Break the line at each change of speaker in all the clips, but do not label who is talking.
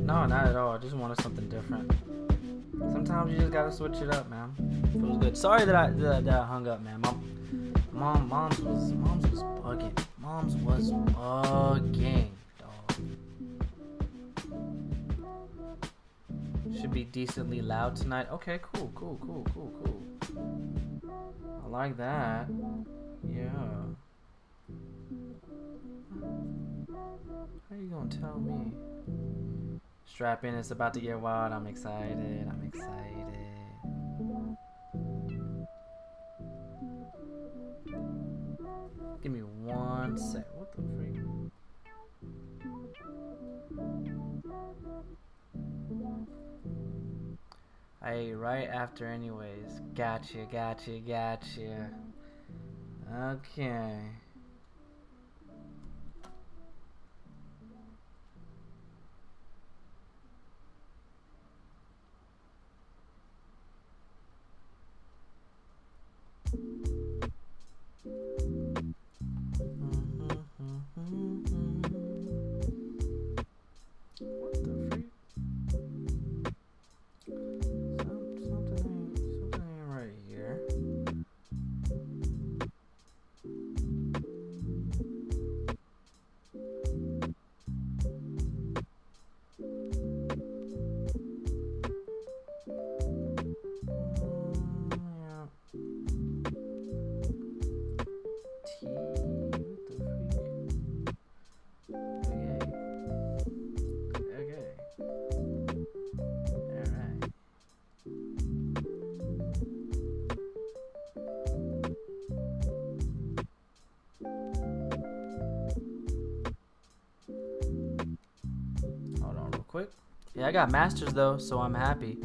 No, not at all. I just wanted something different. Sometimes you just gotta switch it up, man. Feels good. Sorry that I hung up, man. Mom's was bugging. Mom's was bugging, dog. Should be decently loud tonight. Okay, cool. I like that. Yeah. How you gonna tell me? Strap in, it's about to get wild. I'm excited. Give me 1 sec. What the freak? Hey, right after anyways. Gotcha. Okay. What the freak? Something ain't right here. Quick. Yeah, I got masters though, so I'm happy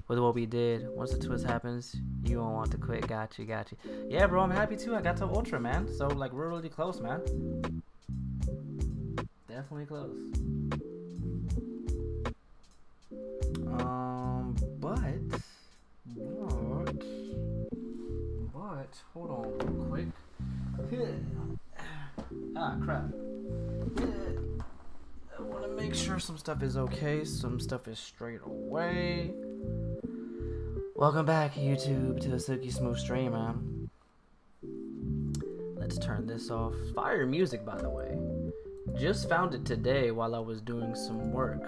with what we did. Once the twist happens, you won't want to quit. Got you. Yeah, bro, I'm happy too. I got to ultra, man. So like, we're really close, man. Definitely close. But hold on real quick. Ah, crap. I want to make sure some stuff is okay, some stuff is straight away. Welcome back, YouTube, to the Silky Smooth stream, man. Let's turn this off. Fire music, by the way. Just found it today while I was doing some work.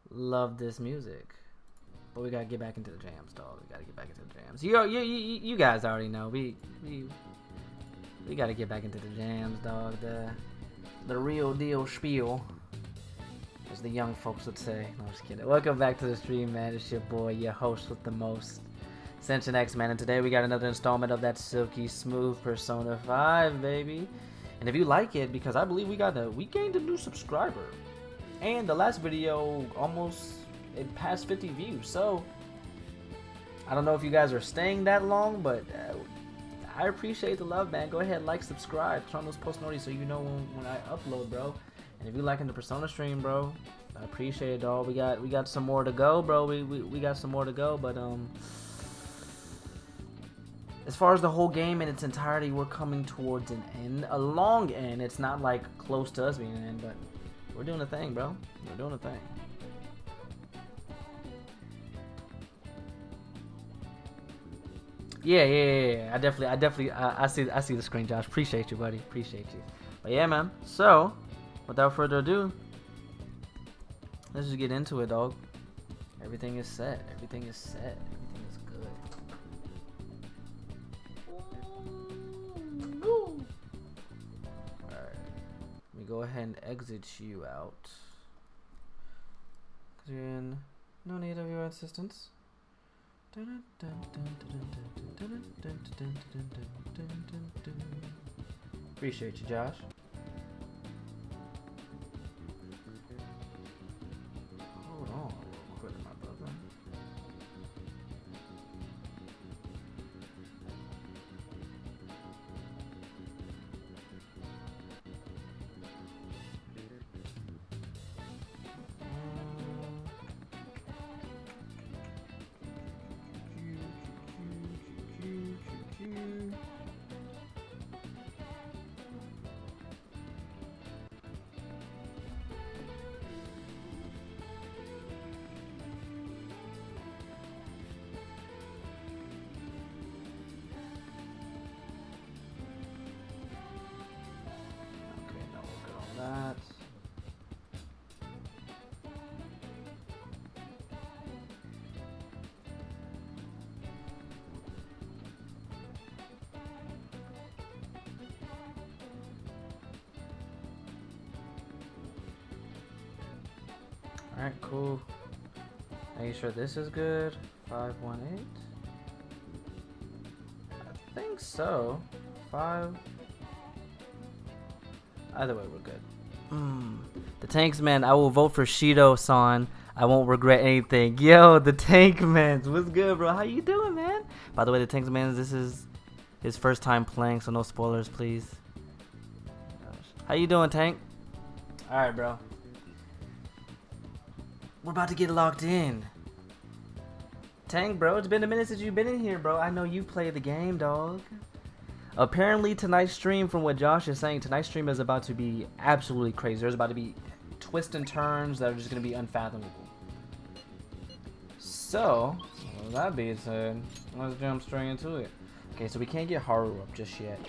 Love this music. But we gotta get back into the jams, dog. We gotta get back into the jams. You guys already know. We gotta get back into the jams, dog. The real deal spiel. as the young folks would say. No, I'm just kidding. Welcome back to the stream, man. It's your boy, your host with the most, Senshin X, man. And today we got another installment of that silky smooth Persona 5, baby. And if you like it, because I believe we gained a new subscriber, and the last video it passed 50 views. So I don't know if you guys are staying that long, but I appreciate the love, man. Go ahead, like, subscribe, turn on those post notifications so you know when I upload, bro. And if you liking the Persona stream, bro, I appreciate it, dog. We got some more to go, bro. We got some more to go, but as far as the whole game in its entirety, we're coming towards an end, a long end. It's not like close to us being an end, but we're doing a thing, bro. We're doing a thing. Yeah. I definitely, I see the screen, Josh. Appreciate you, buddy. Appreciate you. But yeah, man. So, without further ado, let's just get into it, dog. Everything is set. Everything is set. Everything is good. Alright. Let me go ahead and exit you out. Because you're in no need of your assistance. Appreciate you, Josh. Hold on real quick, my brother. That. Alright, cool. Making sure this is good. 518. I think so. 5. Either way, we're good. The tanks, man. I will vote for Shido-san. I won't regret anything. Yo, the tank man. What's good, bro? How you doing, man? By the way, the tanks man, this is his first time playing, so no spoilers, please. How you doing, tank? All right, bro. We're about to get locked in. Tank, bro. It's been a minute since you've been in here, bro. I know you played the game, dog. Apparently tonight's stream, from what Josh is saying, tonight's stream is about to be absolutely crazy. There's about to be twists and turns that are just going to be unfathomable. So, with that being said, let's jump straight into it. Okay, so we can't get Haru up just yet.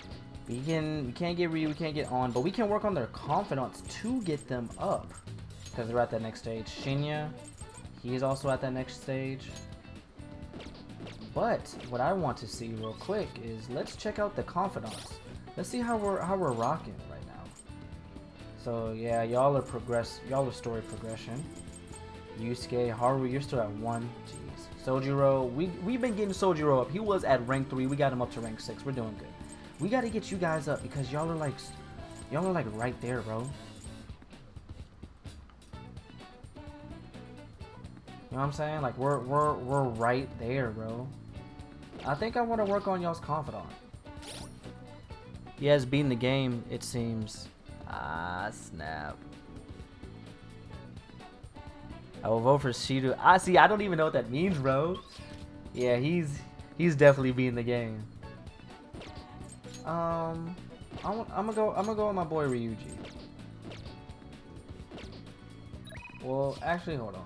We can't get Ryu, we can't get On, but we can work on their confidants to get them up. Because they're at that next stage. Shinya, he's also at that next stage. But what I want to see real quick is let's check out the confidants. Let's see how we're rocking right now. So yeah, y'all are story progression. Yusuke, Haru, you're still at 1. Jeez. Sojiro, we've been getting Sojiro up. He was at rank 3. We got him up to rank 6. We're doing good. We got to get you guys up because y'all are like right there, bro. You know what I'm saying? Like we're right there, bro. I think I want to work on y'all's confidant. He has beaten the game, it seems. Ah, snap. I will vote for Shido. I don't even know what that means, bro. Yeah, he's definitely beating the game. I'm gonna go with my boy Ryuji. Well, actually, hold on.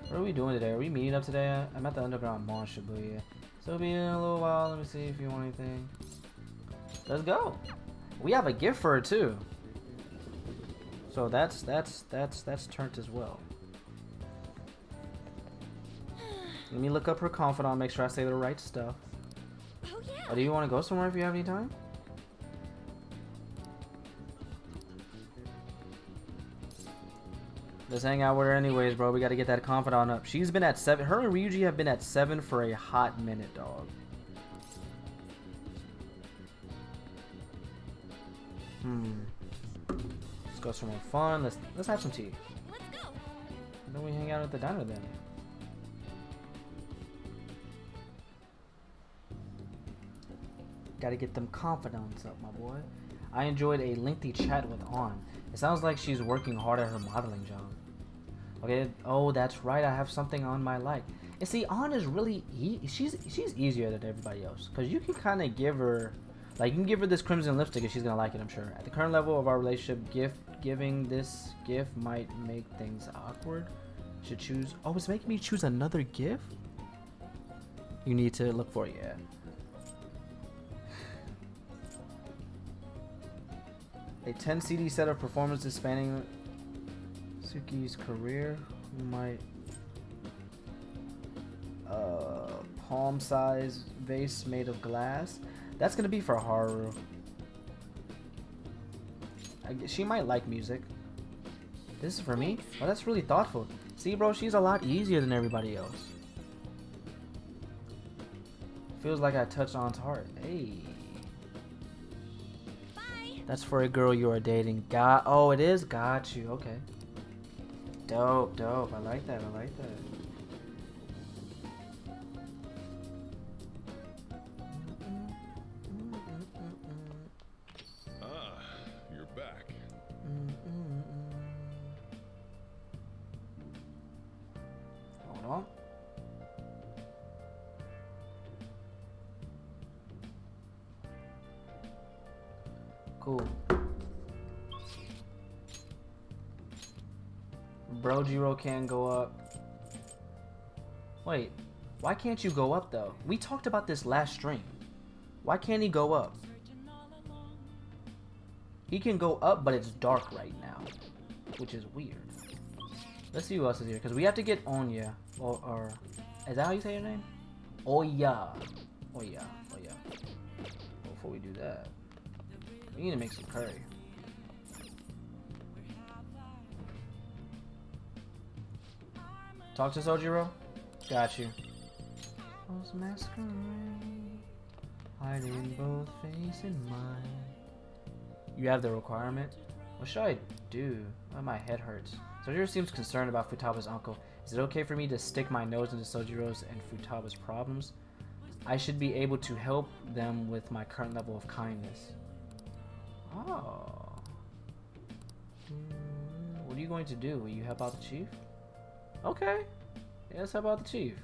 What are we doing today? Are we meeting up today? I'm at the Underground Mall, Shibuya. So it'll be in a little while. Let me see if you want anything. Let's go. We have a gift for her too. So that's turned as well. Let me look up her confidant, make sure I say the right stuff. Oh yeah. Or do you want to go somewhere if you have any time? Let's hang out with her anyways, bro. We gotta get that confidant up. She's been at 7. Her and Ryuji have been at 7 for a hot minute, dog. Let's go somewhere fun. Let's have some tea.
Let's go.
Then we hang out at the diner then. Gotta get them confidants up, my boy. I enjoyed a lengthy chat with An. It sounds like she's working hard at her modeling job. Okay, oh, that's right. I have something on my like. And see, An is really she's easier than everybody else because you can kind of give her, like, you can give her this crimson lipstick and she's gonna like it. I'm sure. At the current level of our relationship, giving this gift might make things awkward. Should choose. Oh, it's making me choose another gift. You need to look for it. Yeah. A 10 CD set of performances spanning Suki's career. We might palm-size vase made of glass. That's gonna be for Haru. She might like music. This is for me? Oh, that's really thoughtful. See, bro, she's a lot easier than everybody else. Feels like I touched An's heart. Hey. That's for a girl you are dating. Oh, it is? Got you. Okay. Dope, dope. I like that. I like that.
Ah, you're back.
Hold on. Cool. Brojiro can go up. Wait, why can't you go up though? We talked about this last stream. Why can't he go up? He can go up, but it's dark right now, which is weird. Let's see who else is here, because we have to get Onya. Or is that how you say your name? Oya. Oya. Oya. Before we do that, we need to make some curry. Talk to Sojiro? Got you. Hiding both face and mind. You have the requirement? What should I do? Oh, my head hurts. Sojiro seems concerned about Futaba's uncle. Is it okay for me to stick my nose into Sojiro's and Futaba's problems? I should be able to help them with my current level of kindness. Oh. What are you going to do? Will you help out the chief? Okay. Yeah, let's help out the chief.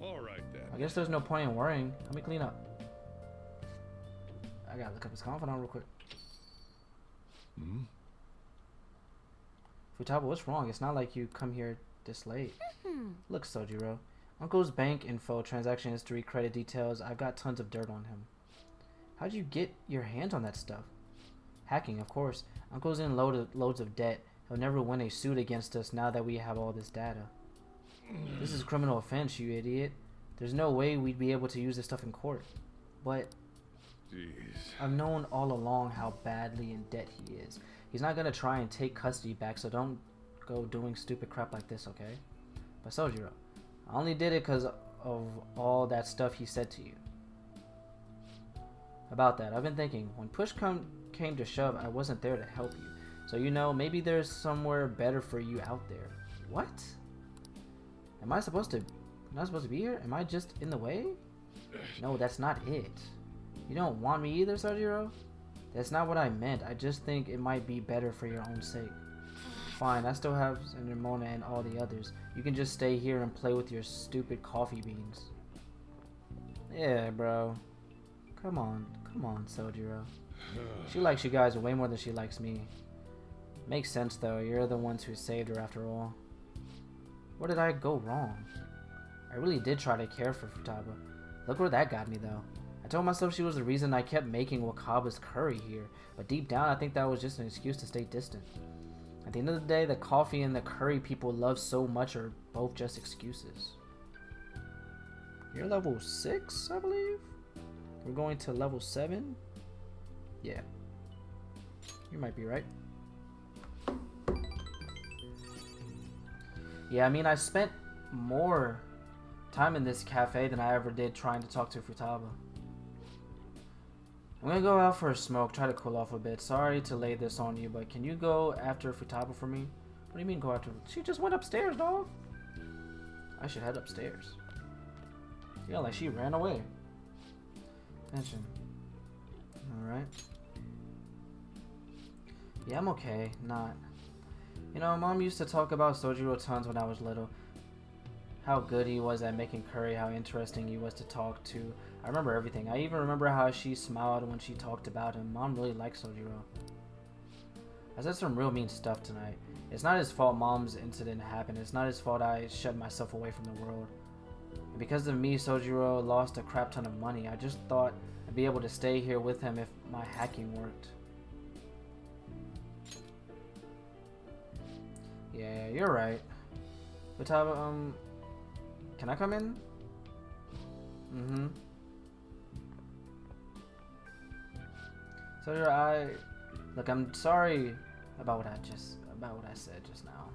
Alright then.
I guess there's no point in worrying. Let me clean up. I gotta look up his confidant real quick. Futaba, what's wrong? It's not like you come here this late. Look, Sojiro. Uncle's bank info, transaction history, credit details. I've got tons of dirt on him. How'd you get your hands on that stuff? Hacking, of course. Uncle's in loads of debt. He'll never win a suit against us now that we have all this data. This is a criminal offense, you idiot. There's no way we'd be able to use this stuff in court. But
Jeez.
I've known all along how badly in debt he is. He's not gonna try and take custody back, so don't go doing stupid crap like this, okay? But Sojiro, I only did it because of all that stuff he said to you. About that, I've been thinking, when push came to shove, I wasn't there to help you. So, you know, maybe there's somewhere better for you out there. What? Am I supposed to... not supposed to be here? Am I just in the way? No, that's not it. You don't want me either, Sojiro? That's not what I meant. I just think it might be better for your own sake. Fine, I still have Ramona and all the others. You can just stay here and play with your stupid coffee beans. Yeah, bro. Come on, Sojiro. She likes you guys way more than she likes me. Makes sense though, you're the ones who saved her after all. Where did I go wrong? I really did try to care for Futaba. Look where that got me though. I told myself she was the reason I kept making Wakaba's curry here, but deep down I think that was just an excuse to stay distant. At the end of the day, the coffee and the curry people love so much are both just excuses. You're level 6, I believe? We're going to level 7? Yeah. You might be right. Yeah, I mean, I spent more time in this cafe than I ever did trying to talk to Futaba. I'm gonna go out for a smoke, try to cool off a bit. Sorry to lay this on you, but can you go after Futaba for me? What do you mean go after? She just went upstairs, dog. I should head upstairs. Yeah, like she ran away. Attention. Alright. Yeah, I'm okay. Not. You know, Mom used to talk about Sojiro tons when I was little. How good he was at making curry, how interesting he was to talk to. I remember everything. I even remember how she smiled when she talked about him. Mom really liked Sojiro. I said some real mean stuff tonight. It's not his fault Mom's incident happened. It's not his fault I shut myself away from the world. And because of me, Sojiro lost a crap ton of money. I just thought I'd be able to stay here with him if my hacking worked. Yeah, you're right. Futaba, can I come in? Mm-hmm. So look, I'm sorry about what I said just now.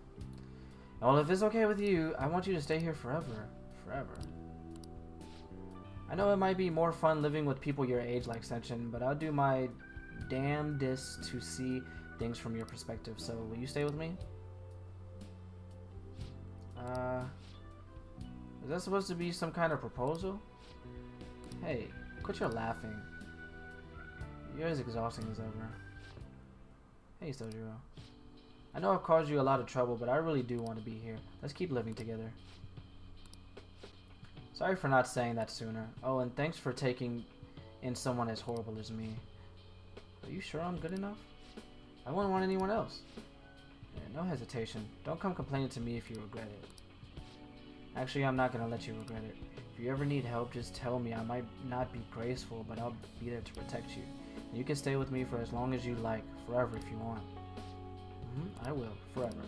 Well, if it's okay with you, I want you to stay here forever. Forever. I know it might be more fun living with people your age like Senshin, but I'll do my damnedest to see things from your perspective. So, will you stay with me? Is that supposed to be some kind of proposal? Hey, quit your laughing. You're as exhausting as ever. Hey, Sojiro. I know I've caused you a lot of trouble, but I really do want to be here. Let's keep living together. Sorry for not saying that sooner. Oh, and thanks for taking in someone as horrible as me. Are you sure I'm good enough? I wouldn't want anyone else. Yeah, no hesitation. Don't come complaining to me if you regret it. Actually, I'm not gonna let you regret it. If you ever need help, just tell me. I might not be graceful, but I'll be there to protect you. And you can stay with me for as long as you like, forever if you want. I will, forever.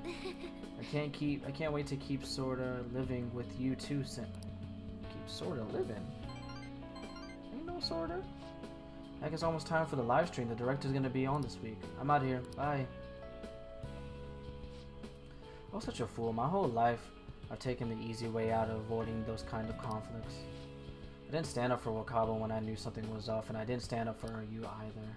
I can't wait to keep sorta living with you too, Sim. Keep sorta living? Ain't no sorta. Heck, it's almost time for the live stream. The director's gonna be on this week. I'm out of here. Bye. I was such a fool. My whole life, I've taken the easy way out of avoiding those kind of conflicts. I didn't stand up for Wakaba when I knew something was off, and I didn't stand up for you either.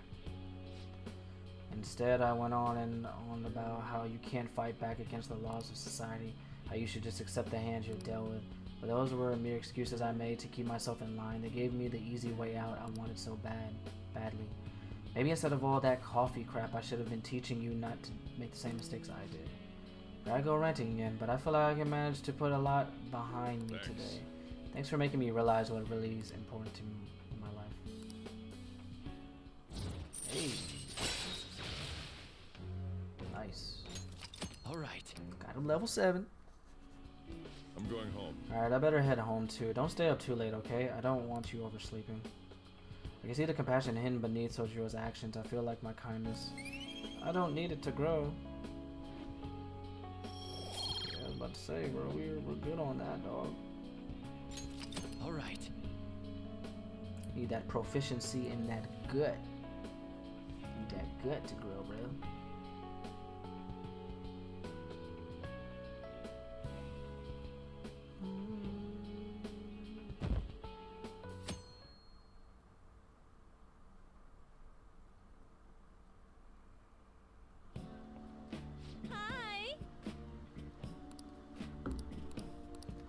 Instead, I went on and on about how you can't fight back against the laws of society, how you should just accept the hands you're dealt with. But those were mere excuses I made to keep myself in line. They gave me the easy way out I wanted so badly. Maybe instead of all that coffee crap, I should have been teaching you not to make the same mistakes I did. But I go ranting again, but I feel like I can manage to put a lot behind me today. Thanks for making me realize what really is important to me in my life. Hey. Nice. Alright. Got him level 7.
I'm going home.
Alright, I better head home too. Don't stay up too late, okay? I don't want you oversleeping. I can see the compassion hidden beneath Sojiro's actions. I feel like my kindness. I don't need it to grow. Yeah, I was about to say, bro, we're good on that, dog. Alright. Need that proficiency in that gut. Need that gut to grow, bro.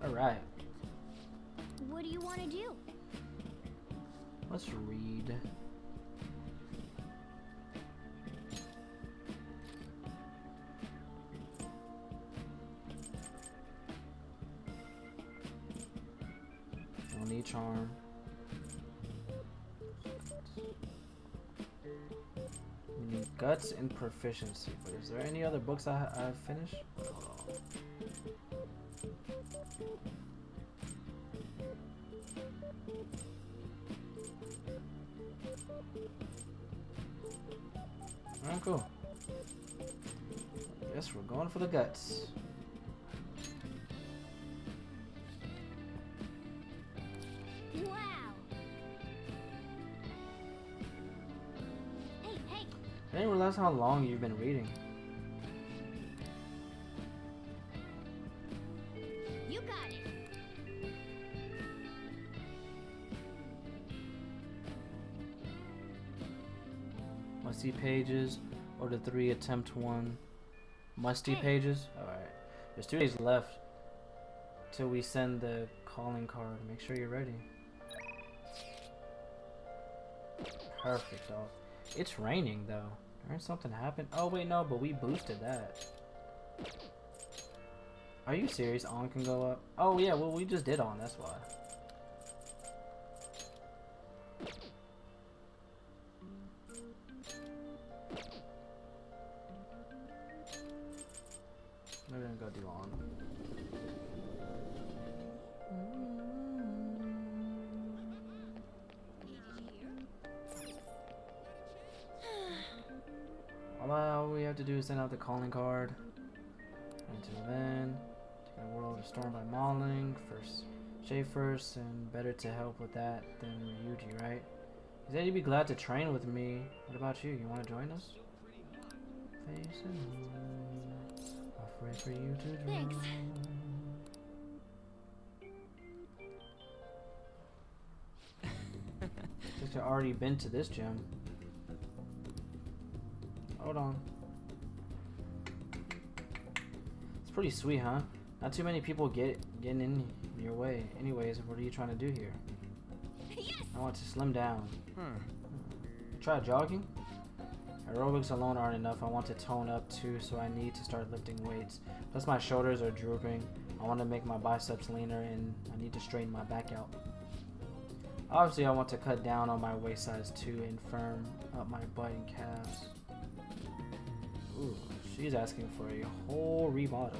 Alright.
What do you want to do?
Let's read. Don't need charm. We need guts and proficiency. But is there any other books I've finished? Alright, cool. I guess we're going for the guts.
Wow. Hey.
I didn't realize how long you've been reading. musty pages or the 3 attempt 1 musty pages. Alright. There's 2 days left till we send the calling card. Make sure you're ready. Perfect, dog. It's raining though. Didn't something happen? Oh wait, no, but we boosted that. Are you serious? On can go up? Oh yeah, well we just did on, that's why. We're gonna go do on. All we have to do is send out the calling card. Until then, take the world stormed by mauling. First, Sae first, and better to help with that than Ryuji, right? He said he'd be glad to train with me. What about you? You want to join us? Facing afraid for you to drown.
Thanks.
Since I've already been to this gym. Hold on. It's pretty sweet, huh? Not too many people getting in your way. Anyways, what are you trying to do here?
Yes.
I want to slim down. Try jogging? Aerobics alone aren't enough. I want to tone up too, so I need to start lifting weights. Plus my shoulders are drooping. I want to make my biceps leaner and I need to straighten my back out. Obviously I want to cut down on my waist size too and firm up my butt and calves. Ooh, she's asking for a whole remodel.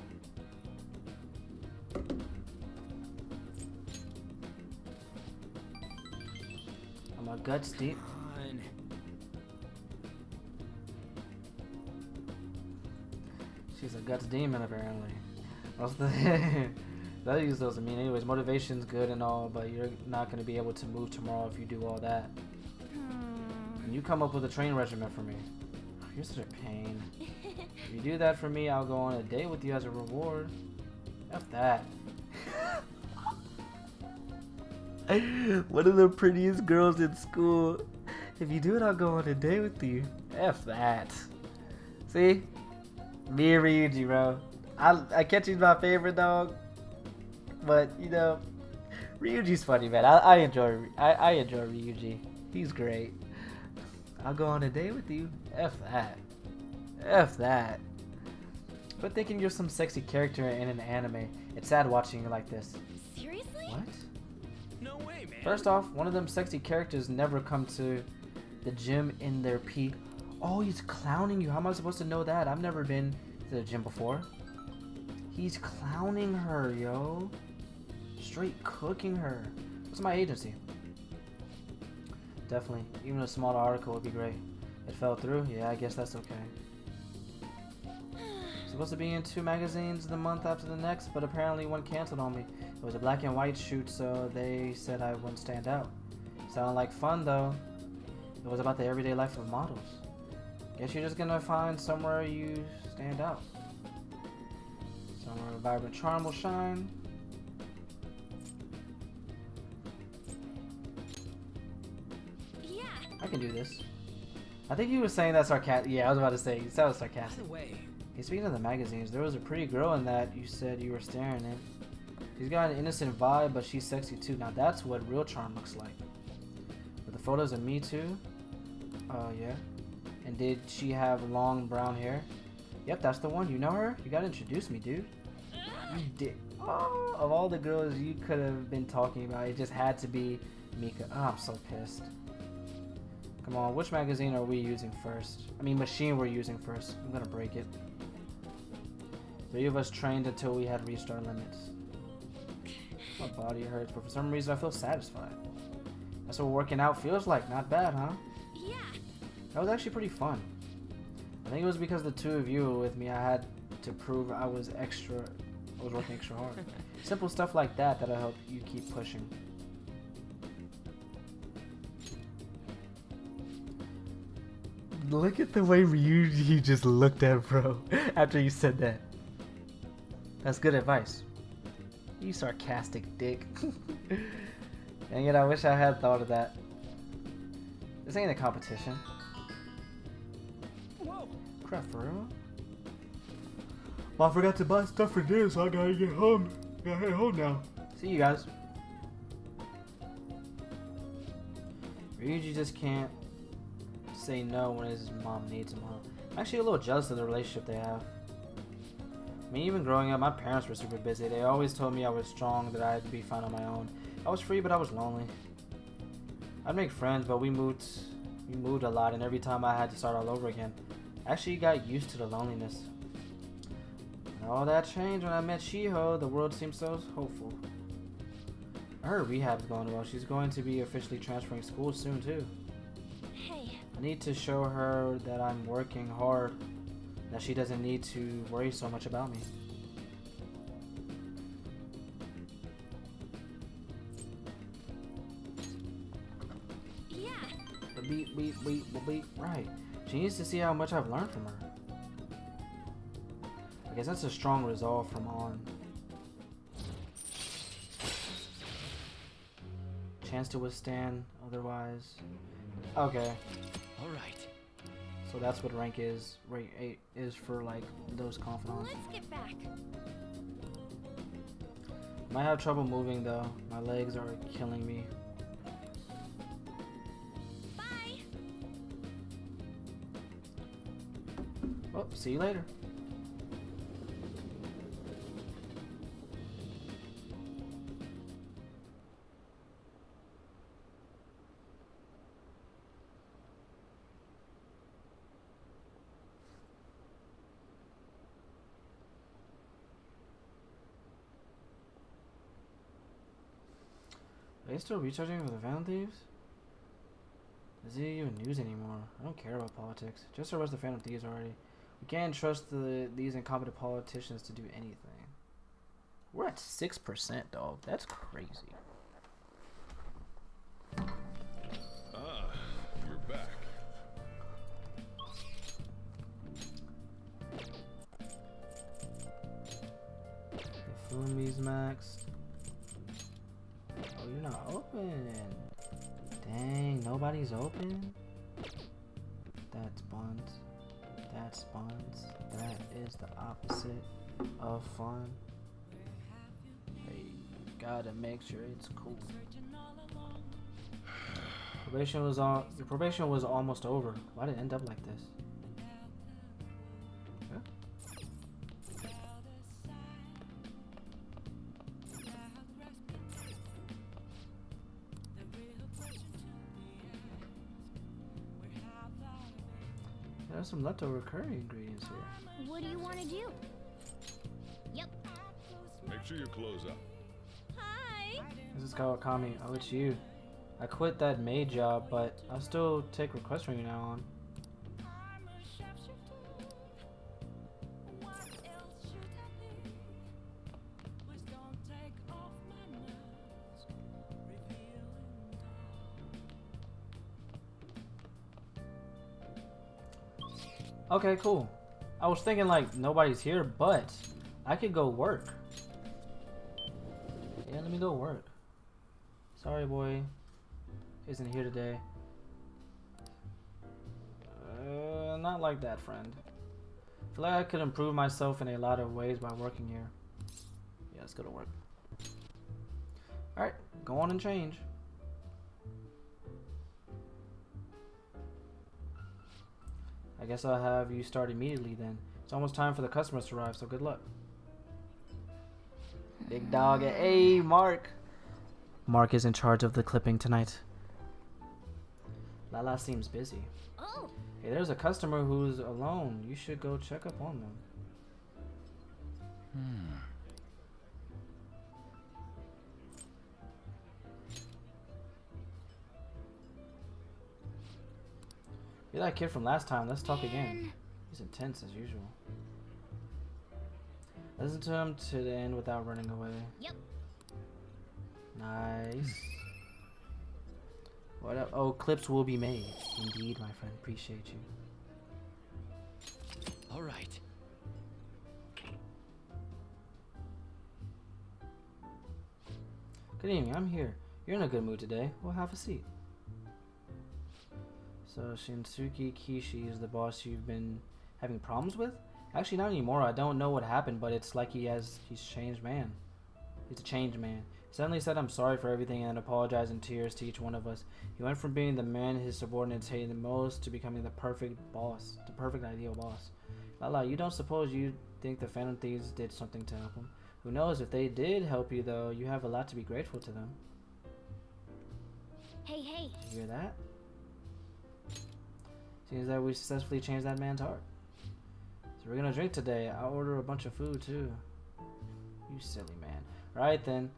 Are my guts deep? She's a guts demon apparently. What's the that use those mean anyways. Motivation's good and all, but you're not gonna be able to move tomorrow if you do all that. And you come up with a train regimen for me. You're such a pain. If you do that for me, I'll go on a date with you as a reward. F that. One of the prettiest girls in school. If you do it, I'll go on a date with you. F that. See? Me and Ryuji, bro. I catch he's my favorite dog. But, you know, Ryuji's funny, man. I enjoy Ryuji. He's great. I'll go on a date with you. F that. F that. But thinking you're some sexy character in an anime. It's sad watching you like this.
Seriously?
What?
No way, man.
First off, one of them sexy characters never come to the gym in their peak. Oh, he's clowning you. How am I supposed to know that? I've never been to the gym before. He's clowning her, yo. Straight cooking her. What's my agency? Definitely. Even a small article would be great. It fell through? Yeah, I guess that's okay. Supposed to be in 2 magazines the month after the next, but apparently one canceled on me. It was a black and white shoot, so they said I wouldn't stand out. Sounded like fun, though. It was about the everyday life of models. Guess you're just gonna find somewhere you stand out. Somewhere a vibrant charm will shine.
Yeah.
I can do this. I think he was saying that sarcastic. Yeah, I was about to say, he sounded sarcastic.
By the way,
Hey, speaking of the magazines, there was a pretty girl in that you said you were staring at. She's got an innocent vibe, but she's sexy too. Now that's what real charm looks like. With the photos of me too? Yeah. And did she have long brown hair? Yep, that's the one. You know her? You gotta introduce me, dude. You did. Oh, of all the girls you could have been talking about, it just had to be Mika. Oh, I'm so pissed. Come on, which magazine are we using first? I mean, machine we're using first. I'm gonna break it. 3 of us trained until we had reached our limits. My body hurts, but for some reason I feel satisfied. That's what working out feels like. Not bad, huh?
Yeah.
That was actually pretty fun. I think it was because the 2 of you were with me. I had to prove I was working extra hard. Simple stuff like that that'll help you keep pushing. Look at the way Ryuji just looked at bro after you said that. That's good advice. You sarcastic dick. Dang it, I wish I had thought of that. This ain't a competition. Crap, for real? Well, I forgot to buy stuff for dinner, so I gotta get home. Gotta head home now. See you guys. Ryuji just can't say no when his mom needs him. I'm actually a little jealous of the relationship they have. I mean, even growing up, my parents were super busy. They always told me I was strong, that I'd be fine on my own. I was free, but I was lonely. I'd make friends, but we moved a lot, and every time I had to start all over again. I actually got used to the loneliness. And all that changed when I met Shiho. The world seemed so hopeful. I heard rehab's going well. She's going to be officially transferring schools soon, too.
Hey.
I need to show her that I'm working hard, that she doesn't need to worry so much about me.
Yeah.
Beep, right. She needs to see how much I've learned from her. I guess that's a strong resolve from On. Chance to withstand, otherwise. Okay.
Alright.
So that's what rank is. Rank 8 is for like those confidants.
Let's get back.
Might have trouble moving though. My legs are killing me.
Bye.
Well, see you later. Are they still recharging for the Phantom Thieves? Is it even news anymore? I don't care about politics. Just arrest the Phantom Thieves already. We can't trust these incompetent politicians to do anything. We're at 6%, dog. That's crazy.
Ah, you're back.
The Fumi's maxed. Oh, you're not open. Dang, nobody's open? That's buns. That's buns. That is the opposite of fun. Hey, gotta make sure it's cool. Your probation was almost over. Why did it end up like this? Huh? There's some leftover curry ingredients here.
What do you want to do? Yep.
Make sure you close up.
Hi.
This is Kawakami. Oh, it's you. I quit that maid job, but I'll still take requests from you now on. Okay, cool. I was thinking like nobody's here, but I could go work. Yeah, let me go work. Sorry, boy. Isn't here today. Not like that, friend. I feel like I could improve myself in a lot of ways by working here. Yeah, let's go to work. Alright, go on and change. I guess I'll have you start immediately then. It's almost time for the customers to arrive, so good luck. Big dog. Hey, Mark. Mark is in charge of the clipping tonight. Lala seems busy.
Oh.
Hey, there's a customer who's alone. You should go check up on them. You're that kid from last time. Let's talk again. He's intense as usual. Listen to him to the end without running away.
Yep.
Nice. What up? Oh, clips will be made. Indeed, my friend. Appreciate you.
All right.
Good evening. I'm here. You're in a good mood today. We'll have a seat. So Shinsuke Kishi is the boss you've been having problems with? Actually, not anymore. I don't know what happened, but it's like he's changed man. He's a changed man. He suddenly said I'm sorry for everything and apologized in tears to each one of us. He went from being the man his subordinates hated the most to becoming the perfect boss, the perfect ideal boss. Lala, you don't suppose you think the Phantom Thieves did something to help him? Who knows, if they did help you though, you have a lot to be grateful to them.
Hey, hey.
You hear that? Seems that we successfully changed that man's heart. So we're gonna drink today. I'll order a bunch of food too. You silly man. Alright then.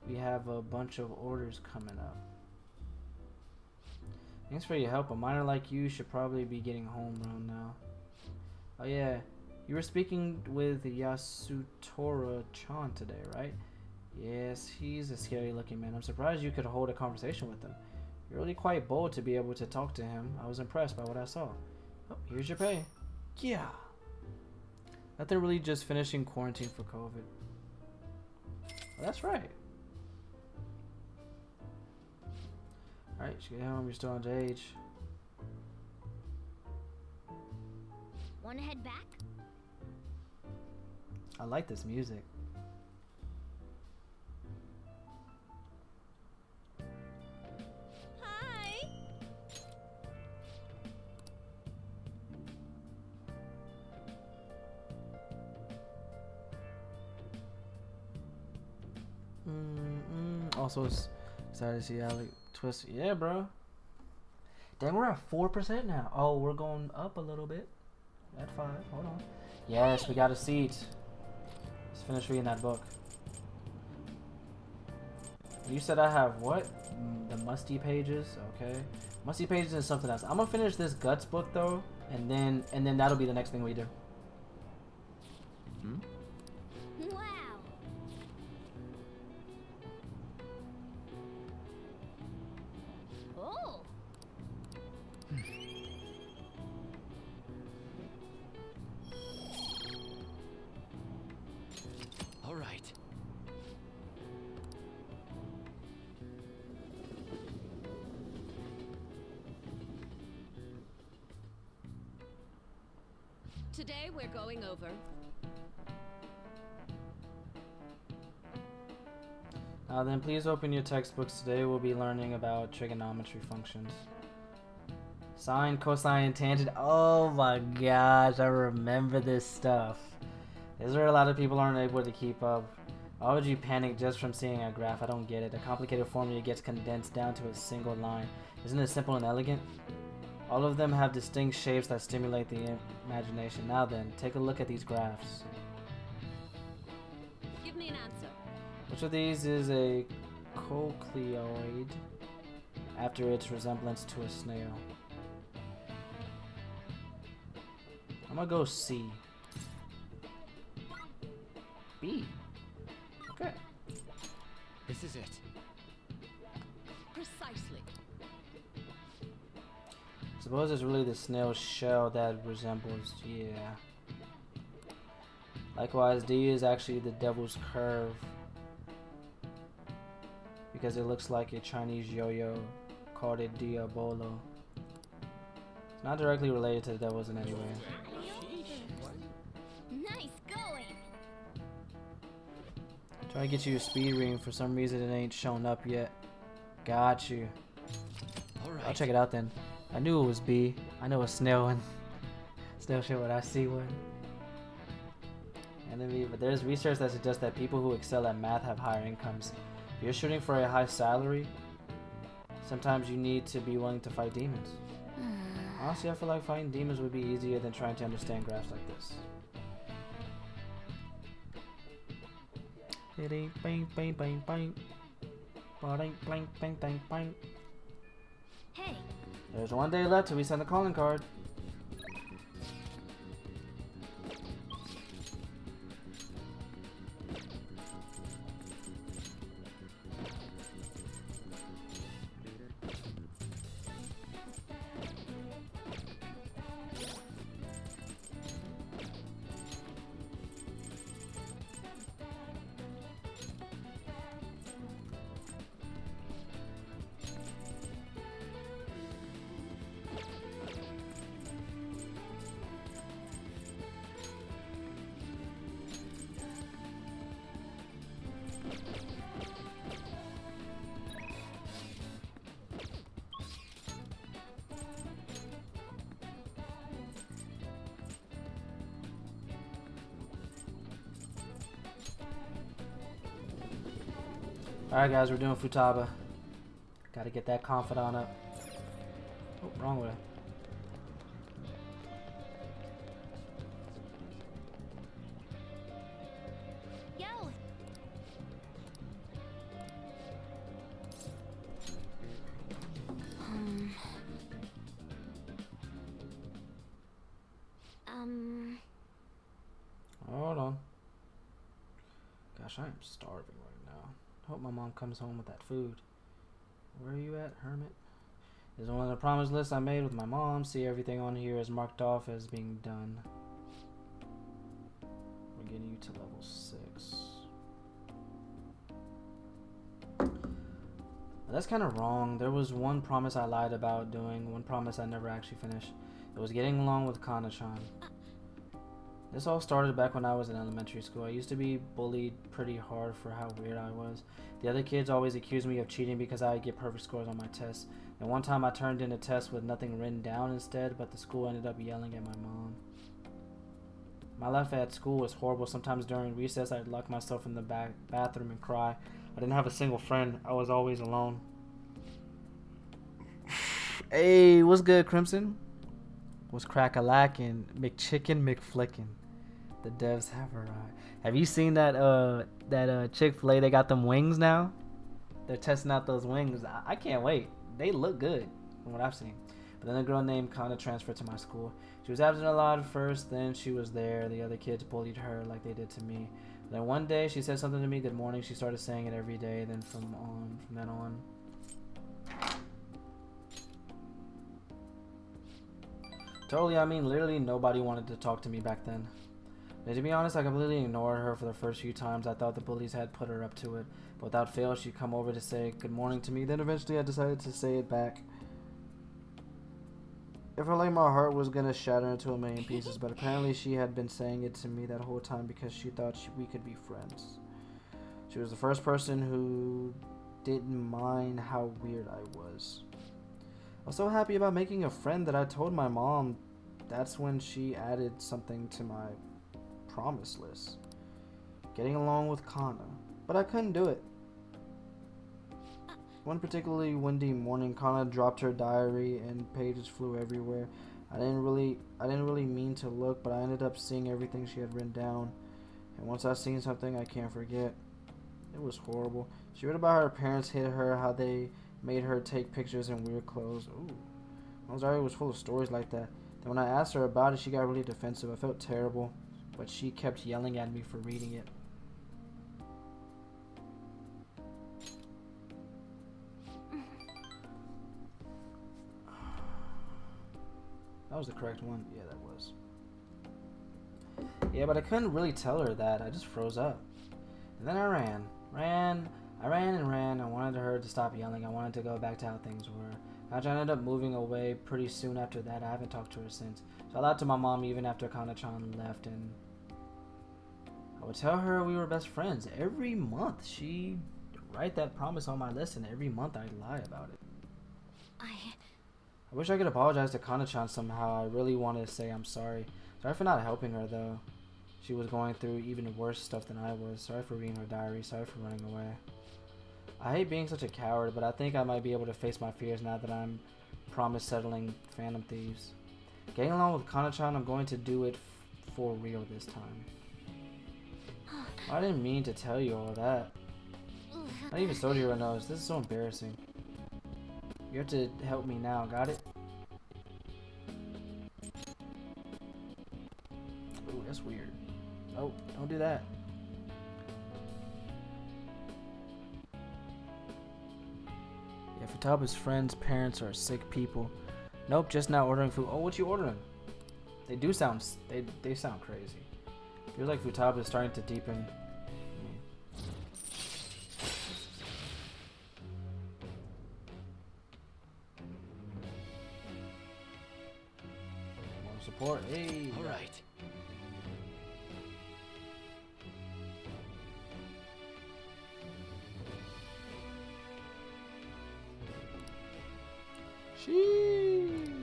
We have a bunch of orders coming up. Thanks for your help. A miner like you should probably be getting home around now. Oh yeah. You were speaking with Yasutora-chan today, right? Yes, he's a scary looking man. I'm surprised you could hold a conversation with him. You're really quite bold to be able to talk to him. I was impressed by what I saw. Oh, here's your pay. Yeah. That they're really just finishing quarantine for COVID. Well, that's right. Alright, you should get home. You're still underage.
Wanna head back?
I like this music.
Hi.
Also, excited to see Alec twist. Yeah, bro. Dang, we're at 4% now. Oh, we're going up a little bit. At 5. Hold on. Yes, we got a seat. Let's finish reading that book. You said I have what? The musty pages. Okay. Musty pages is something else. I'm gonna finish this guts book though, and then that'll be the next thing we do.
Wow. Oh.
All right.
Today we're going over.
Now then, please open your textbooks. Today we'll be learning about trigonometry functions. Sine, cosine, tangent. Oh my gosh, I remember this stuff. Is there a lot of people aren't able to keep up? Why would you panic just from seeing a graph? I don't get it. A complicated formula gets condensed down to a single line. Isn't it simple and elegant? All of them have distinct shapes that stimulate the imagination. Now then, take a look at these graphs.
Give me an answer.
Which of these is a cochleoid after its resemblance to a snail? I'm gonna go C. B. Okay.
This is it.
Precisely.
Suppose it's really the snail's shell that resembles, yeah. Likewise, D is actually the devil's curve, because it looks like a Chinese yo-yo called a Diabolo. It's not directly related to the devils in any way.
Nice going.
Try to get you a speed reading. For some reason it ain't shown up yet. Got you.
All right.
I'll check it out then. I knew it was B. I know a snail one. Snail shit when I see one. Enemy, but there's research that suggests that people who excel at math have higher incomes. If you're shooting for a high salary, sometimes you need to be willing to fight demons. Honestly, I feel like fighting demons would be easier than trying to understand graphs like this.
Hey.
There's one day left till we send the calling card. Alright guys, we're doing Futaba. Gotta get that confidant up. Oh, wrong way.
Yo.
Hold on. Gosh, I am starving right now. Hope my mom comes home with that food. Where are you at, hermit? This is one of the promise lists I made with my mom. See, everything on here is marked off as being done. We're getting you to level 6. That's kind of wrong. There was one promise I lied about doing, one promise I never actually finished. It was getting along with Kana-chan. This all started back when I was in elementary school. I used to be bullied pretty hard for how weird I was. The other kids always accused me of cheating because I would get perfect scores on my tests. And one time I turned in a test with nothing written down instead, but the school ended up yelling at my mom. My life at school was horrible. Sometimes during recess I'd lock myself in the bathroom and cry. I didn't have a single friend. I was always alone. Hey, what's good, Crimson? What's crack-a-lackin'? McChicken, McFlickin'. The devs have arrived. Have you seen that Chick-fil-A? They got them wings now. They're testing out those wings. I can't wait. They look good from what I've seen. But then a girl named Kana transferred to my school. She was absent a lot at first, then she was there. The other kids bullied her like they did to me. Then one day she said something to me, good morning. She started saying it every day. Then from then on. Totally, I mean, literally nobody wanted to talk to me back then. And to be honest, I completely ignored her for the first few times. I thought the bullies had put her up to it. But without fail, she'd come over to say good morning to me. Then eventually I decided to say it back. It felt like my heart was going to shatter into a million pieces. But apparently she had been saying it to me that whole time because she thought we could be friends. She was the first person who didn't mind how weird I was. I was so happy about making a friend that I told my mom. That's when she added something to my promise list. Getting along with Kana. But I couldn't do it. One particularly windy morning, Kana dropped her diary and pages flew everywhere. I didn't really mean to look, but I ended up seeing everything she had written down. And once I seen something, I can't forget. It was horrible. She read about how her parents hit her, how they made her take pictures in weird clothes. Ooh. My diary was full of stories like that. Then when I asked her about it, she got really defensive. I felt terrible, but she kept yelling at me for reading it. That was the correct one. Yeah, that was. Yeah, but I couldn't really tell her that. I just froze up. And then I ran. I ran and ran. I wanted her to stop yelling. I wanted to go back to how things were. I ended up moving away pretty soon after that. I haven't talked to her since. So I lied to my mom even after Kana-chan left, and I would tell her we were best friends. Every month she'd write that promise on my list, and every month I'd lie about it. I wish I could apologize to Kana-chan somehow. I really wanted to say I'm sorry. Sorry for not helping her though. She was going through even worse stuff than I was. Sorry for reading her diary. Sorry for running away. I hate being such a coward, but I think I might be able to face my fears now that I'm promise settling Phantom Thieves. Getting along with Kana-chan, I'm going to do it for real this time. I didn't mean to tell you all that. Not even Sojiro knows. This is so embarrassing. You have to help me now, got it? Ooh, that's weird. Oh, don't do that. Yeah, Futaba's friends' parents are sick people. Nope, just now ordering food. Oh, what you ordering? They do sound, they sound crazy. Feels like Futaba is starting to deepen. More support, hey.
All right.
Sheesh.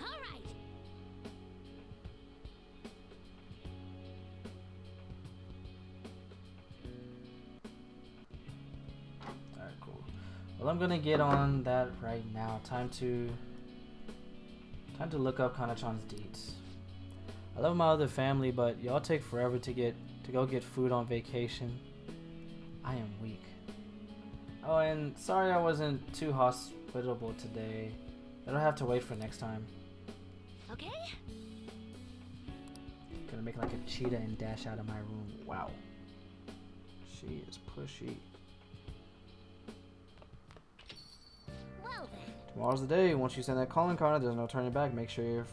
All right.
Well, I'm gonna get on that right now. Time to look up Kanachan's deeds. I love my other family, but y'all take forever to go get food on vacation. I am weak. Oh, and sorry I wasn't too hospitable today. It'll have to wait for next time.
Okay.
Gonna make like a cheetah and dash out of my room. Wow. She is pushy.
Well then.
Tomorrow's the day. Once you send that calling card, there's no turning back. Make sure you're...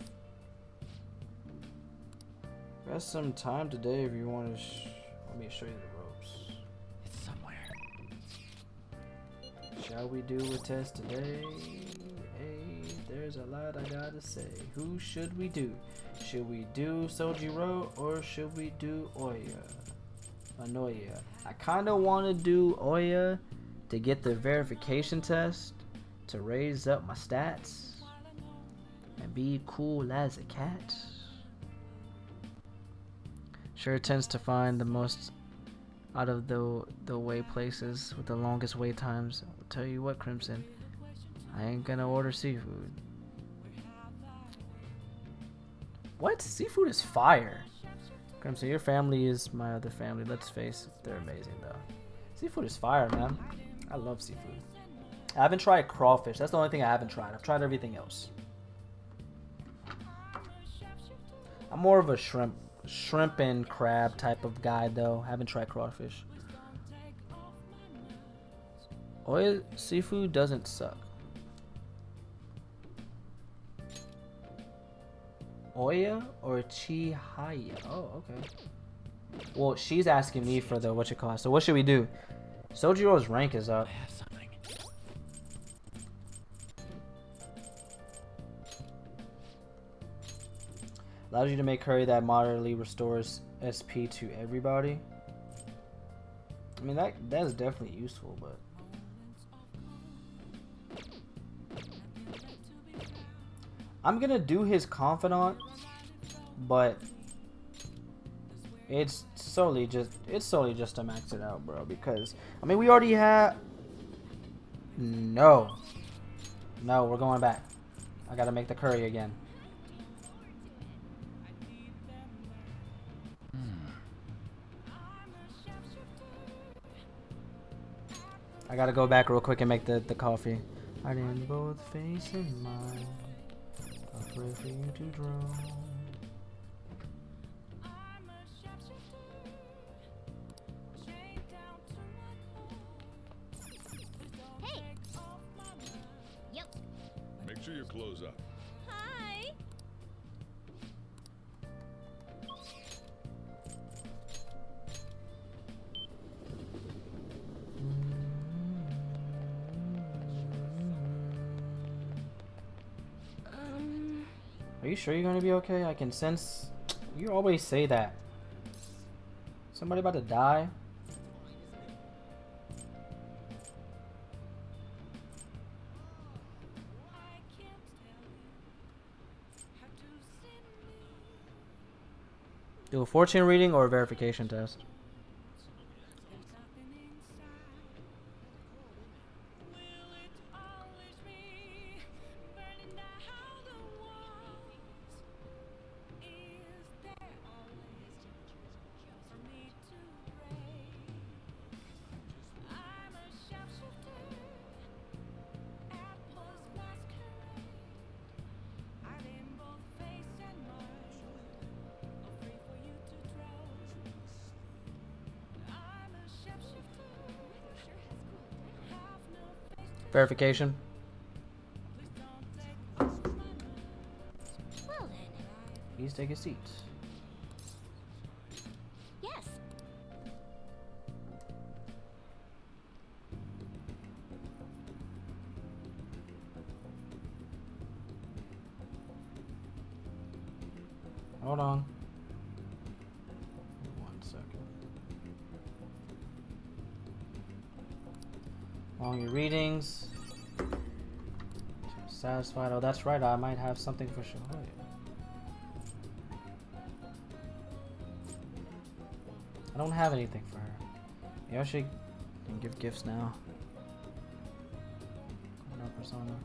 Got some time today if you want to... Let me show you the ropes.
It's somewhere.
Shall we do a test today? Hey, there's a lot I gotta say. Who should we do? Should we do Sojiro or should we do Oya? Anoya. I kind of want to do Oya to get the verification test to raise up my stats and be cool as a cat. Sure tends to find the most out of the way places with the longest wait times. I'll tell you what, Crimson, I ain't gonna order seafood. What? Seafood is fire. Crimson, your family is my other family. Let's face it, they're amazing though. Seafood is fire, man. I love seafood. I haven't tried crawfish. That's the only thing I haven't tried. I've tried everything else. I'm more of a shrimp and crab type of guy though. I haven't tried crawfish. Oil seafood doesn't suck. Oya or Chihaya? Oh, okay. Well, she's asking me for the whatchamacallit. So what should we do? Sojiro's rank is up.
I have something.
Allows you to make curry that moderately restores SP to everybody. I mean, that's definitely useful, but... I'm gonna do his confidant, but it's solely just to max it out, bro, because I mean we already have... No, we're going back. I gotta make the curry again. I gotta go back real quick and make the coffee. I didn't both face and mind. I'll pray for you to drown.
Hey. Yep.
Make sure you close up.
Hi.
Are you sure you're gonna be okay? I can sense... You always say that. Somebody about to die? Do a fortune reading or a verification test? Verification.
Well then.
Please take a seat.
Yes.
Hold on. 1 second. All your readings. Satisfied. Oh, that's right. I might have something for sure. Oh, yeah. I don't have anything for her. Maybe I should give gifts now. No persona.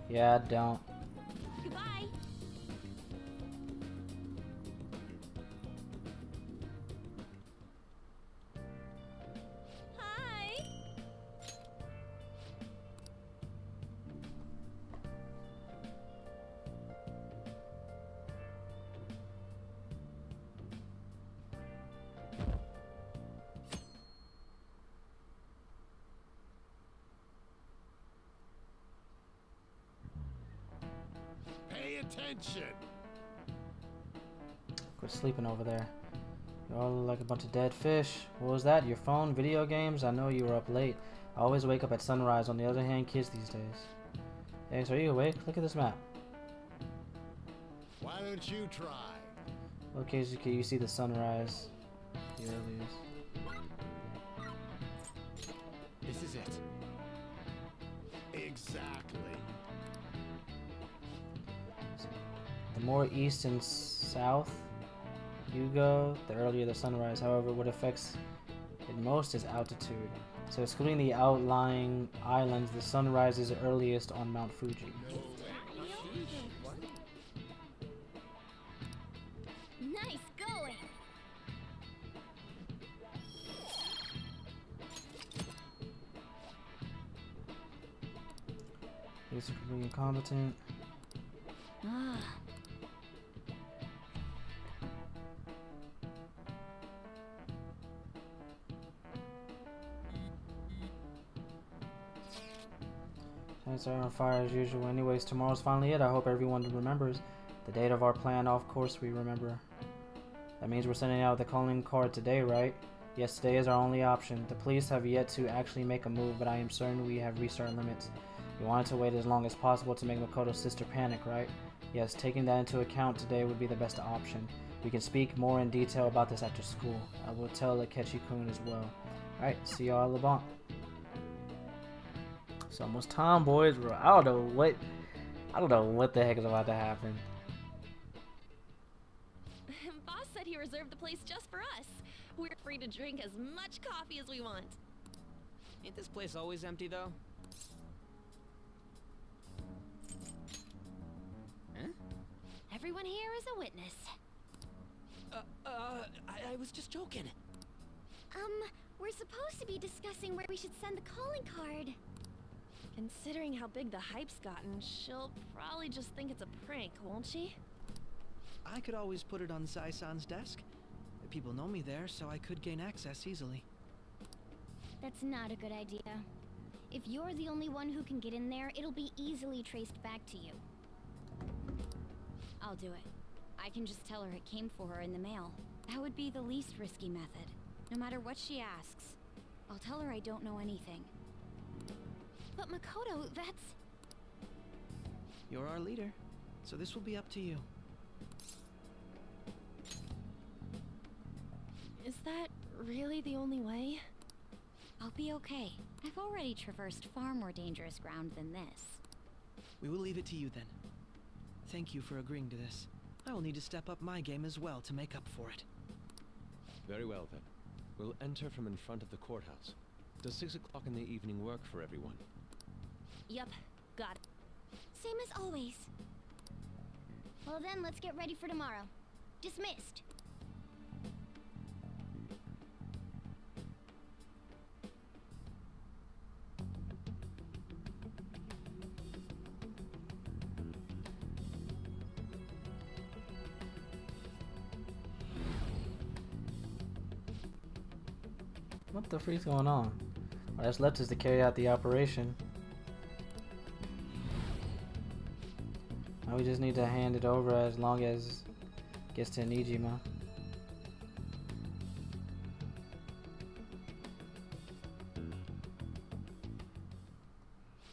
Yeah, don't.
Goodbye. Hi.
Pay attention.
Quit sleeping over there. You all look like a bunch of dead fish. What was that? Your phone? Video games? I know you were up late. I always wake up at sunrise. On the other hand, kids these days. Thanks. Are you awake? Look at this map.
Why don't you try?
Okay, so you see the sunrise. The earliest.
This is it.
Exactly.
The more east and south you go, the earlier the sunrise. However, what affects it most is altitude. So excluding the outlying islands, the sunrise is earliest on Mount Fuji.
Nice going.
Basically incompetent.
Ah.
Lights are on fire as usual. Anyways, tomorrow's finally it. I hope everyone remembers. The date of our plan, of course we remember. That means we're sending out the calling card today, right? Yes, today is our only option. The police have yet to actually make a move, but I am certain we have reached our limits. We wanted to wait as long as possible to make Makoto's sister panic, right? Yes, taking that into account today would be the best option. We can speak more in detail about this after school. I will tell Akechi-kun as well. Alright, see y'all at Levant. It's almost time, boys. I don't know what the heck is about to happen.
Boss said he reserved the place just for us. We're free to drink as much coffee as we want.
Ain't this place always empty, though? Huh?
Everyone here is a witness.
I was just joking.
We're supposed to be discussing where we should send the calling card.
Considering how big the hype's gotten, she'll probably just think it's a prank, won't she?
I could always put it on Sae-san's desk. People know me there, so I could gain access easily.
That's not a good idea. If you're the only one who can get in there, it'll be easily traced back to you. I'll do it. I can just tell her it came for her in the mail. That would be the least risky method. No matter what she asks, I'll tell her I don't know anything. But Makoto, that's...
You're our leader, so this will be up to you.
Is that really the only way?
I'll be okay. I've already traversed far more dangerous ground than this.
We will leave it to you then. Thank you for agreeing to this. I will need to step up my game as well to make up for it.
Very well then. We'll enter from in front of the courthouse. Does 6 o'clock in the evening work for everyone?
Yup, got it. Same as always. Well then, let's get ready for tomorrow. Dismissed.
What the freak's going on? All that's left is to carry out the operation. Now we just need to hand it over as long as it gets to Nijima.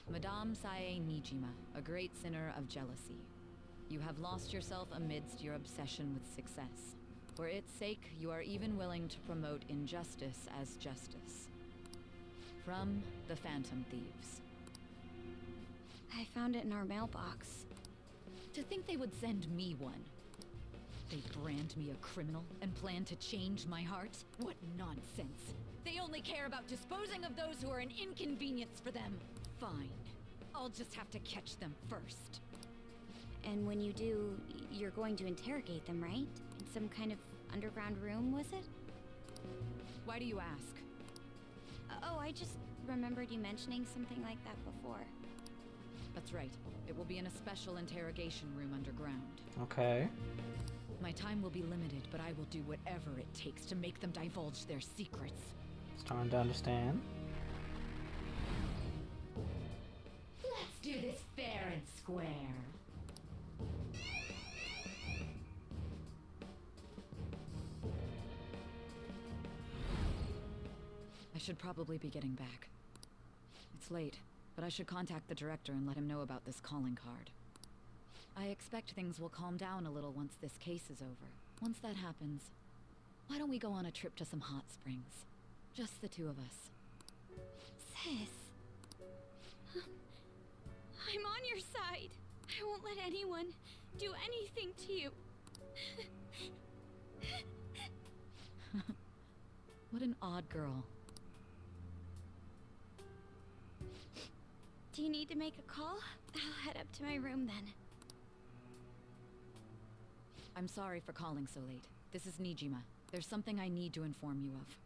Madame Sae Nijima, a great sinner of jealousy. You have lost yourself amidst your obsession with success. For its sake, you are even willing to promote injustice as justice. From the Phantom Thieves.
I found it in our mailbox.
To think they would send me one. They brand me a criminal and plan to change my heart? What nonsense. They only care about disposing of those who are an inconvenience for them. Fine. I'll just have to catch them first.
And when you do, you're going to interrogate them, right? In some kind of underground room, was it?
Why do you ask?
Oh, I just remembered you mentioning something like that before.
That's right. It will be in a special interrogation room underground.
Okay.
My time will be limited, but I will do whatever it takes to make them divulge their secrets.
Starting to understand.
Let's do this fair and square. I should probably be getting back. It's late, but I should contact the director and let him know about this calling card. I expect things will calm down a little once this case is over. Once that happens, why don't we go on a trip to some hot springs? Just the two of us.
Sis. I'm on your side. I won't let anyone do anything to you.
What an odd girl.
Do you need to make a call? I'll head up to my room then.
I'm sorry for calling so late. This is Nijima. There's something I need to inform you of.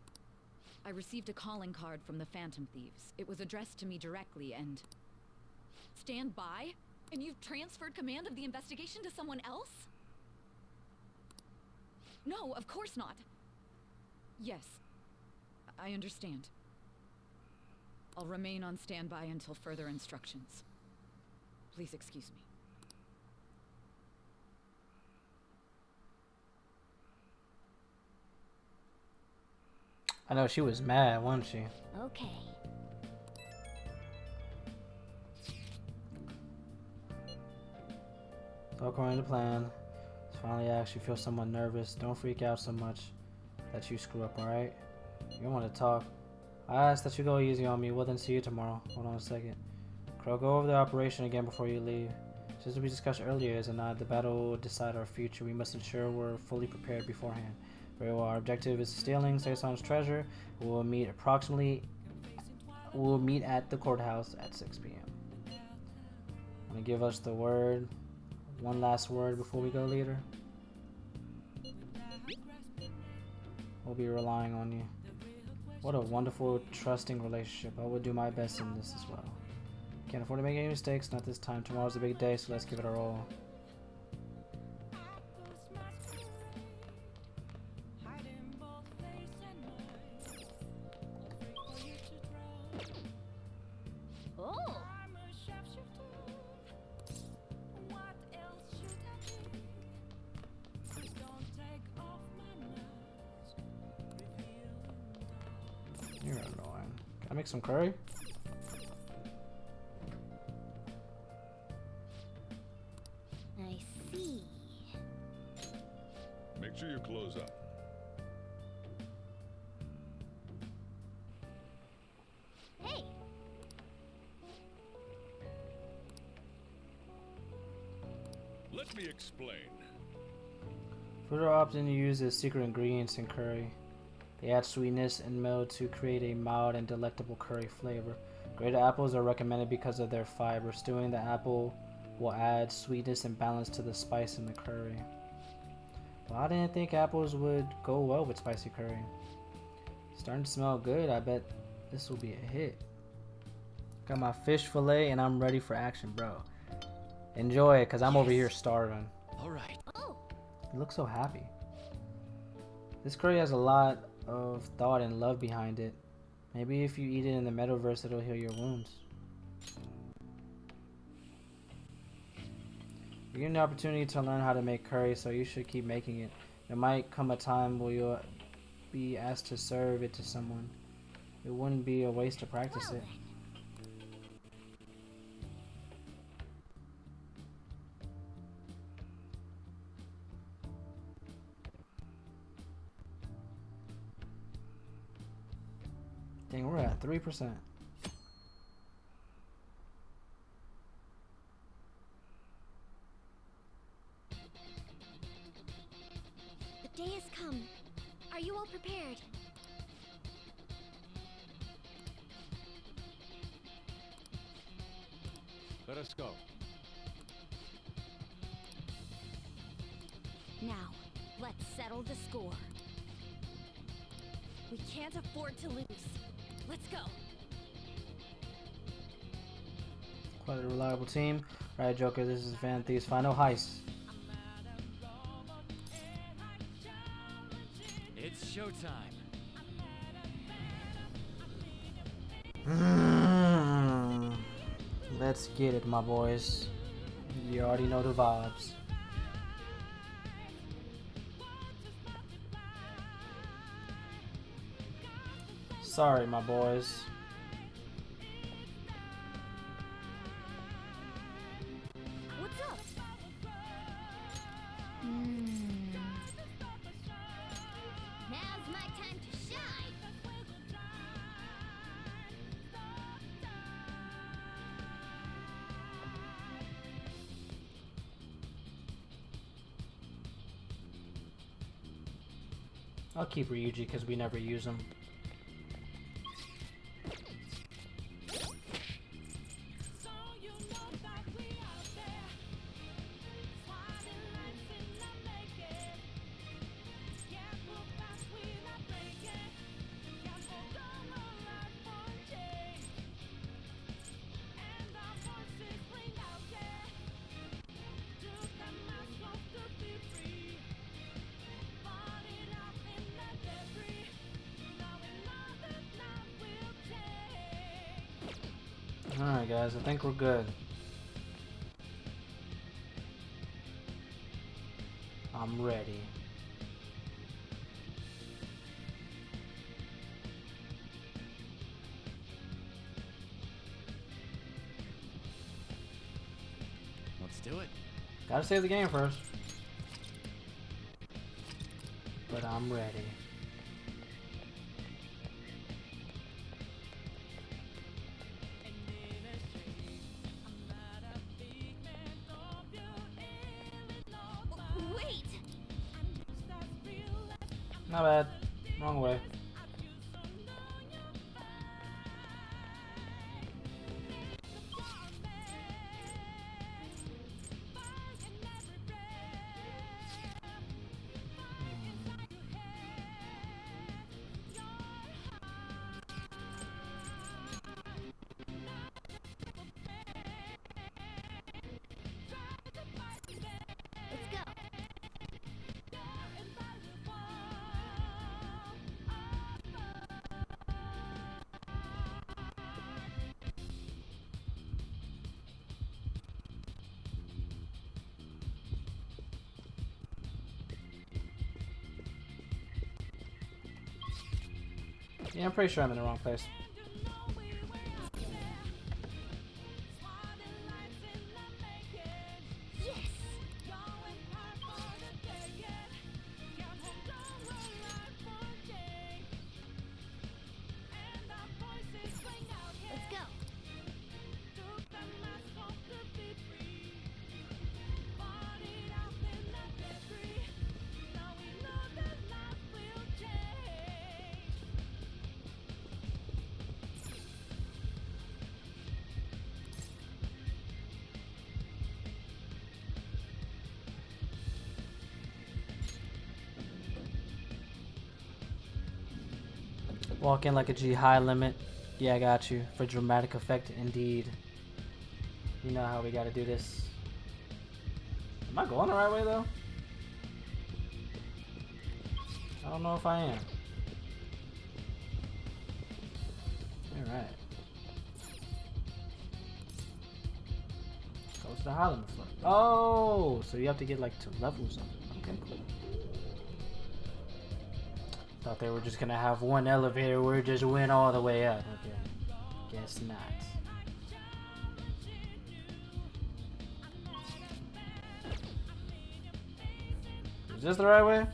I received a calling card from the Phantom Thieves. It was addressed to me directly and... Stand by? And you've transferred command of the investigation to someone else? No, of course not. Yes, I understand. I'll remain on standby until further instructions. Please excuse me.
I know she was mad, wasn't she?
Okay.
All according to plan. Let's finally actually feel somewhat nervous. Don't freak out so much that you screw up, alright? You want to talk. I asked that you go easy on me. Well then, see you tomorrow. Hold on a second. Crow, go over the operation again before you leave. Just as we discussed earlier, is it not? The battle will decide our future. We must ensure we're fully prepared beforehand. Very well. Our objective is stealing Sae-san's treasure. We'll meet at the courthouse at 6 p.m. Want to give us the word? One last word before we go, leader? We'll be relying on you. What a wonderful, trusting relationship. I will do my best in this as well. Can't afford to make any mistakes, not this time. Tomorrow's a big day, so let's give it our all.
Oh!
You're annoying. Can I make some curry?
I see.
Make sure you close up.
Hey!
Let me explain.
Food are often used as secret ingredients in curry. They add sweetness and milk to create a mild and delectable curry flavor. Grated apples are recommended because of their fiber. Stewing the apple will add sweetness and balance to the spice in the curry. Well, I didn't think apples would go well with spicy curry. Starting to smell good. I bet this will be a hit. Got my fish fillet and I'm ready for action, bro. Enjoy it, because I'm over here starving.
Alright.
Oh!
You look so happy. This curry has a lot of thought and love behind it. Maybe if you eat it in the metaverse, it'll heal your wounds. You're getting the opportunity to learn how to make curry, so you should keep making it. There might come a time where you'll be asked to serve it to someone. It wouldn't be a waste to practice
Well
it.
then.
Dang, we're at 3%.
The day has come. Are you all prepared?
Let us go.
Now, let's settle the score.
We can't afford to lose. Let's go.
Quite a reliable team. Alright, Joker, this is Van Thief's final heist.
It's showtime.
Let's get it, my boys. You already know the vibes. Sorry, my boys.
What's up? Now's my time to shine.
I'll keep Ryuji because we never use him. Alright guys, I think we're good. I'm ready.
Let's do it.
Gotta save the game first. But I'm ready.
Wait!
Not bad. Wrong way.
Let's go.
Yeah, I'm pretty sure I'm in the wrong place.
Yes! Let's go.
Walk in like a G, high limit. Yeah, I got you. For dramatic effect, indeed. You know how we gotta do this. Am I going the right way though? I don't know if I am. Alright. Go to the high limit floor. Oh, so you have to get like to levels of it. Okay, cool. Thought they were just gonna have one elevator where it just went all the way up. Okay. Guess not. Is this the right way?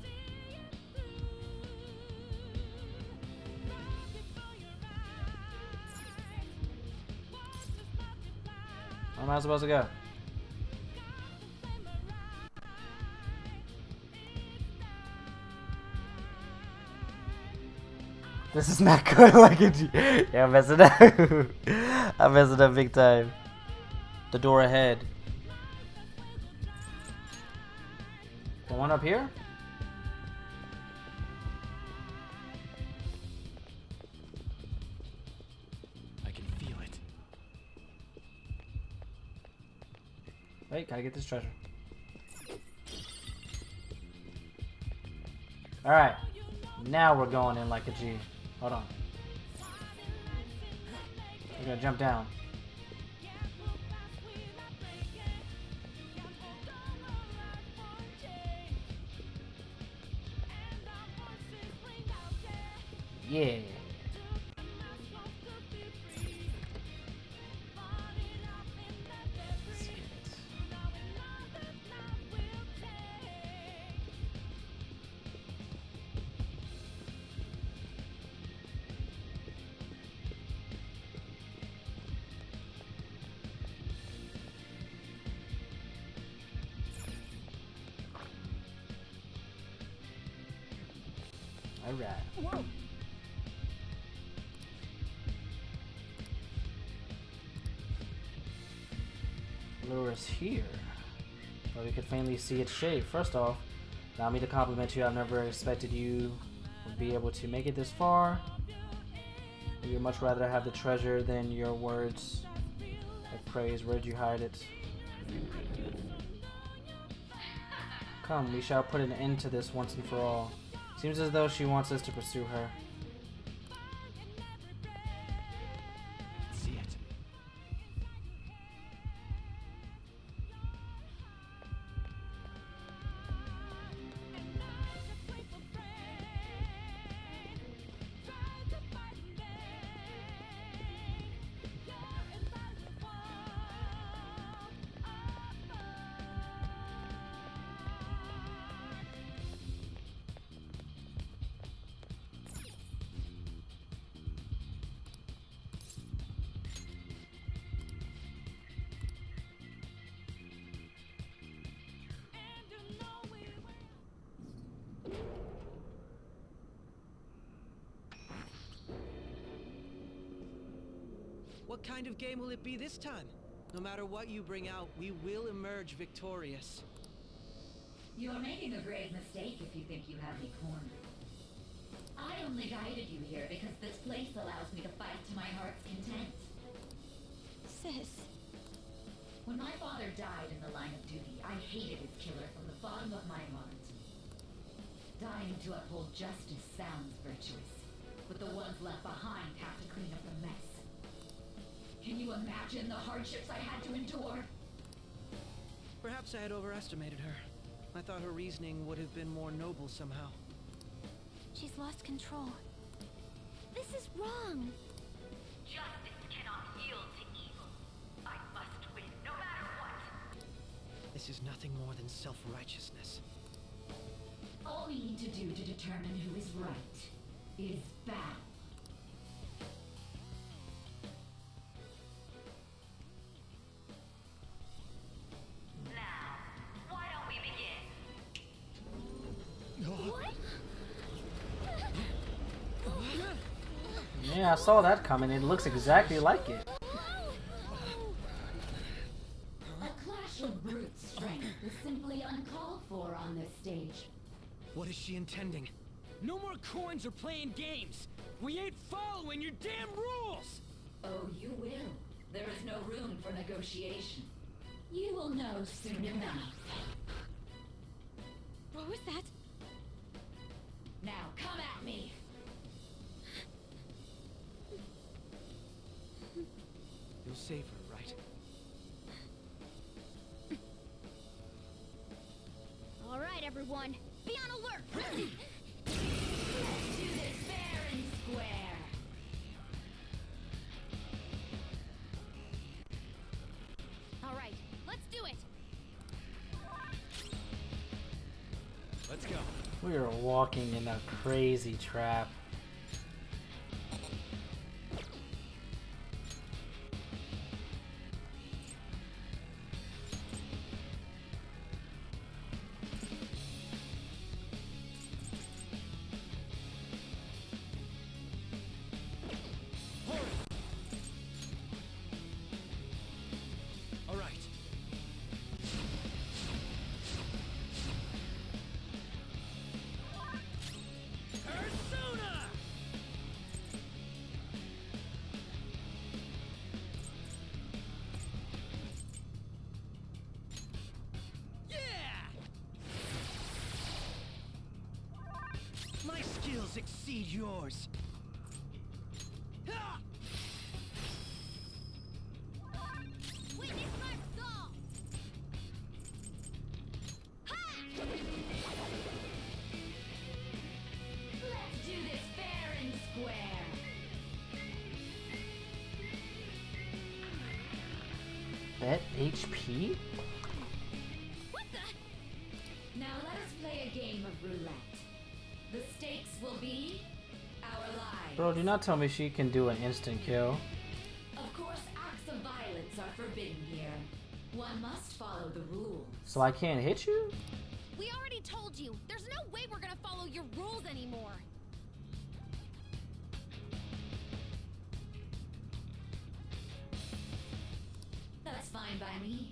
Where am I supposed to go? This is not going like a G. Yeah, I'm messing up. I'm messing up big time. the door ahead. The one up here?
I can feel it.
Wait, gotta get this treasure. Alright. Now we're going in like a G. Hold on. We're gonna jump down. Yeah. Alright.
Whoa.
Lure is here, but we could faintly see its shape. First off, allow me to compliment you. I've never expected you would be able to make it this far. You'd much rather have the treasure than your words of praise. Where'd you hide it? Come, we shall put an end to this once and for all. Seems as though she wants us to pursue her.
See it.
What kind of game will it be this time? No matter what you bring out, we will emerge victorious.
You're making a grave mistake if you think you have me cornered. I only guided you here because this place allows me to fight to my heart's content.
Sis.
When my father died in the line of duty, I hated his killer from the bottom of my heart. Dying to uphold justice sounds virtuous, but the ones left behind have to clean up the mess. Can you imagine the hardships I had to endure?
Perhaps I had overestimated her. I thought her reasoning would have been more noble somehow.
She's lost control. This is wrong.
Justice cannot yield to evil. I must win, no matter what.
This is nothing more than self-righteousness.
All we need to do to determine who is right is battle. Now, why don't we begin?
What?
Yeah, I saw that coming. It looks exactly like it.
A clash of brute strength is simply uncalled for on this stage.
What is she intending?
No more coins or playing games. We ain't following your damn rules.
Oh, you will. There is no room for negotiation. You will know soon enough.
What was that?
Now, come at me!
You'll save her, right?
All right, everyone. Be on alert.
Let's do this fair and square.
All right, let's do it.
Let's go.
We are walking in a crazy trap.
All right.
skills exceed yours. Ha!
Witness my soul! Ha!
Let's do this fair and square.
Bet HP?
What the?
Now let us play a game of roulette. The stakes will be our lives.
Bro, do not tell me she can do an instant kill.
Of course, acts of violence are forbidden here. One must follow the rules.
So I can't hit you?
We already told you. There's no way we're gonna follow your rules anymore.
That's fine by me.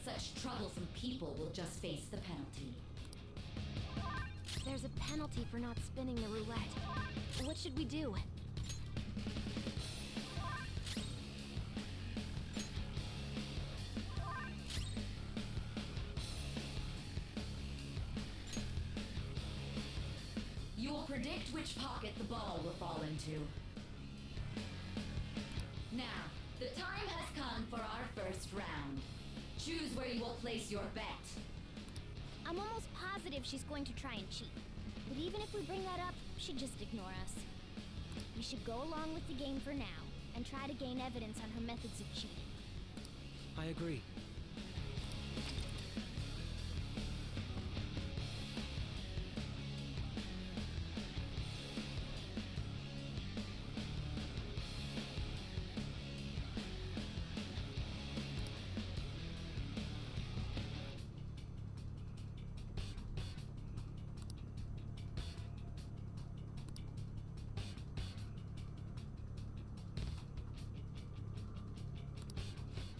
Such troublesome people will just face the penalty.
There's a penalty for not spinning the roulette. What should we do?
You will predict which pocket the ball will fall into. Now, the time has come for our first round. Choose where you will place your bet.
I'm almost positive she's going to try and cheat. But even if we bring that up, she'd just ignore us. We should go along with the game for now, and try to gain evidence on her methods of cheating.
I agree.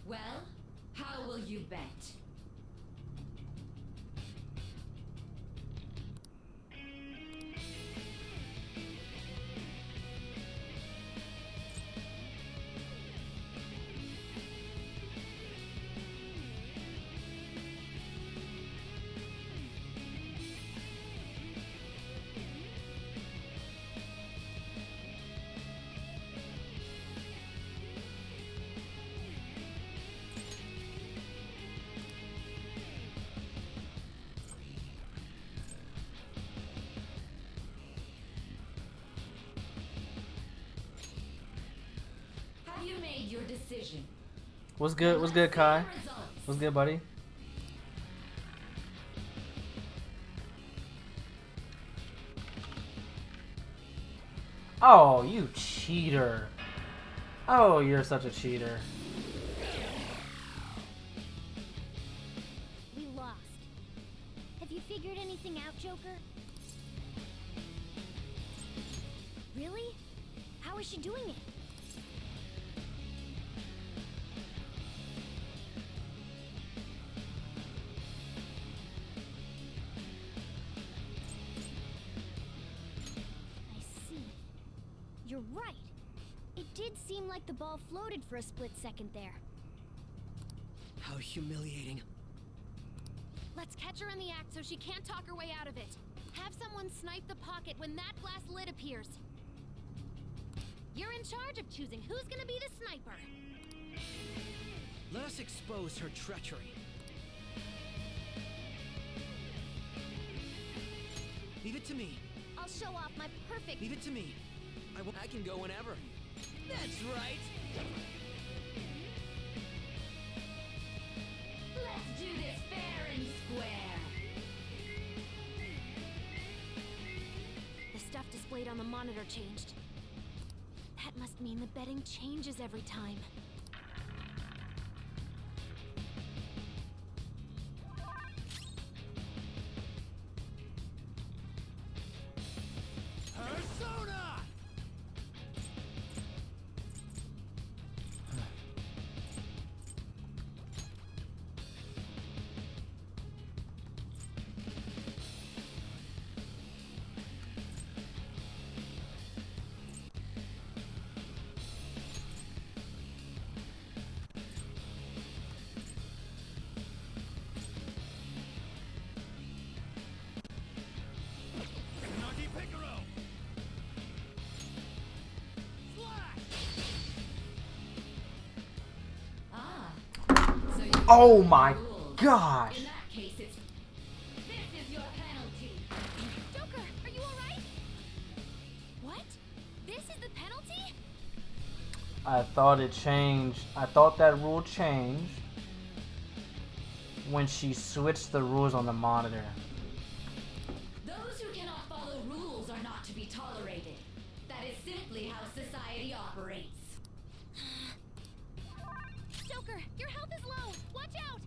Well, how will you bet? Have you made your decision?
What's good? What's good, Kai?
Results.
What's good, buddy? Oh, you cheater. Oh, you're such a cheater.
We lost. Have you figured anything out, Joker? Really? How is she doing it? I see. You're right. It did seem like the ball floated for a split second there.
How humiliating.
Let's catch her in the act so she can't talk her way out of it. Have someone snipe the pocket when that glass lid appears. You're in charge of choosing who's gonna be the sniper.
Let us expose her treachery. Leave it to me.
I'll show off my perfect...
Leave it to me. I can go whenever. That's right.
Let's do this fair and square.
The stuff displayed on the monitor changed. That must mean the betting changes every time.
Persona!
Oh my gosh.
In that case, it's... This is your penalty.
Joker, are you alright? What? This is the penalty?
I thought it changed. I thought that rule changed when she switched the rules on the monitor.
Those who cannot follow rules are not to be tolerated. That is simply how society operates.
Joker, your health is low. Watch out.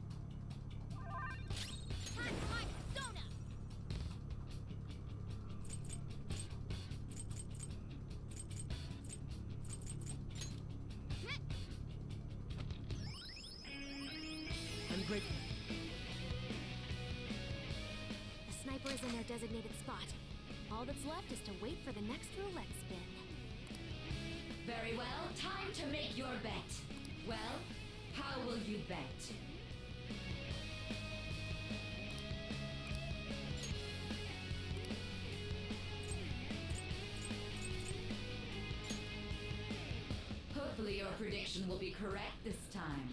Time for my persona.
I'm grateful.
The sniper is in their designated spot. All that's left is to wait for the next roulette spin.
Very well, time to make your bet. Well, how will you bet? Hopefully your prediction will be correct this time.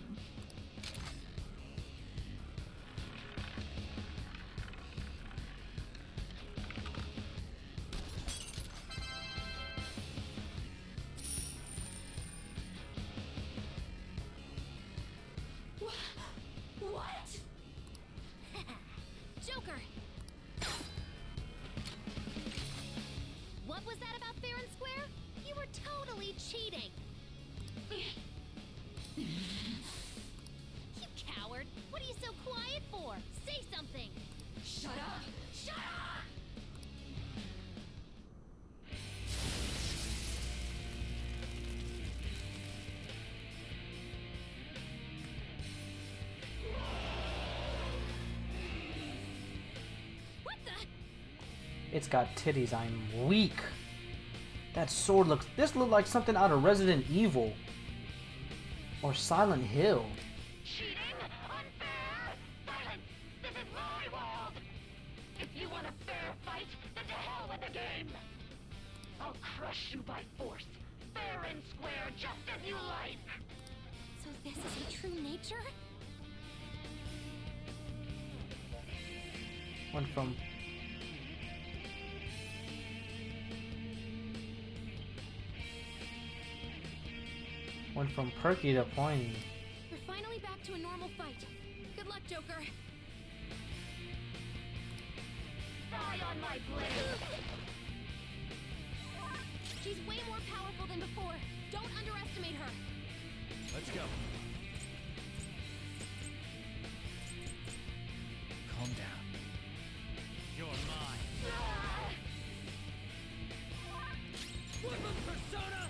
What?
Joker! What was that about fair and square? You were totally cheating! You coward! What are you so quiet for? Say something!
Shut up! Shut up!
What the?
It's got titties. I'm weak. That sword looks... This looked like something out of Resident Evil. Or Silent Hill.
Cheating? Unfair? Silence! This is my world! If you want a fair fight, then to hell with the game! I'll crush you by force, fair and square, just as you like!
So this is your true nature?
Went from... Went from perky to pointy.
We're finally back to a normal fight. Good luck, Joker.
Die on my blade!
She's way more powerful than before. Don't underestimate her.
Let's go. Calm down. You're mine. Woodland persona!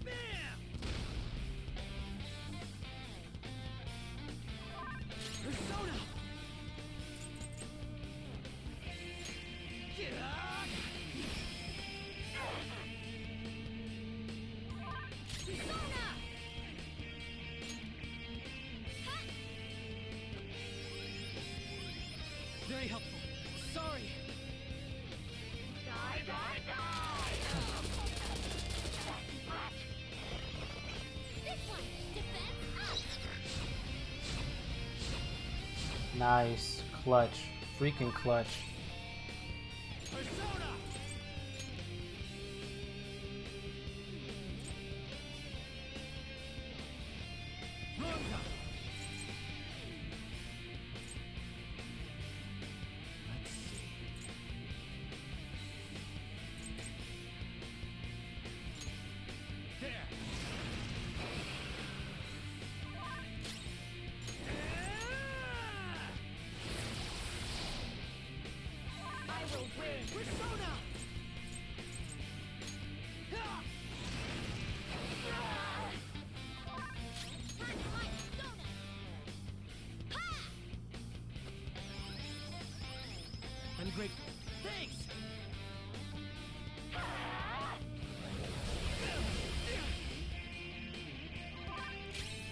Bam! Persona! Very helpful. Sorry.
Die, die, die!
This one! Defense up!
Nice. Clutch. Freaking clutch.
Persona! Ronda! Let's see. There!
I will win!
Persona! Ha!
Time for my persona! Ha!
I'm grateful.
Thanks!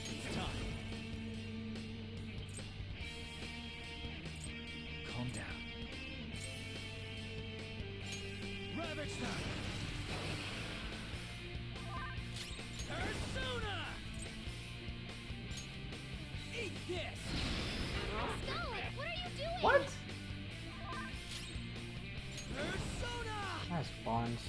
It's time. Calm down. Ravage time! Persona! Eat this!
Scarlet, what are you doing?
What?
Persona!
That's Barnes.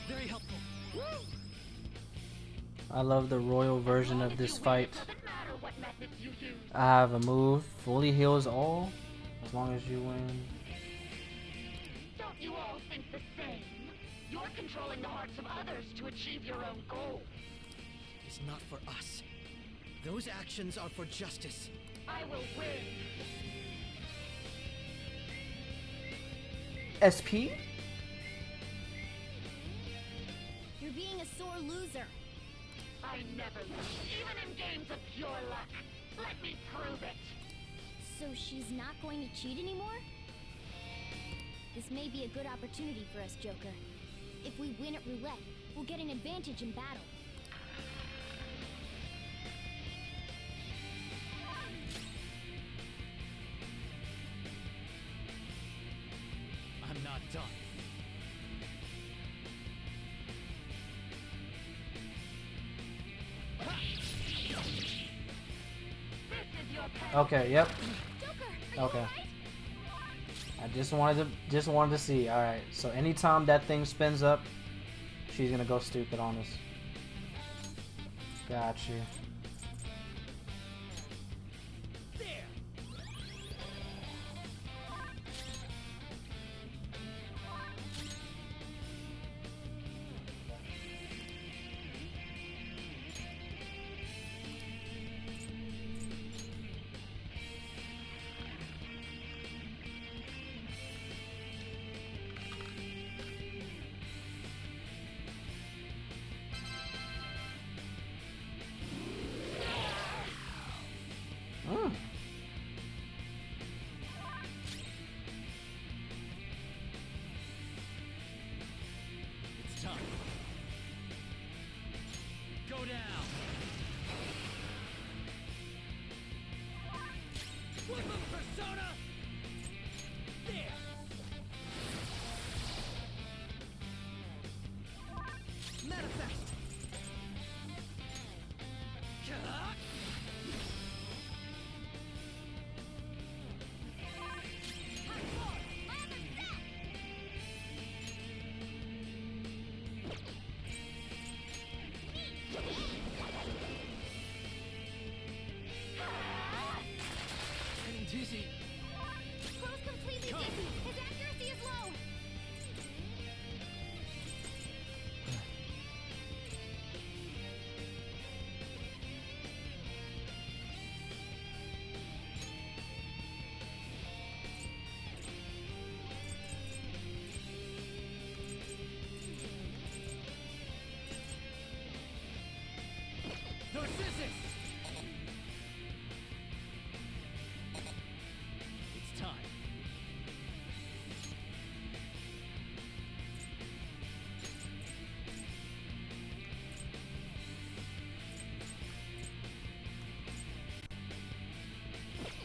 Very helpful.
I love the royal version of this fight.
Doesn't matter what methods you use.
I have a move, fully heals all, as long as you win.
Don't you all think the same? You're controlling the hearts of others to achieve your own goals.
It's not for us. Those actions are for justice.
I will win.
SP?
You're being a sore loser.
I never lose, even in games of pure luck. Let me prove it.
So she's not going to cheat anymore? This may be a good opportunity for us, Joker. If we win at roulette, we'll get an advantage in battle.
I'm not done.
This is your path.
Okay, yep.
Joker, are you
Okay.
alright?
I just wanted to see. All right. So anytime that thing spins up, she's gonna go stupid on us. Got you.
There!
Mm.
It's time. Go down! Flip him, Persona! There!
Manifest!
Cut!
Getting dizzy.
Crow's completely dizzy. His accuracy is low.
Narcissus! It's time.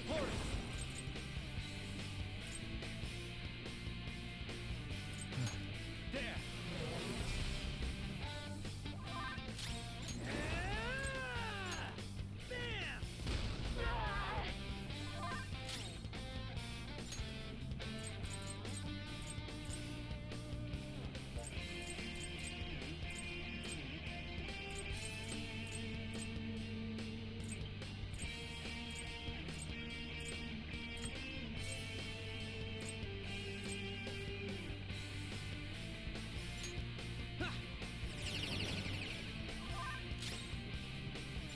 Horus! There! Ah! Bam!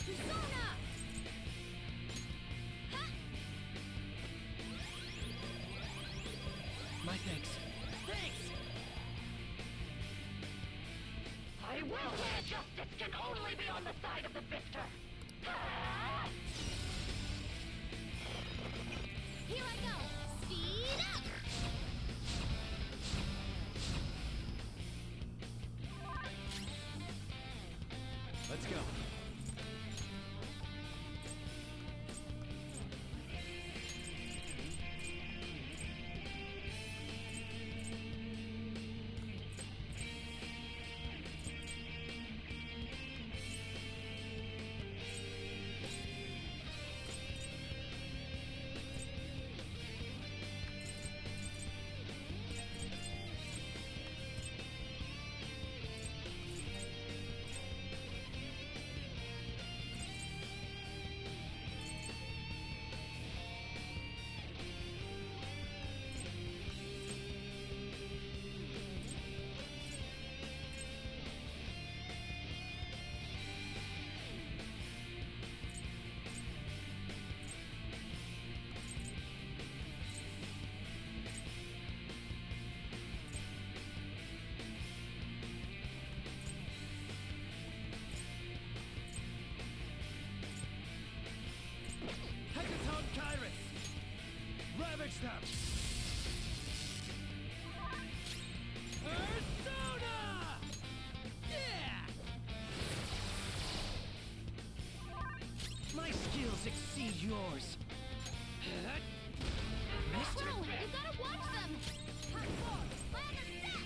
Persona!
My thanks.
Thanks!
I will where justice can only be on the side of the victor.
Here I go. Speed up.
Let's go. Hecaton Kyrus! Ravage them! Persona! Yeah! My skills exceed yours. Mister?
Whoa, you gotta watch them! Hot four, land or set!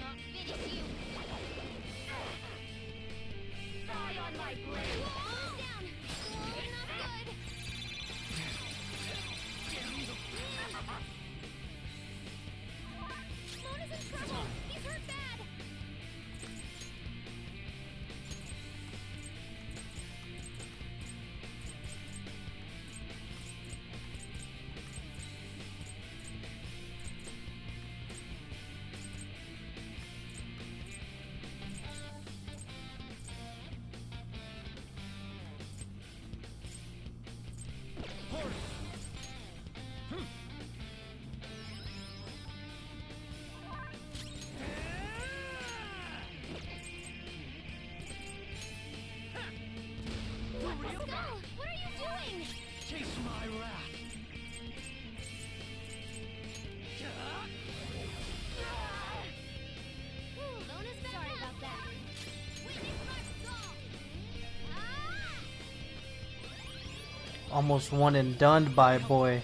Not finish you!
Die on my blade!
Whoa, down! Oh, not good! Mona's in trouble! He's hurt bad!
Horse!
Let's go! What are you doing?
Chase my wrath!
Mona's been sorry about that. Witness my soul! Ah!
Almost one and done by boy.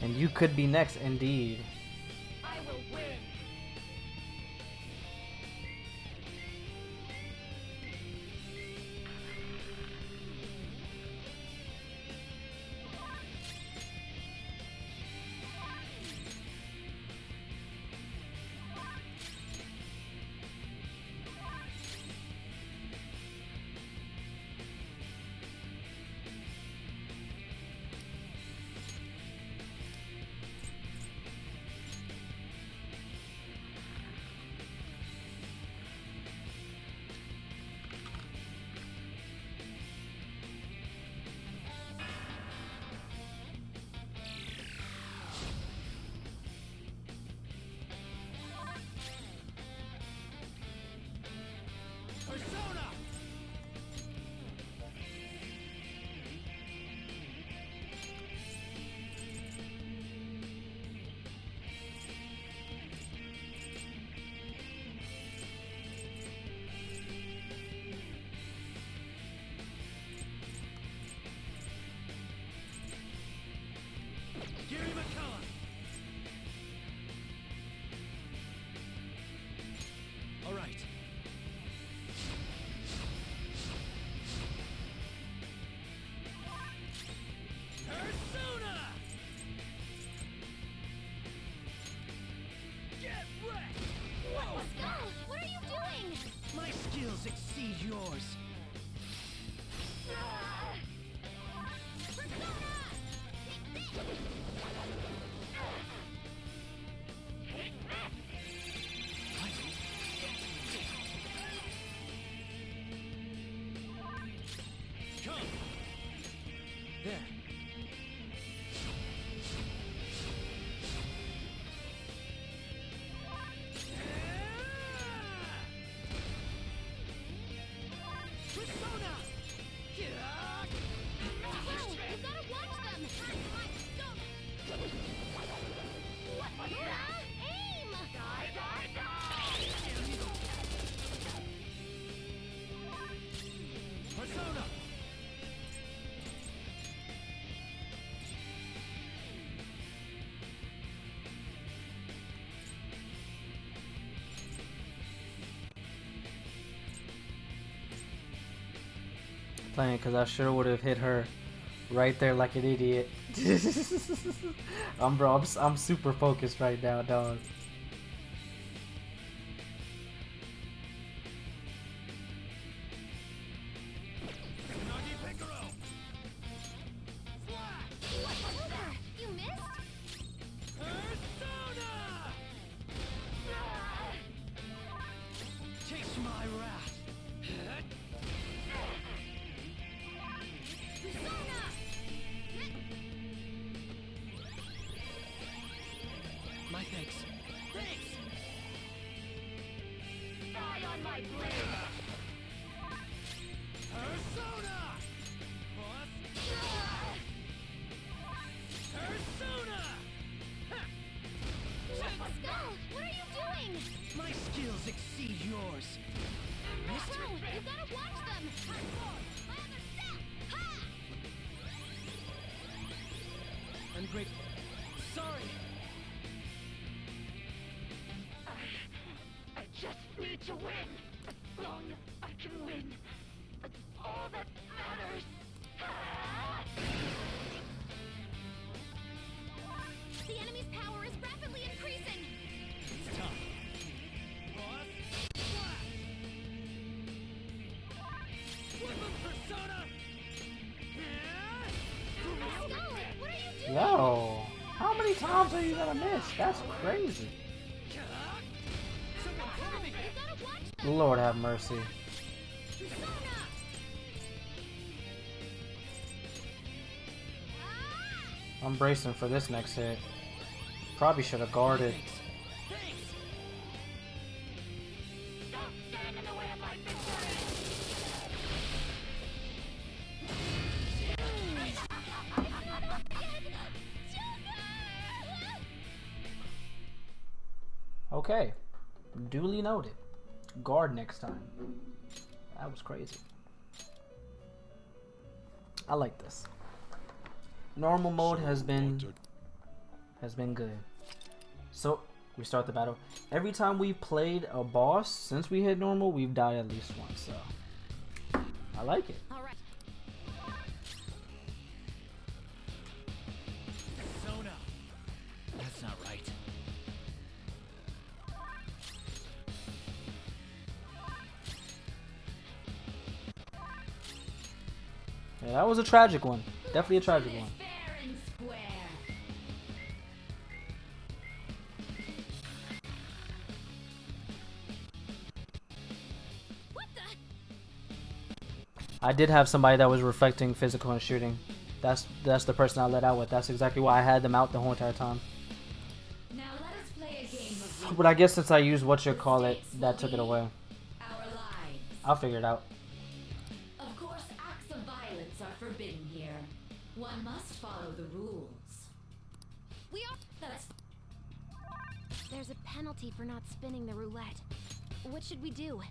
And you could be next indeed.
I will win!
playing because I sure would have hit her right there like an idiot. I'm super focused right now, dog.
You missed?
Taste my wrath. My thanks. Thanks!
Die on my blade!
Persona! Persona!
Let's go! What are you doing?
My skills exceed yours. Missed?
No, you gotta watch them! My other step! Ha!
I'm grateful. Sorry.
I just need to win. As long as I can win. That's all that matters.
The enemy's power is rapidly increasing!
It's time. Flip him, Persona!
Let's go! What are you doing?
Yo, how many times are you gonna miss? That's crazy.
Someone cover me!
You gotta watch them!
Lord have mercy.
Persona!
I'm bracing for this next hit. Probably should have guarded.
Thanks!
Don't stand in the way of my victory!
Okay, duly noted. Guard next time. That was crazy. I like this. Normal mode has been good. So we start the battle. Every time we played a boss since we hit normal, we've died at least once. So I like it.
All right.
Persona! That's not right.
Yeah, that was a tragic one. Definitely a tragic one.
Fair and square.
What the?
I did have somebody that was reflecting physical and shooting. That's the person I let out with. That's exactly why I had them out the whole entire time.
Now let us play a game of
But I guess since I used what you call it, that took it away.
our lives.
I'll figure it out.
Of course, acts of violence are forbidden here. One must follow the rules.
We are.
That's
There's a penalty for not spinning the roulette. What should we do?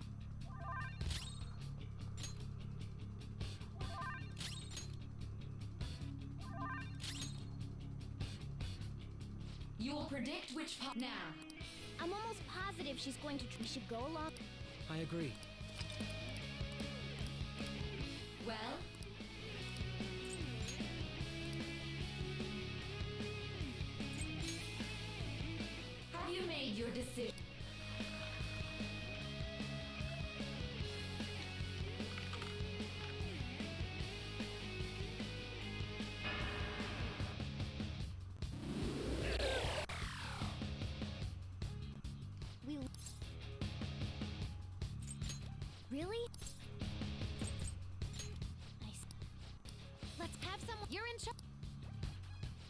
you will predict which now.
I'm almost positive she's going to. We should go along.
I agree.
Well, have you made your decision?
We. Really? Nice. Let's have someone. You're in charge.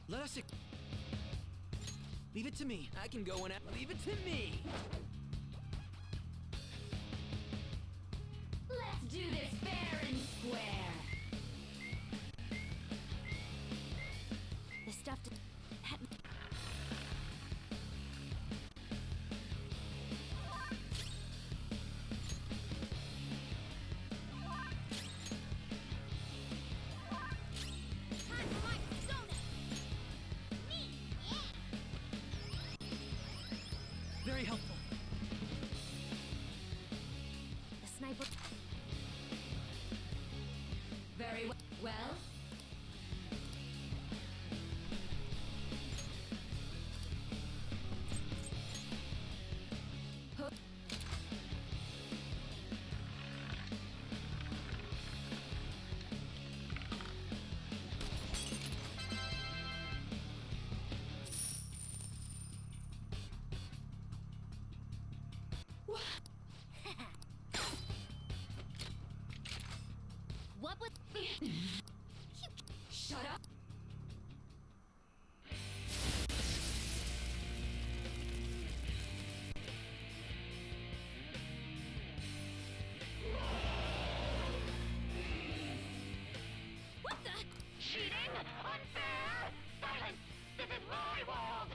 Let us. Leave it to me. I can go in.
Leave it to me!
Let's do this fair and square.
The stuff to.
Very helpful.
The sniper. What was... You... Shut up! What the...
Cheating? Unfair? Silence! This is my world!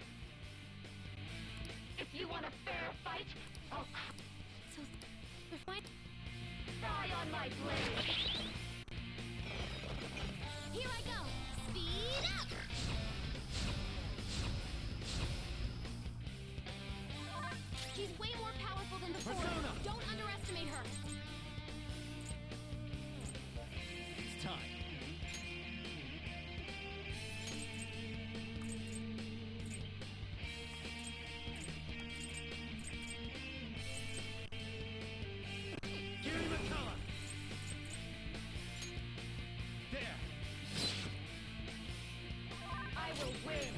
If you want a fair fight, I'll
So... They're fine...
die on my blade!
Here I go! Speed up! She's way more powerful than before.
Persona!
Don't underestimate her.
It's time. Give me the color. There.
I will win!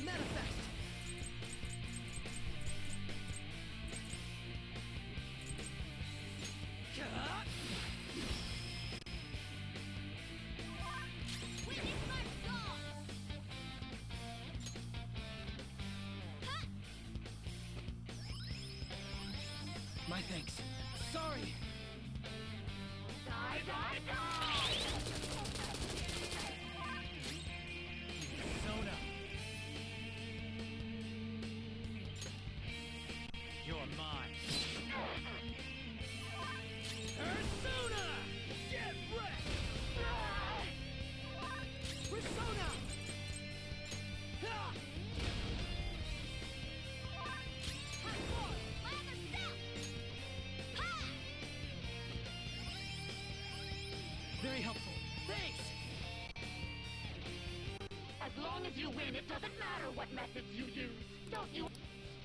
Manifest!
Witness my resolve! Ha!
My thanks. Sorry!
Die, die, die!
Persona. You're mine. Persona! Get wrecked!
Persona!
Ha!
Hot four! My other self! Ha!
Very helpful.
Thanks!
As long as you win, it doesn't matter what methods you use. Don't you?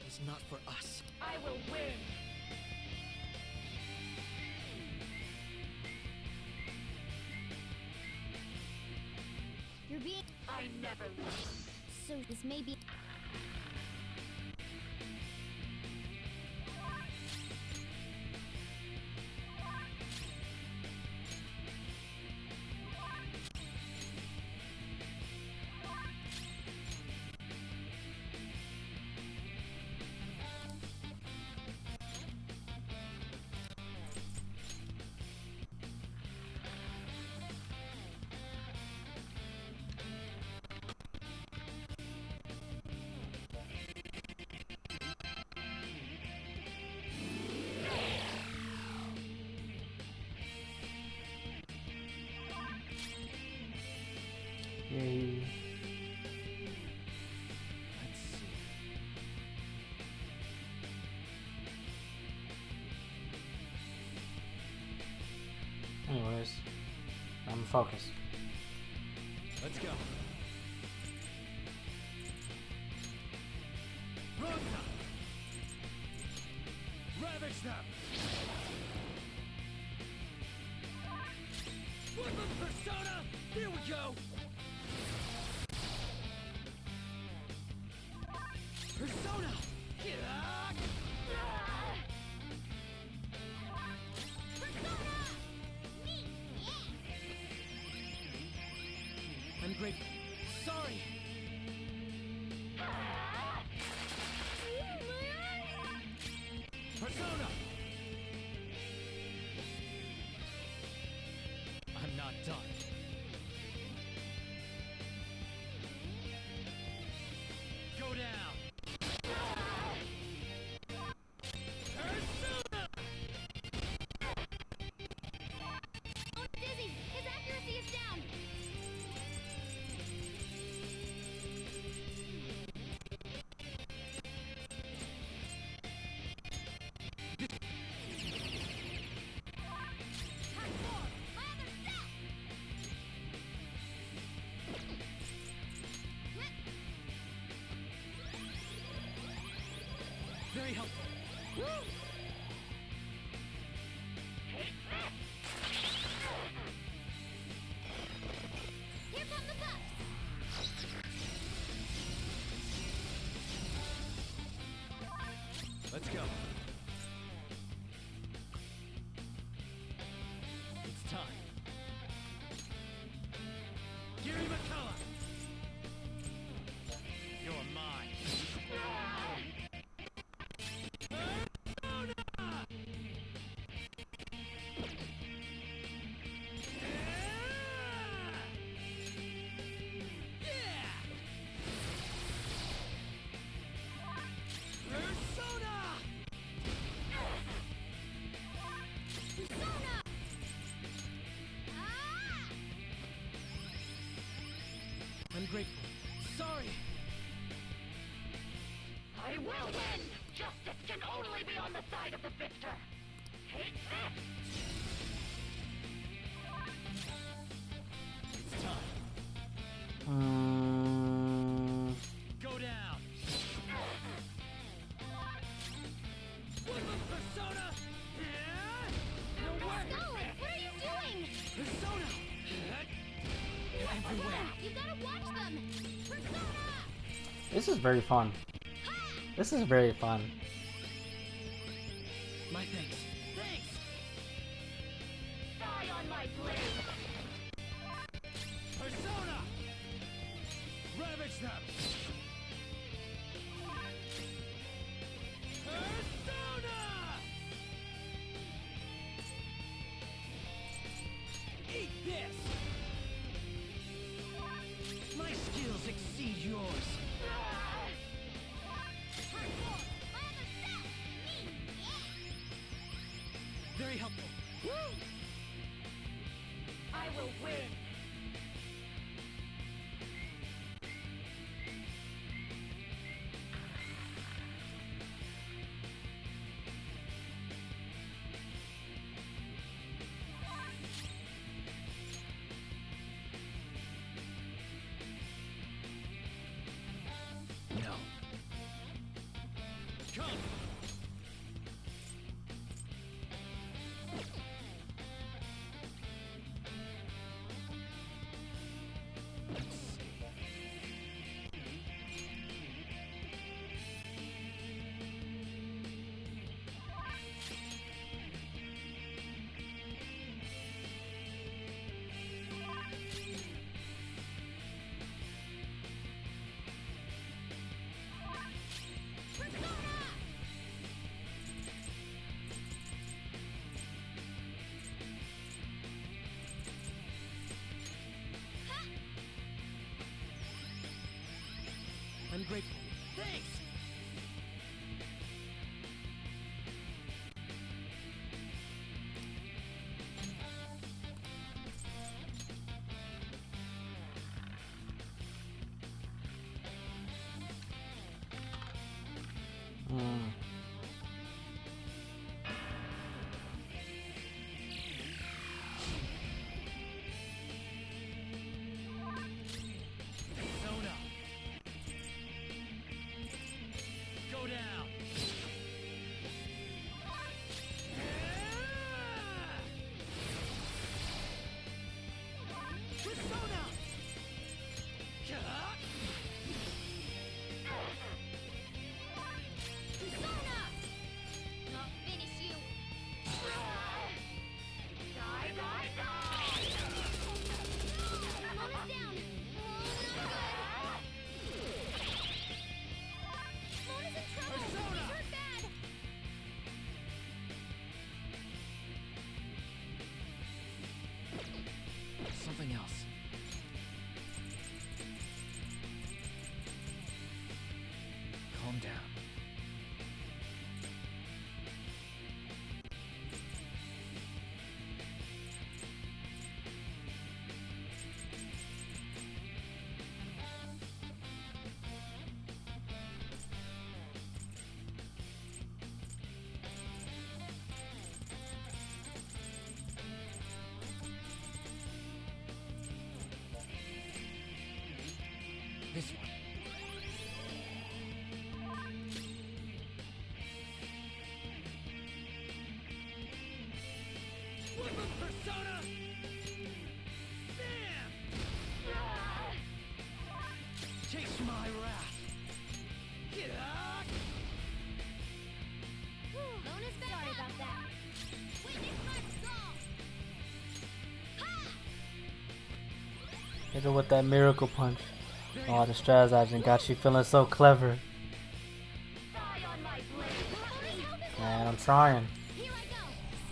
It's not for us.
I will win!
You're being...
I never lose.
So this may be...
Yay.
Let's see.
Anyways, I'm focused.
Let's go. Rosa! Ravage them! Woodland Persona! Here we go!
Persona!
Persona! Me! Yeah!
I'm grateful. Sorry!
Persona! I'm not done. Go down! Persona!
Oh, Dizzy! His accuracy is down! Hot four! My other self!
Very helpful.
Woo! Here come the buffs!
win! Justice can only be on the side of the victor! Hate this!
It's time. Go down. Woodland Persona. No way.
Scarlet, what are you doing?
Persona. Everywhere.
You gotta watch them! Persona!
This is very fun. This is very fun.
My thanks. Thanks.
Die on my blade!
Persona. Ravage them. Persona. Eat this. My skills exceed yours. Very helpful. Woo!
I will win!
No. Come. I'm grateful. Thanks! Persona. Go down. Persona.
Persona! I'll finish you.
Die, die, die!
Mona's down. Oh, not good. Mona's in trouble.
Persona!
Hurt bad.
Something else. Calm down. This one. Woodland Persona! Bam! Taste my wrath! Get out!
Mona's back. Sorry about that. Witness my skull.
Hit her with that miracle punch. Oh, the strategizing got you feeling so clever.
Die on my blade!
Man, I'm trying.
Here I go.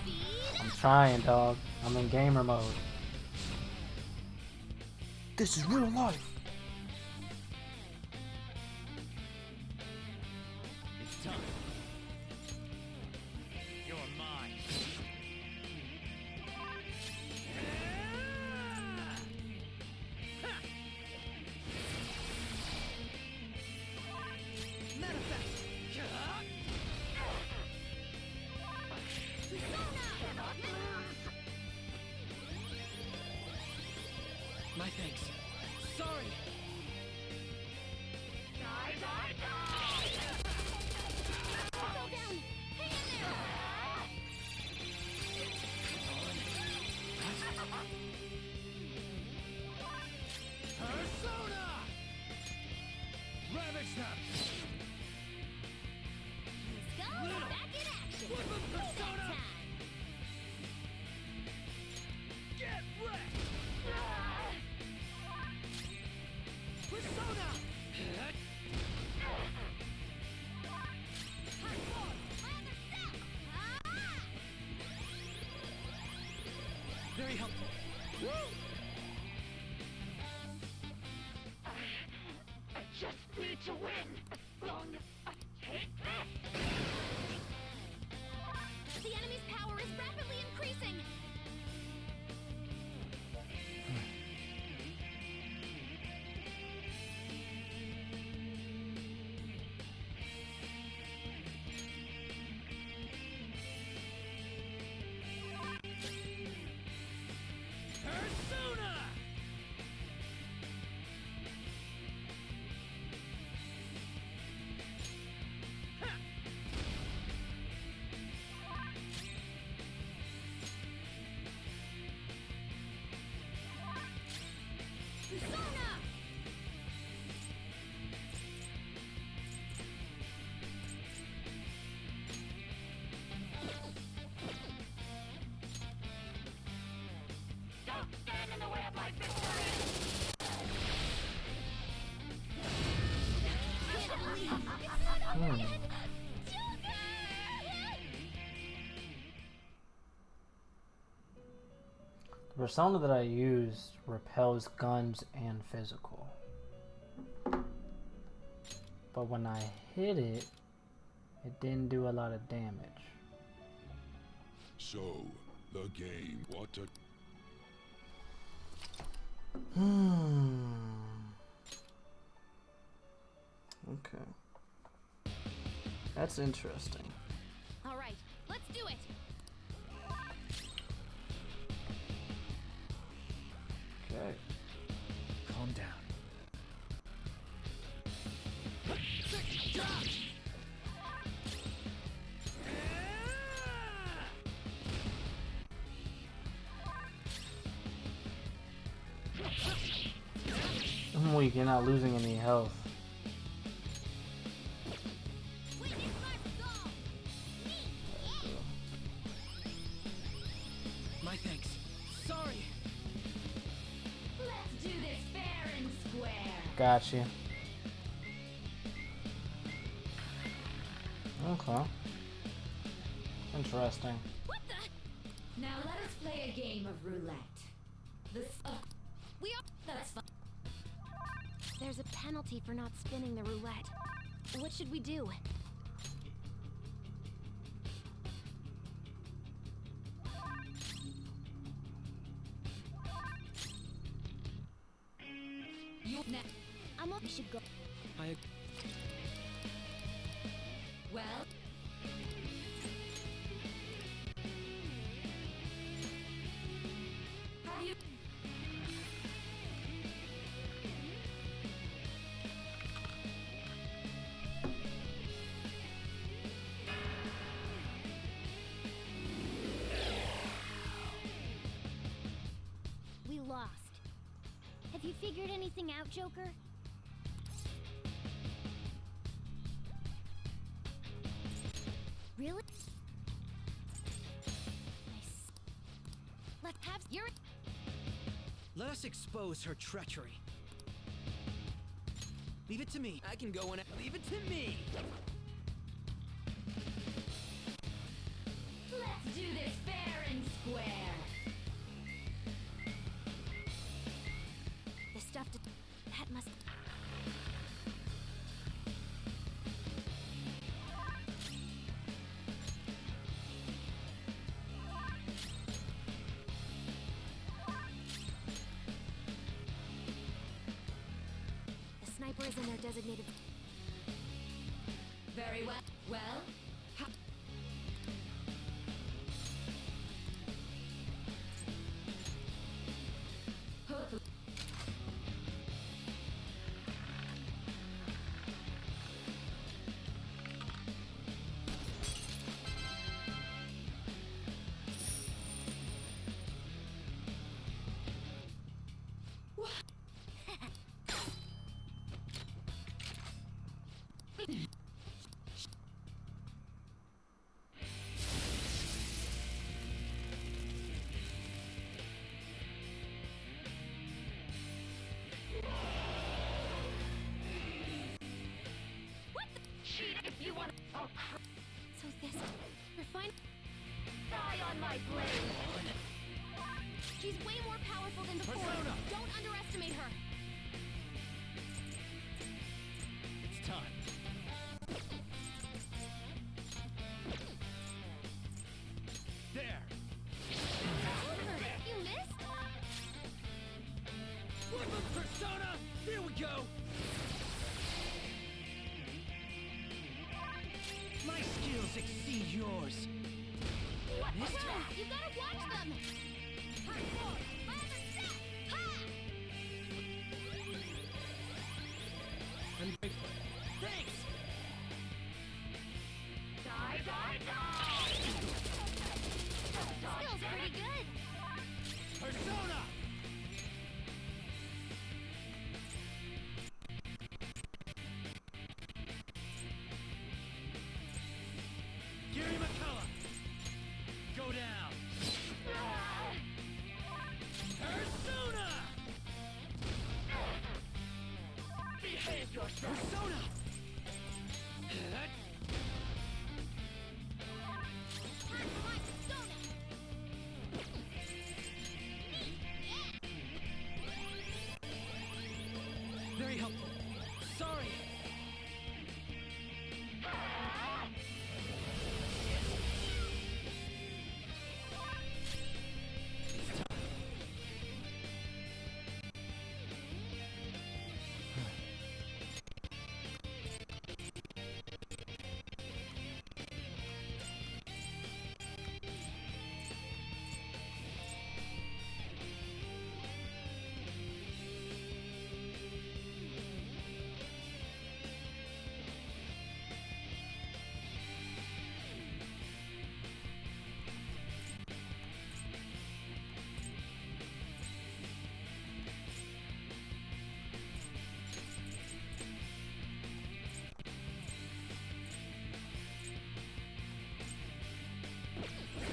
Speed.
I'm trying, dog. I'm in gamer mode. This is real life.
It's time. You're mine. Manifest!
My thanks. Sorry.
Die, die, die!
Go down! Hang in there!
Persona! Ravage them!
Let's go! Back in action!
Flip 'em, Persona!
Time.
Get wrecked! Persona!
Hardcore! Lather step! Ah!
Very helpful.
I just need to win. As long as I take this.
The enemy's power is rapidly increasing!
Persona!
Persona!
Don't stand in the way of my victory.
Can't believe it's not over yet! Joker!
The persona that I used repels guns and physical. But when I hit it, it didn't do a lot of damage.
So, the game. What a...
Okay. That's interesting.
All right, let's do it!
Okay.
Calm down.
I'm weak, you're not losing any health.
Witness my resolve!
My thanks. Sorry.
Let's do this fair and square.
Got you. Okay. Interesting.
What the?
Now let us play a game of roulette. This.
We are.
That's fine.
There's a penalty for not spinning the roulette. What should we do?
You.
We should go.
I.
Well. Have you?
We lost. Have you figured anything out, Joker? Really? Nice. Let's have your.
Let us expose her treachery. Leave it to me. I can go in. Leave it to me.
Let's do this fair and square.
The stuff to. That must. The sniper is in their designated.
Very well. Well. Hopefully.
my blade!
She's way more powerful than before.
Persona!
Don't underestimate her.
It's time. There!
You missed?
Flip of Persona! Here we go! My skills exceed yours. This time.
You gotta watch them. Hard forward. Father step. Ha!
I'm grateful. Thanks!
Die, die, die!
Feels pretty good.
Persona! Gary McCullough! Go down! Persona!
Behave yourself!
Persona! Very helpful. Sorry.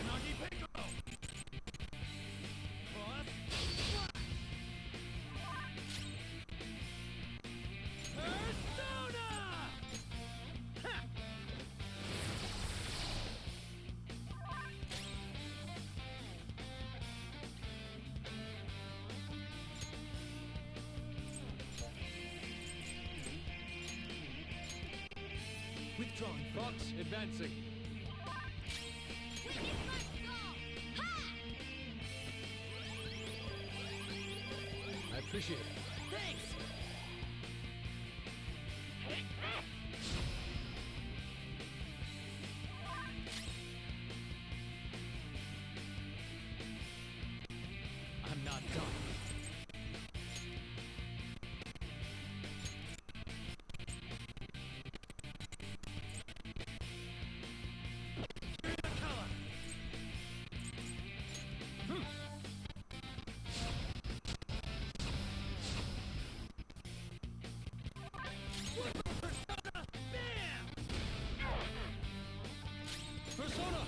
Nagi Piccolo! Boss! Persona! Ha! Withdrawing. Fox advancing. I appreciate it. Thanks! I'm not done. Gary McCullough! Persona! Bam! Persona!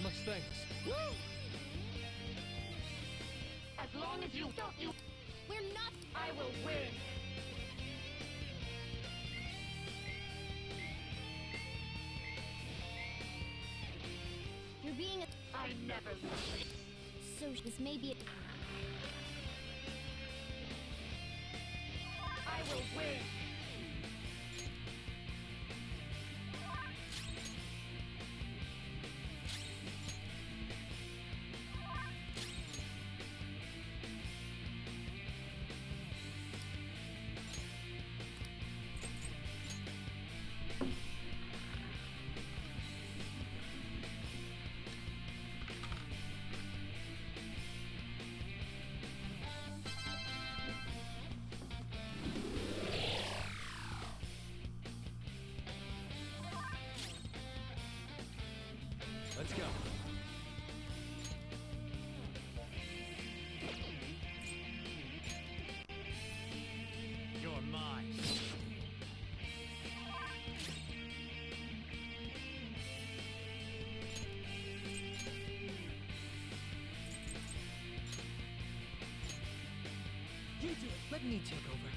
Much thanks.
Woo! As long as you don't,
We're not.
I will win!
You're being a.
I never lose.
So this may be.
I will win!
Let's go. You're mine.
Let me take over.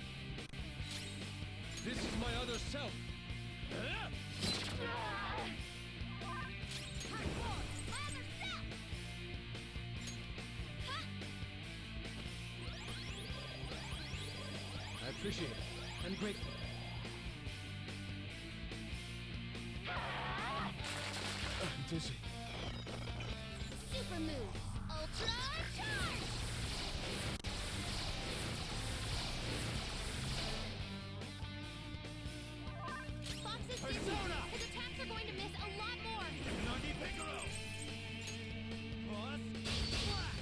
This is my other self. I appreciate it. I'm grateful. I'm dizzy.
Super move. Ultra charge! Fox is dizzy.
Persona!
His attacks are going to miss a lot more.
Nagi Piccolo! Cross! Flash!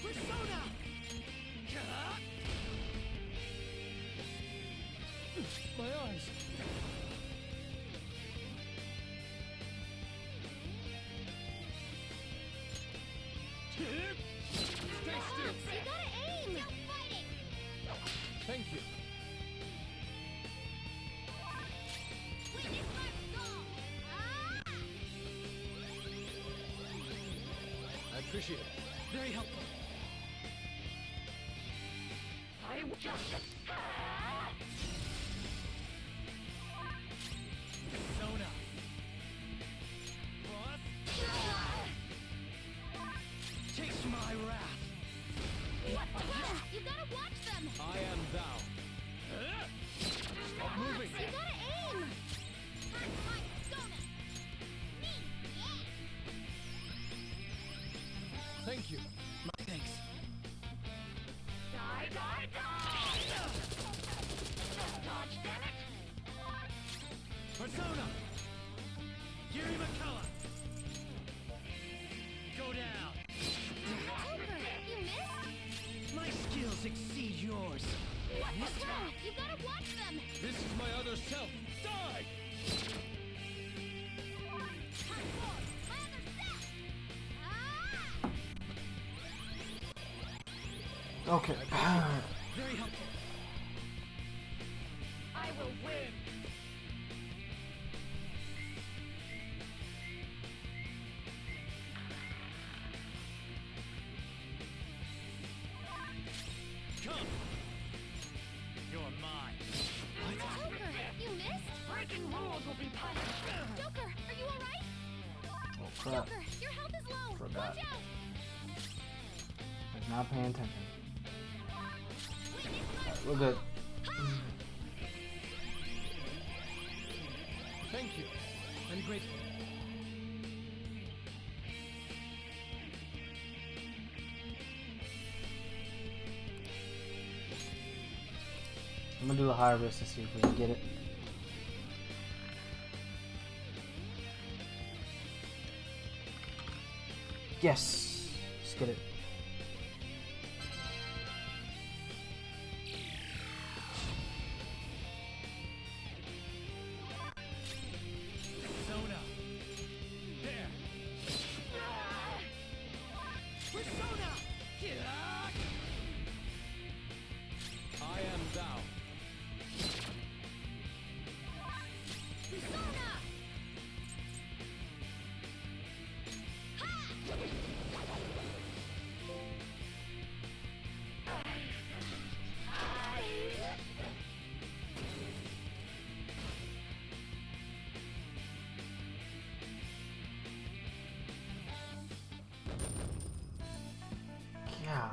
Persona! My eyes! Stay still!
You gotta aim! Still fighting!
Thank you.
Witness my soul! Ah!
I appreciate it.
Very helpful.
I'm justice.
Persona! Cross!
Taste my wrath.
You gotta watch them!
I am thou. Stop moving!
You gotta aim! Hot my persona! Me! Yeah!
Thank you.
My thanks.
Die, die, die! Dodge, damn it!
Persona! Giri McCullough! Go down!
Joker, you missed?
My skills exceed yours.
What's wrong? You gotta watch them!
This is my other self! Die!
Hot four! My other self! Ah!
Okay.
Very helpful.
I will win!
Come! You're mine!
Joker, you missed?
Breaking rules will be punished!
Joker, are you alright?
Oh crap.
Joker, your health is low!
Forgot.
Watch out!
Was not paying attention.
Witness my
Alright, we're good.
Thank you.
I'm grateful.
I'm gonna do a high risk to see if we can get it. Yes! Let's get it.
Persona! There! Persona! I am thou.
persona!
Yeah.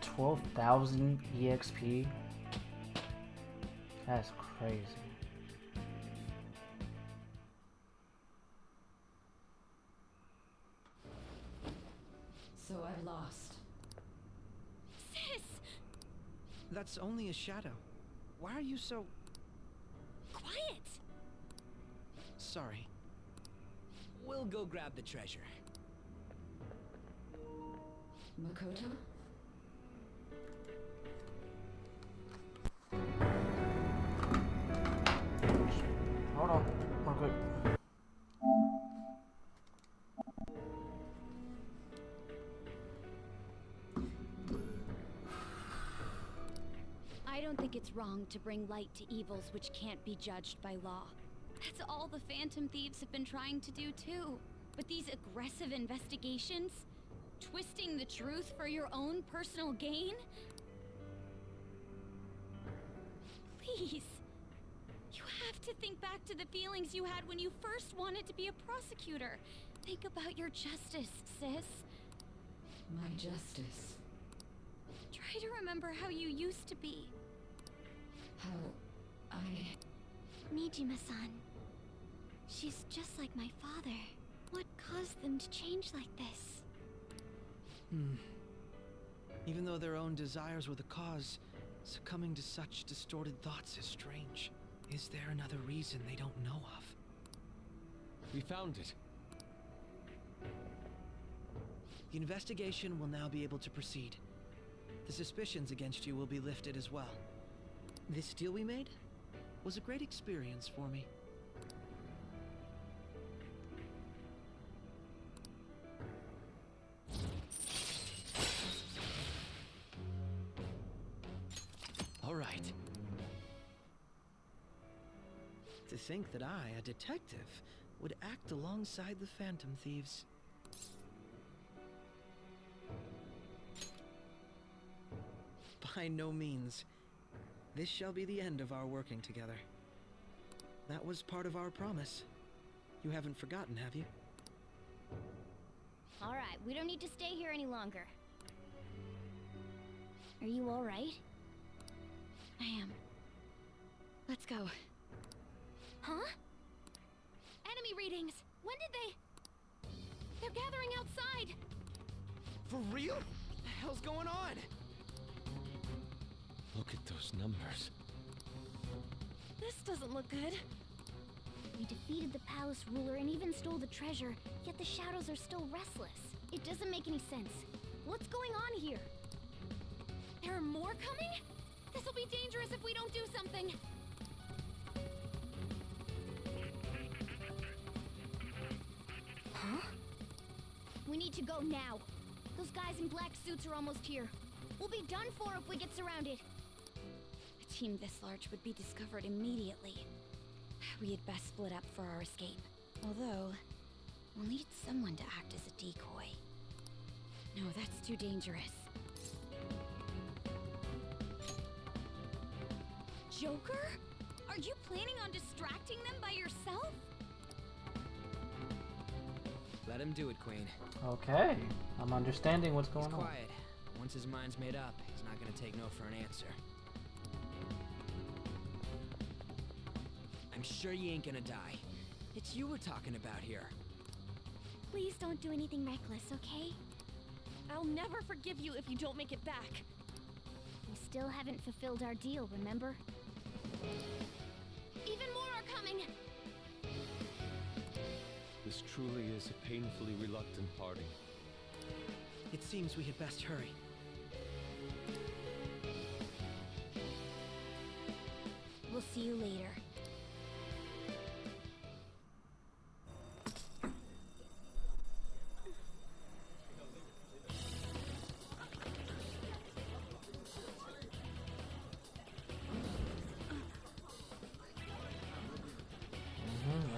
12,000 EXP? That's crazy.
So I've lost.
Sis!
That's only a shadow. Why are you so...
Quiet!
Sorry.
We'll go grab the treasure.
Makoto?
Hold on, real quick.
I don't think it's wrong to bring light to evils which can't be judged by law. That's all the Phantom Thieves have been trying to do too. But these aggressive investigations? Twisting the truth for your own personal gain? Please. You have to think back to the feelings you had when you first wanted to be a prosecutor. Think about your justice, sis.
My justice.
Try to remember how you used to be.
How I...
Nijima-san. She's just like my father. What caused them to change like this?
Even though their own desires were the cause, succumbing to such distorted thoughts is strange. Is there another reason they don't know of?
We found it.
The investigation will now be able to proceed. The suspicions against you will be lifted as well. This deal we made was a great experience for me. All right. To think that I, a detective, would act alongside the Phantom Thieves. By no means. This shall be the end of our working together. That was part of our promise. You haven't forgotten, have you?
Alright, we don't need to stay here any longer. Are you alright? I am. Let's go. Huh? Enemy readings! When did they... They're gathering outside!
For real? What the hell's going on?
Look at those numbers.
This doesn't look good.
We defeated the palace ruler and even stole the treasure, yet the shadows are still restless. It doesn't make any sense. What's going on here? There are more coming? This'll be dangerous if we don't do something. Huh? We need to go now. Those guys in black suits are almost here. We'll be done for if we get surrounded. A team this large would be discovered immediately. We had best split up for our escape. Although, we'll need someone to act as a decoy. No, that's too dangerous. Joker? Are you planning on distracting them by yourself?
Let him do it, Queen.
Okay, I'm understanding what's going
He's
on.
quiet. Once his mind's made up, he's not gonna take no for an answer. I'm sure you ain't gonna die. It's you we're talking about here.
Please don't do anything reckless, okay?
I'll never forgive you if you don't make it back.
We still haven't fulfilled our deal, remember? Even more are coming!
This truly is a painfully reluctant parting.
It seems we had best hurry.
We'll see you later.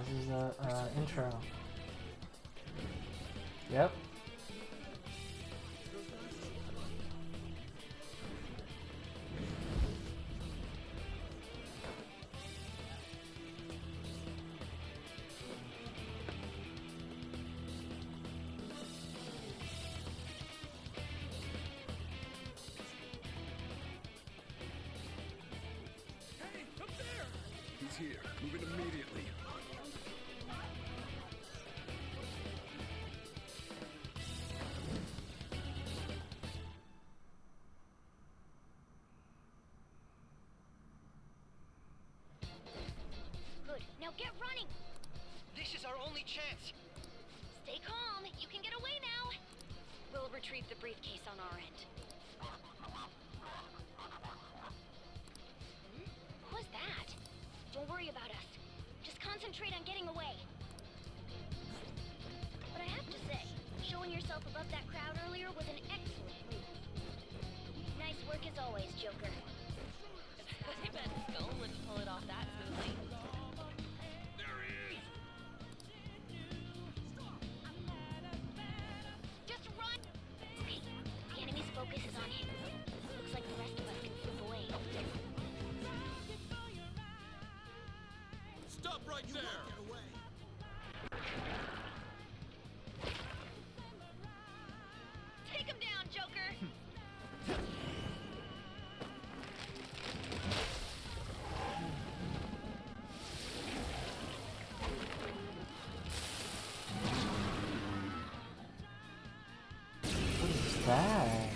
This is the intro. Yep.
Hey, up there! He's here. Moving immediately.
Good. Now get running!
This is our only chance.
Stay calm. You can get away now. We'll retrieve the briefcase on our end. What was that? Don't worry about us. Just concentrate on getting away. But I have to say, showing yourself above that crowd earlier was an excellent move. Nice work as always, Joker.
I bet Skull wouldn't pull it off that smoothly.
There he is!
Just run! Okay, the enemy's focus is on him. Looks like the rest of us can slip away.
right there.
Take him down, Joker!
What is that?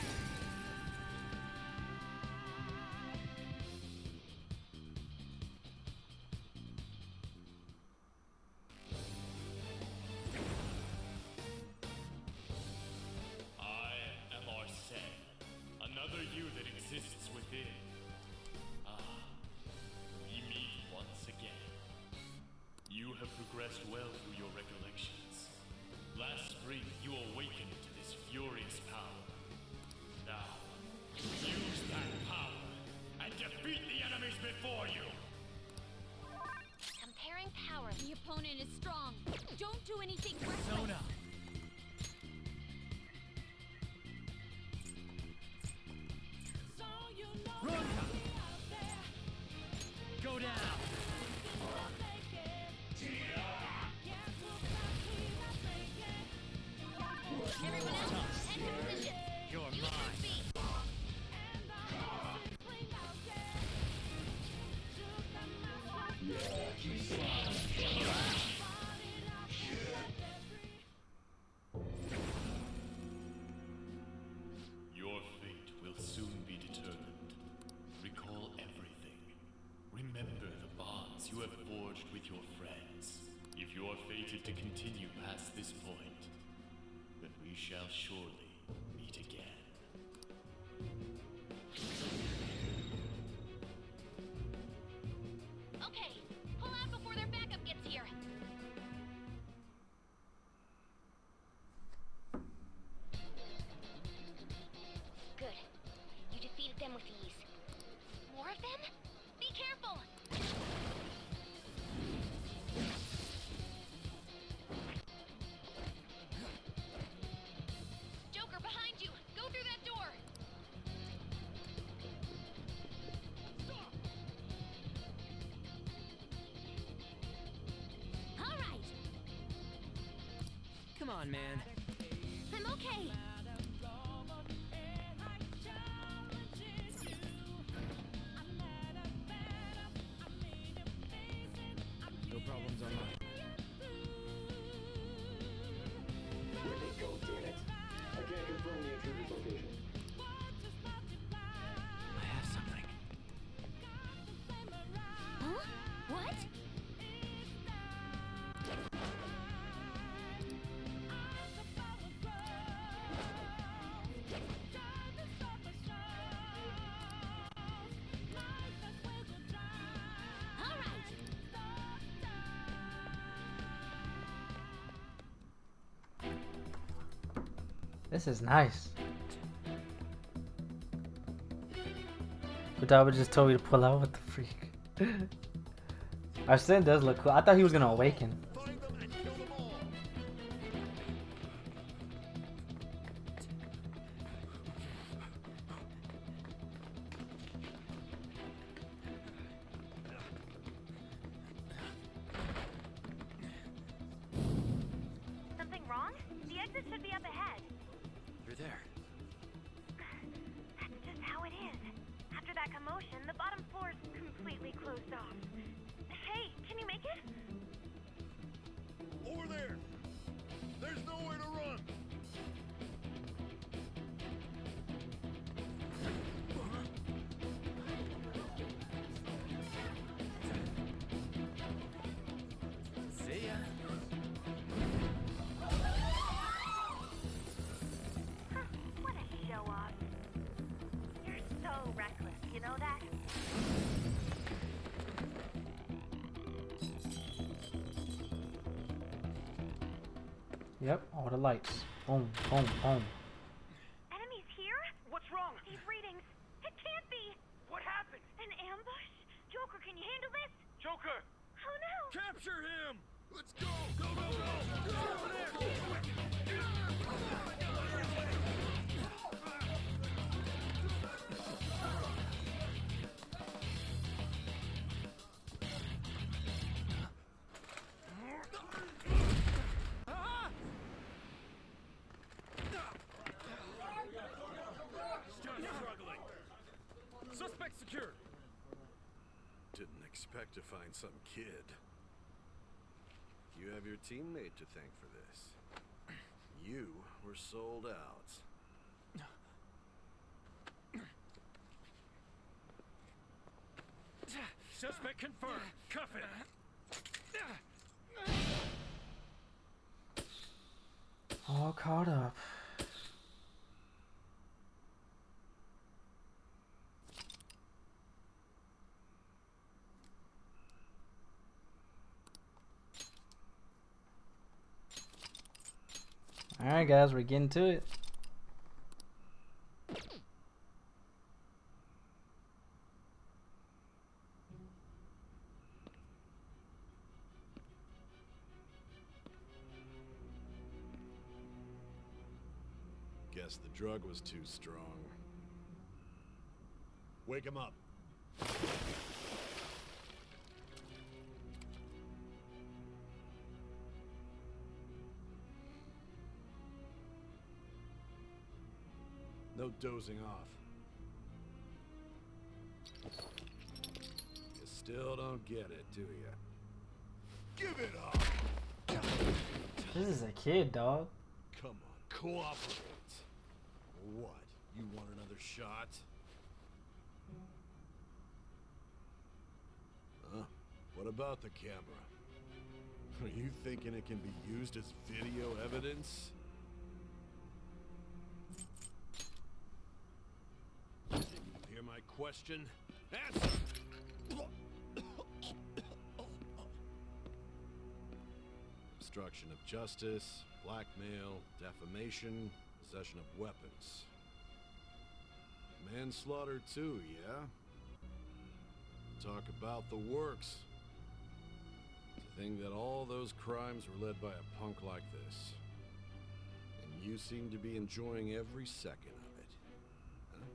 I am Arsene, another you that exists within. Ah, we meet once again. You have progressed well through your recollections. Last spring, you awakened to this furious power. Now, use that power and defeat the enemies before you!
Comparing power.
The opponent is strong. Don't do anything reckless.
Zona. Run! Go down!
Everyone else, head to position.
You're
Use
mine.
your feet.
Your fate will soon be determined. Recall everything. Remember the bonds you have forged with your friends. If you are fated to continue past this point, then we shall surely meet again.
Okay, pull out before their backup gets here. Good. You defeated them with ease. More of them? Be careful! Joker, behind you! Go through that door!
All right.
Come on, man.
I'm okay.
No problems on mine.
Where'd they go, damn it? I can't confirm the intruder's location.
I have something.
Huh? What? All right.
This is nice. But Dabba just told me to pull out. What the freak? Our sin does look cool. I thought he was gonna awaken.
Find them and kill them all.
Something wrong? The exit should be up ahead.
You're there.
That's just how it is. After that commotion, the bottom floor's completely closed off. Hey, can you make it?
Over there. There's nowhere to run.
See ya.
Huh, what a show off. You're so reckless, you know that?
Yep, all the lights. Boom, boom, boom.
Enemies here?
What's wrong?
These readings. It can't be.
What happened?
An ambush? Joker, can you handle this?
Joker!
Oh no!
Capture him. Let's go. Go, go, go. Go over there.
expect to find some kid. You have your teammate to thank for this. You were sold out.
Suspect confirmed. Cuff it.
All caught up. Alright guys, we're getting to it.
Guess the drug was too strong. Wake him up. No dozing off. You still don't get it, do you? Give it up!
This is a kid, dog.
Come on, cooperate. What? You want another shot? Huh? What about the camera? Are you thinking it can be used as video evidence? Hear my question? Answer! Obstruction of justice, blackmail, defamation, possession of weapons. Manslaughter too, yeah? Talk about the works. To think that all those crimes were led by a punk like this. And you seem to be enjoying every second of it. Huh?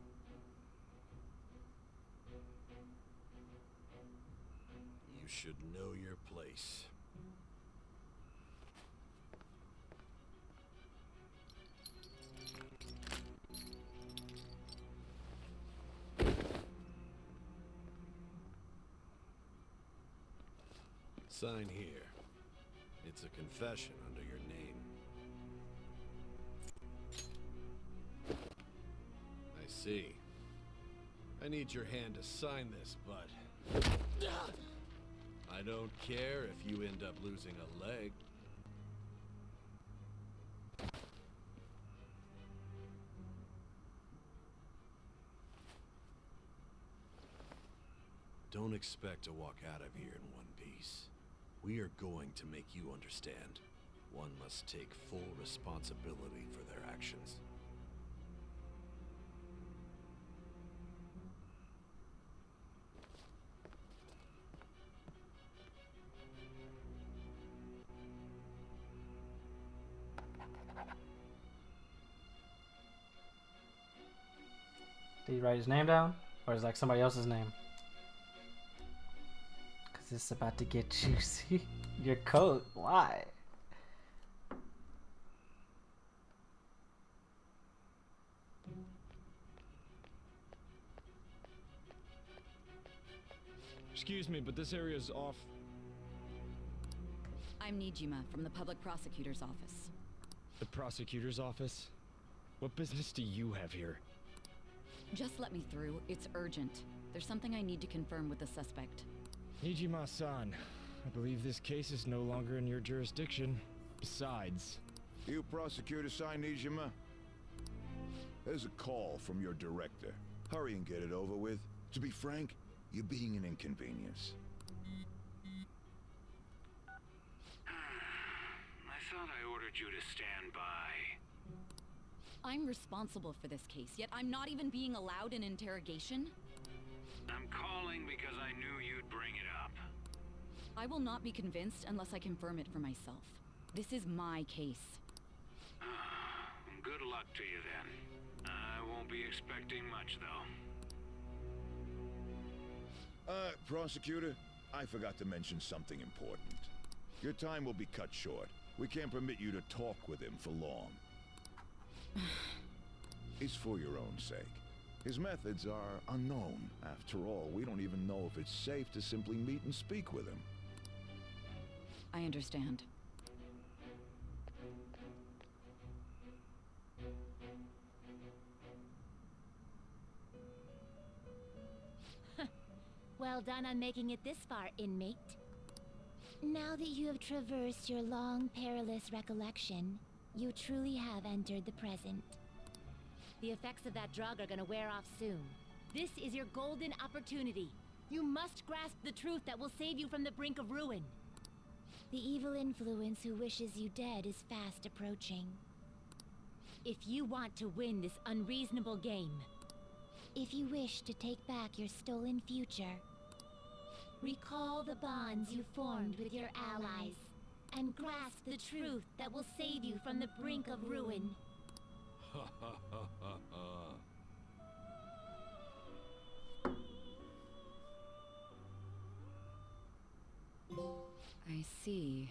You should know your place. Sign here. It's a confession under your name. I see. I need your hand to sign this, but I don't care if you end up losing a leg. Don't expect to walk out of here in one piece. We are going to make you understand. One must take full responsibility for their actions.
Did he write his name down? Or is it like somebody else's name? Cause it's about to get juicy. Your coat, why?
Excuse me, but this area's off.
I'm Nijima from the public prosecutor's office.
The prosecutor's office? What business do you have here?
Just let me through. It's urgent. There's something I need to confirm with the suspect.
Nijima-san, I believe this case is no longer in your jurisdiction. Besides...
You prosecutor Sae Nijima? There's a call from your director. Hurry and get it over with. To be frank, you're being an inconvenience.
I thought I ordered you to stand by.
I'm responsible for this case, yet I'm not even being allowed an interrogation?
I'm calling because I knew you'd bring it up.
I will not be convinced unless I confirm it for myself. This is my case.
Good luck to you then. I won't be expecting much, though.
Prosecutor, I forgot to mention something important. Your time will be cut short. We can't permit you to talk with him for long. It's for your own sake. His methods are unknown. After all, we don't even know if it's safe to simply meet and speak with him.
I understand.
Well done on making it this far, inmate. Now that you have traversed your long, perilous recollection, you truly have entered the present. The effects of that drug are gonna wear off soon. This is your golden opportunity. You must grasp the truth that will save you from the brink of ruin. The evil influence who wishes you dead is fast approaching. If you want to win this unreasonable game, if you wish to take back your stolen future, recall the bonds you formed with your allies, and grasp the truth that will save you from the brink of ruin.
Ha ha ha ha ha.
I see.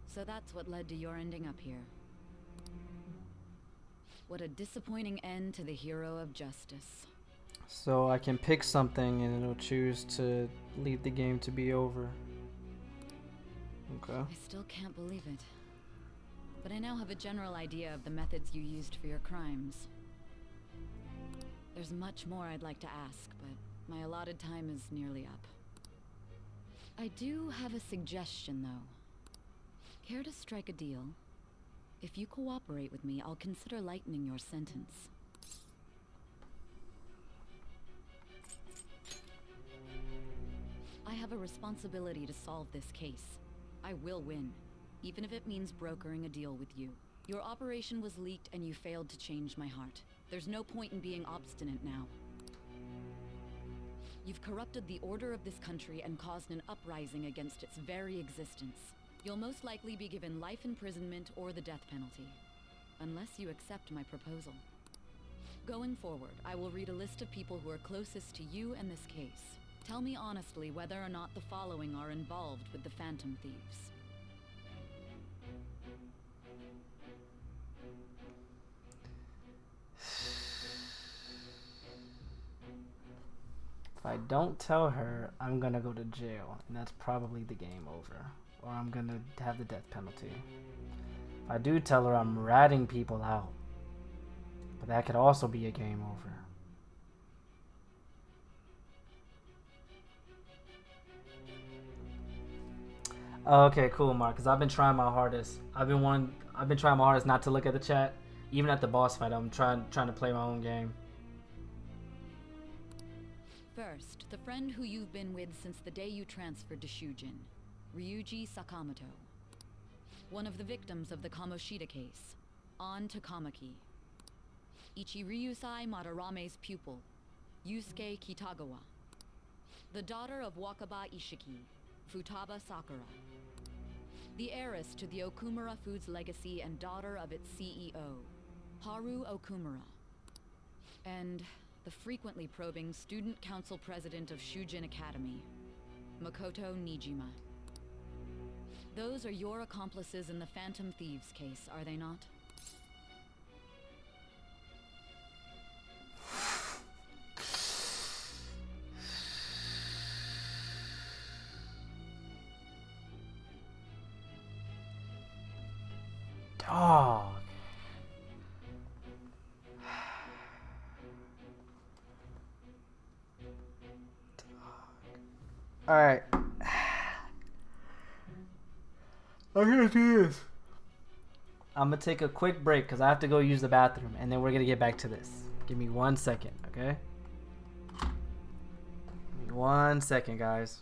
So that's what led to your ending up here. What a disappointing end to the hero of justice.
So I can pick something and it'll choose to lead the game to be over. Okay.
I still can't believe it. But I now have a general idea of the methods you used for your crimes. There's much more I'd like to ask, but my allotted time is nearly up. I do have a suggestion, though. Care to strike a deal? If you cooperate with me, I'll consider lightening your sentence. I have a responsibility to solve this case. I will win, even if it means brokering a deal with you. Your operation was leaked and you failed to change my heart. There's no point in being obstinate now. You've corrupted the order of this country and caused an uprising against its very existence. You'll most likely be given life imprisonment or the death penalty, unless you accept my proposal. Going forward, I will read a list of people who are closest to you and this case. Tell me honestly whether or not the following are involved with the Phantom Thieves.
If I don't tell her, I'm gonna go to jail, and that's probably the game over. Or I'm gonna have the death penalty. If I do tell her, I'm ratting people out. But that could also be a game over. Okay, cool, Mark. Cause I've been trying my hardest. I've been trying my hardest not to look at the chat, even at the boss fight. I'm trying to play my own game.
First, the friend who you've been with since the day you transferred to Shujin, Ryuji Sakamoto. One of the victims of the Kamoshida case, An Takamaki. Ichiryusai Madarame's pupil, Yusuke Kitagawa. The daughter of Wakaba Ishiki, Futaba Sakura. The heiress to the Okumura Foods legacy and daughter of its CEO, Haru Okumura. And the frequently probing student council president of Shujin Academy, Makoto Nijima. Those are your accomplices in the Phantom Thieves case, are they not?
Dog. Alright. I'm gonna do this. I'm gonna take a quick break because I have to go use the bathroom and then we're gonna get back to this. Give me 1 second, okay? Give me 1 second, guys.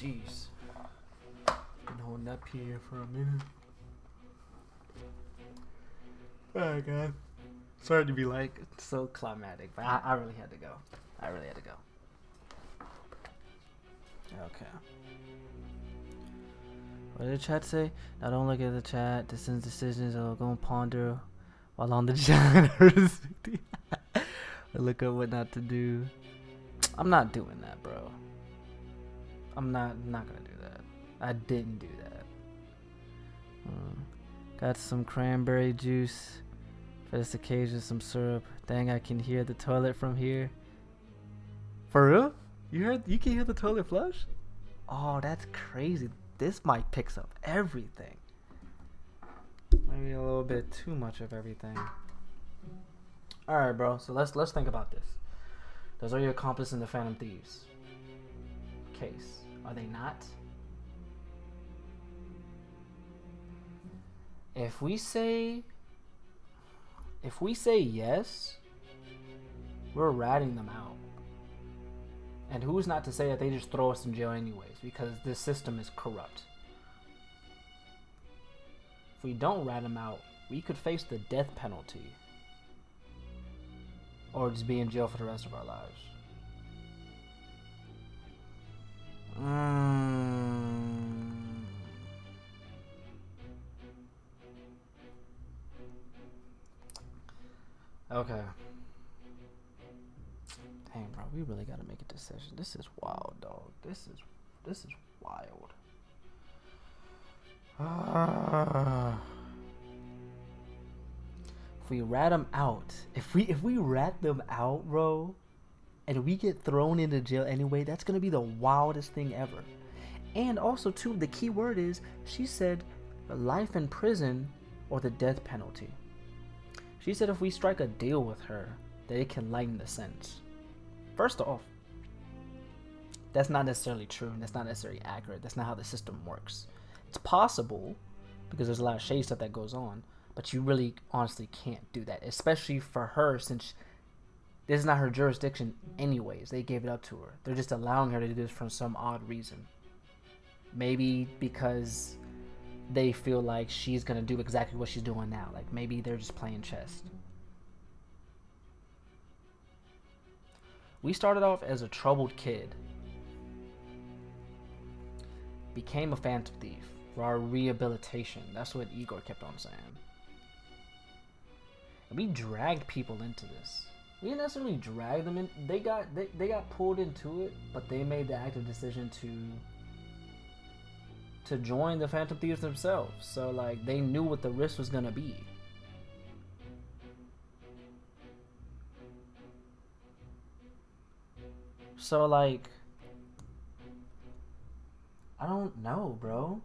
Jeez. Been holding that pee here for a minute. Oh god. Sorry to be like so climatic, but I really had to go. I really had to go. Okay. What did the chat say? Now don't look at the chat. Decisions are going to ponder while on the chat. Look at what not to do. I'm not doing that, bro. I'm not gonna do that. I didn't do that. Got some cranberry juice for this occasion, some syrup. Dang, I can hear the toilet from here. For real? You can hear the toilet flush? Oh, that's crazy. This mic picks up everything. Maybe a little bit too much of everything. All right, bro. So let's think about this. Those are your accomplices in the Phantom Thieves case. Are they not? If we say yes, we're ratting them out. And who's not to say that they just throw us in jail anyways, because this system is corrupt. If we don't rat them out, we could face the death penalty. Or just be in jail for the rest of our lives. Okay. Dang, bro, we really gotta make a decision. This is wild, dog. This is wild. If we rat them out, if we rat them out, bro, and we get thrown into jail anyway, that's gonna be the wildest thing ever. And also, too, the key word is she said life in prison or the death penalty. She said if we strike a deal with her, that it can lighten the sentence. First off, that's not necessarily true. That's not necessarily accurate. That's not how the system works. It's possible because there's a lot of shady stuff that goes on, but you really honestly can't do that, especially for her, since this is not her jurisdiction anyways. They gave it up to her. They're just allowing her to do this for some odd reason. Maybe because they feel like she's gonna do exactly what she's doing now. Like maybe they're just playing chess. We started off as a troubled kid, became a phantom thief for our rehabilitation. That's what Igor kept on saying. And we dragged people into this. We didn't necessarily drag them in. They got pulled into it, but they made the active decision to join the Phantom Thieves themselves. So like they knew what the risk was gonna be. So like, I don't know, bro.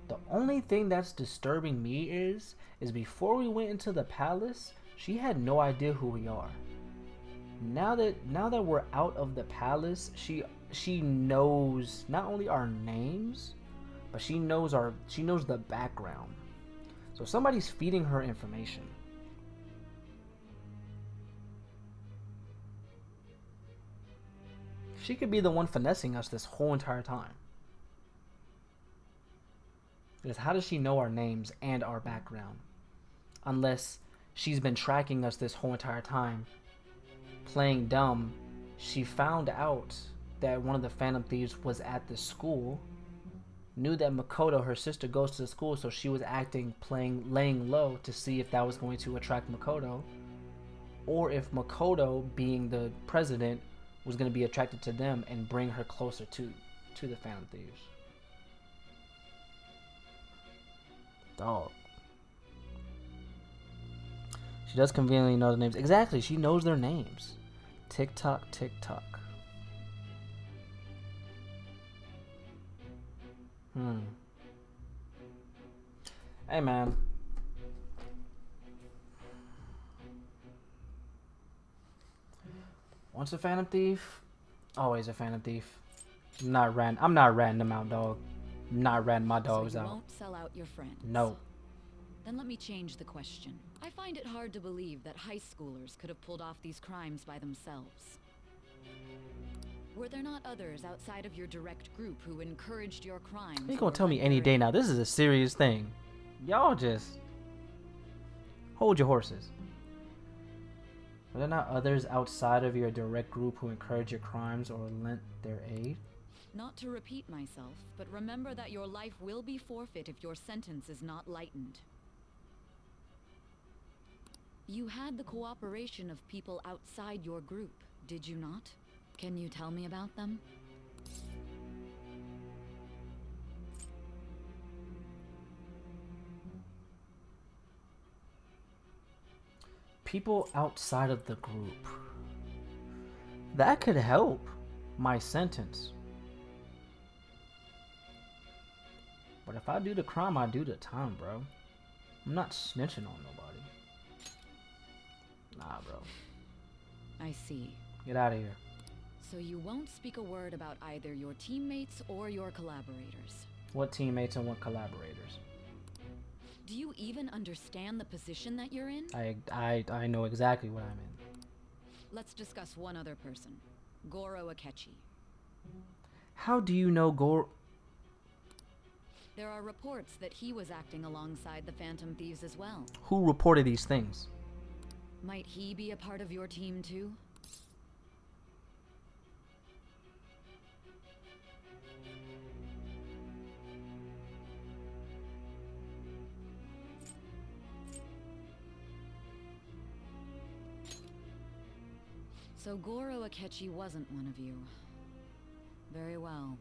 The only thing that's disturbing me is before we went into the palace, she had no idea who we are. Now that we're out of the palace, she knows not only our names, but she knows the background. So somebody's feeding her information. She could be the one finessing us this whole entire time. Because how does she know our names and our background? Unless she's been tracking us this whole entire time, playing dumb. She found out that one of the Phantom Thieves was at the school, knew that Makoto, her sister, goes to the school, so she was laying low to see if that was going to attract Makoto, or if Makoto, being the president, was going to be attracted to them and bring her closer to the Phantom Thieves. Dog. She does conveniently know the names. Exactly, she knows their names. Tick tock, tick tock. Hey, man. Once a Phantom Thief, always a Phantom Thief. I'm not ratting them out, dog. I'm not ratting my dogs
So you
out.
won't sell out your friends.
No.
Then let me change the question. I find it hard to believe that high schoolers could have pulled off these crimes by themselves. Were there not others outside of your direct group who encouraged your crimes?
You're gonna tell me any day now. This is a serious thing. Y'all just hold your horses. Were there not others outside of your direct group who encouraged your crimes or lent their aid?
Not to repeat myself, but remember that your life will be forfeit if your sentence is not lightened. You had the cooperation of people outside your group, did you not? Can you tell me about them?
People outside of the group. That could help my sentence. But if I do the crime, I do the time, bro. I'm not snitching on nobody. Nah, bro.
I see.
Get out of here.
So you won't speak a word about either your teammates or your collaborators.
What teammates and what collaborators?
Do you even understand the position that you're in?
I know exactly what I'm in.
Let's discuss one other person. Goro Akechi.
How do you know Goro?
There are reports that he was acting alongside the Phantom Thieves as well.
Who reported these things?
Might he be a part of your team too? So Goro Akechi wasn't one of you. Very well.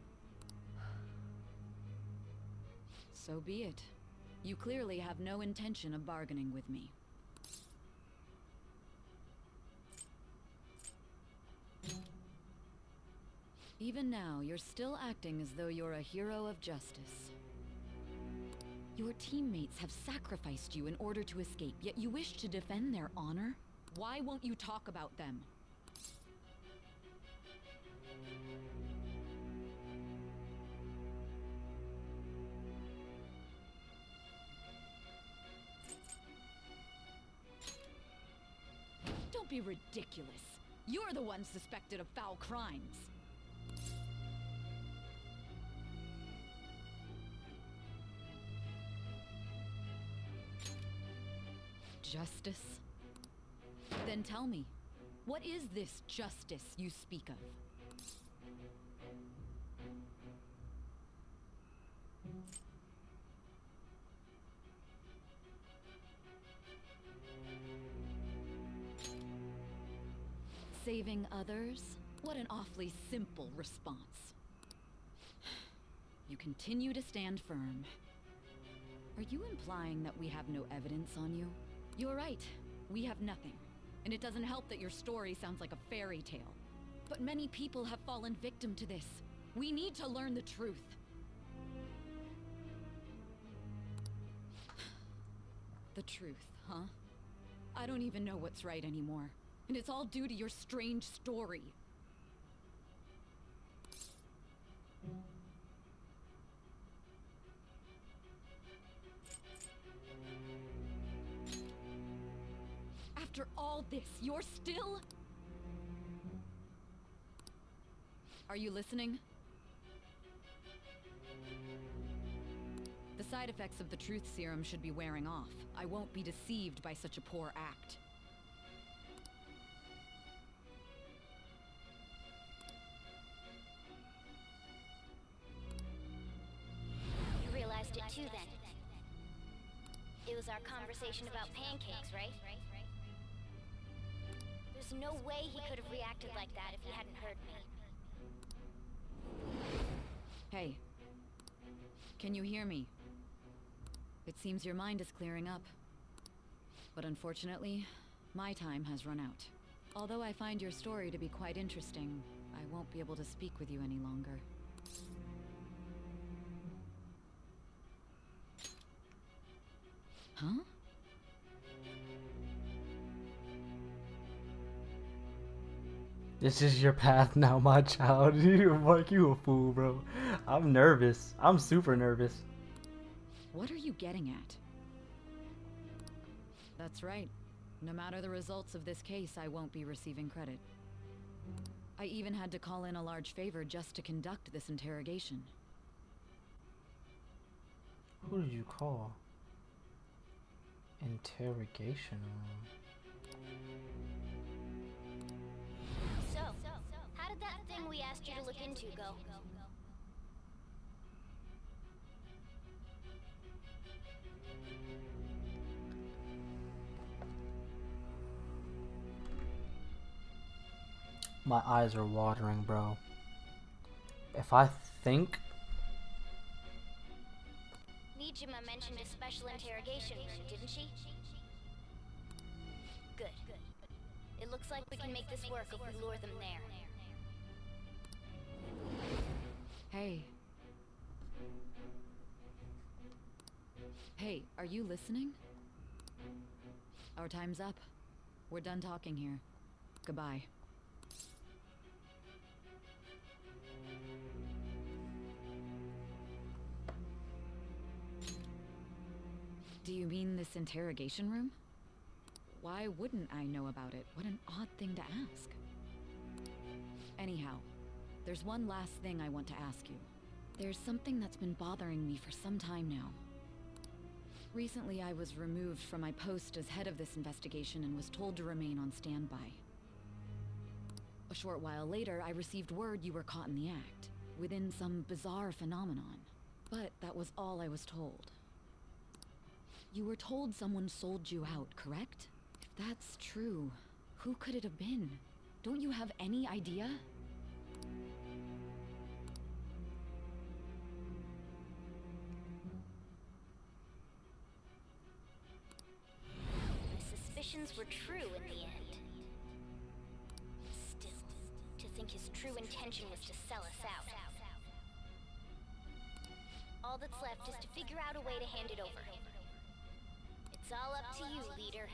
So be it. You clearly have no intention of bargaining with me. Even now, you're still acting as though you're a hero of justice. Your teammates have sacrificed you in order to escape, yet you wish to defend their honor? Why won't you talk about them? Don't be ridiculous. You're the one suspected of foul crimes. Justice? Then tell me, what is this justice you speak of? Saving others? What an awfully simple response. You continue to stand firm. Are you implying that we have no evidence on you? You're right. We have nothing. And it doesn't help that your story sounds like a fairy tale. But many people have fallen victim to this. We need to learn the truth. The truth, huh? I don't even know what's right anymore. And it's all due to your strange story. After all this, you're still... Are you listening? The side effects of the truth serum should be wearing off. I won't be deceived by such a poor act.
You realized it too then. It was our conversation about pancakes, right? There's no way he could have reacted like that if he hadn't heard me.
Hey. Can you hear me? It seems your mind is clearing up. But unfortunately, my time has run out. Although I find your story to be quite interesting, I won't be able to speak with you any longer. Huh?
This is your path now, my child. Mark, you a fool, bro. I'm nervous. I'm super nervous.
What are you getting at? That's right. No matter the results of this case, I won't be receiving credit. I even had to call in a large favor just to conduct this interrogation.
Who did you call? Interrogation room.
So, how did that thing we asked you to look into go?
My eyes are watering, bro. If I think...
Nijima mentioned a special interrogation room, didn't she? Good. It looks like we can make this work if we lure them there.
Hey. Hey, are you listening? Our time's up. We're done talking here. Goodbye. Do you mean this interrogation room? Why wouldn't I know about it? What an odd thing to ask. Anyhow, there's one last thing I want to ask you. There's something that's been bothering me for some time now. Recently, I was removed from my post as head of this investigation and was told to remain on standby. A short while later, I received word you were caught in the act, within some bizarre phenomenon. But that was all I was told. You were told someone sold you out, correct? If that's true, who could it have been? Don't you have any idea?
My suspicions were true in the end. Still, to think his true intention was to sell us out. All that's left is to figure out a way to hand it over. It's all up to you, leader.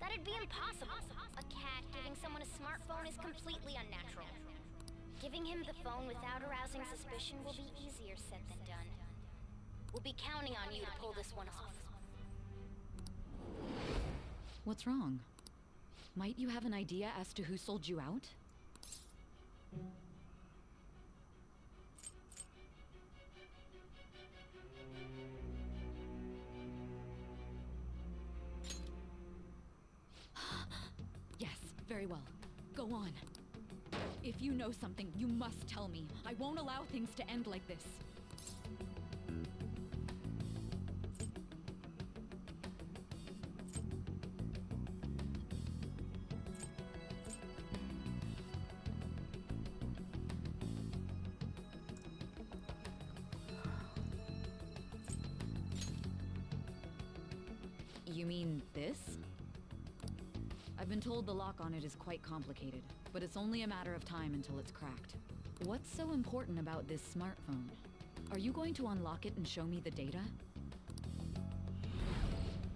That'd be impossible. A cat giving someone a smartphone is completely unnatural. Giving him the phone without arousing suspicion will be easier said than done. We'll be counting on you to pull this one off.
What's wrong? Might you have an idea as to who sold you out? Yes, very well. Go on. If you know something, you must tell me. I won't allow things to end like this. You mean this? I've been told the lock on it is quite complicated, but it's only a matter of time until it's cracked. What's so important about this smartphone? Are you going to unlock it and show me the data?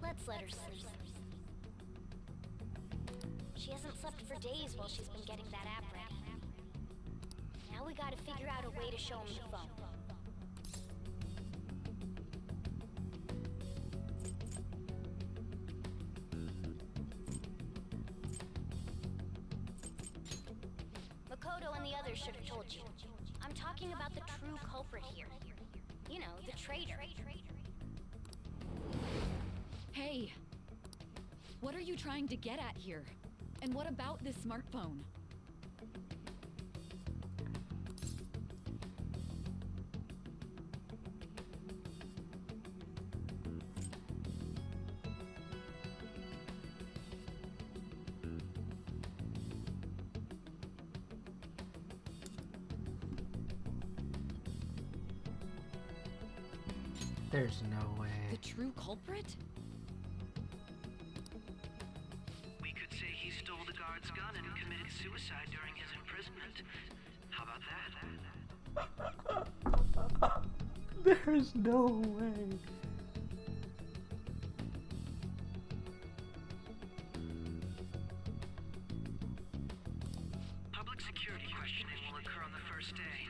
Let's let her sleep. She hasn't slept for days while she's been getting that app ready. Now we gotta figure out a way to show him the phone. Makoto and the others should have told you. I'm talking about the true culprit here. You know, the traitor.
Hey! What are you trying to get at here? And what about this smartphone?
There's no way.
The true culprit?
We could say he stole the guard's gun and committed suicide during his imprisonment. How about that?
There's no way.
Public security questioning will occur on the first day.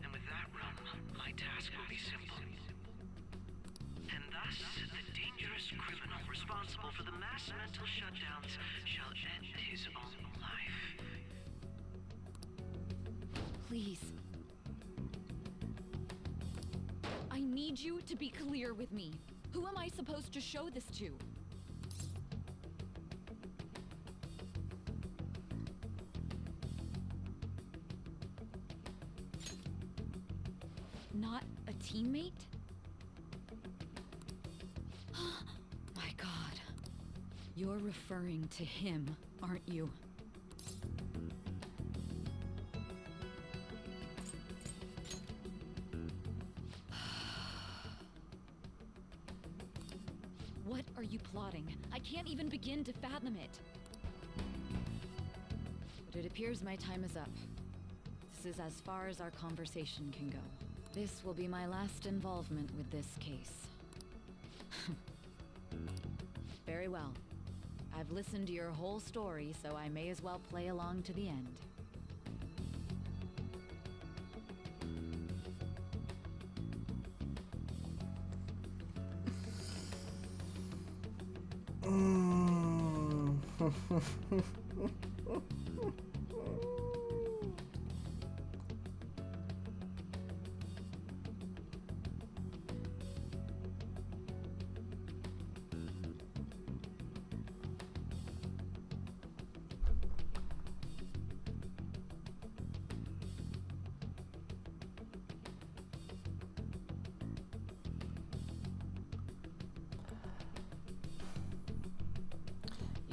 And with that room, my task will be simple. And thus, the dangerous criminal responsible for the mass mental shutdowns shall end his own life.
Please. I need you to be clear with me. Who am I supposed to show this to? Not a teammate? My God. You're referring to him, aren't you? What are you plotting? I can't even begin to fathom it. But it appears my time is up. This is as far as our conversation can go. This will be my last involvement with this case. Very well. I've listened to your whole story, so I may as well play along to the end.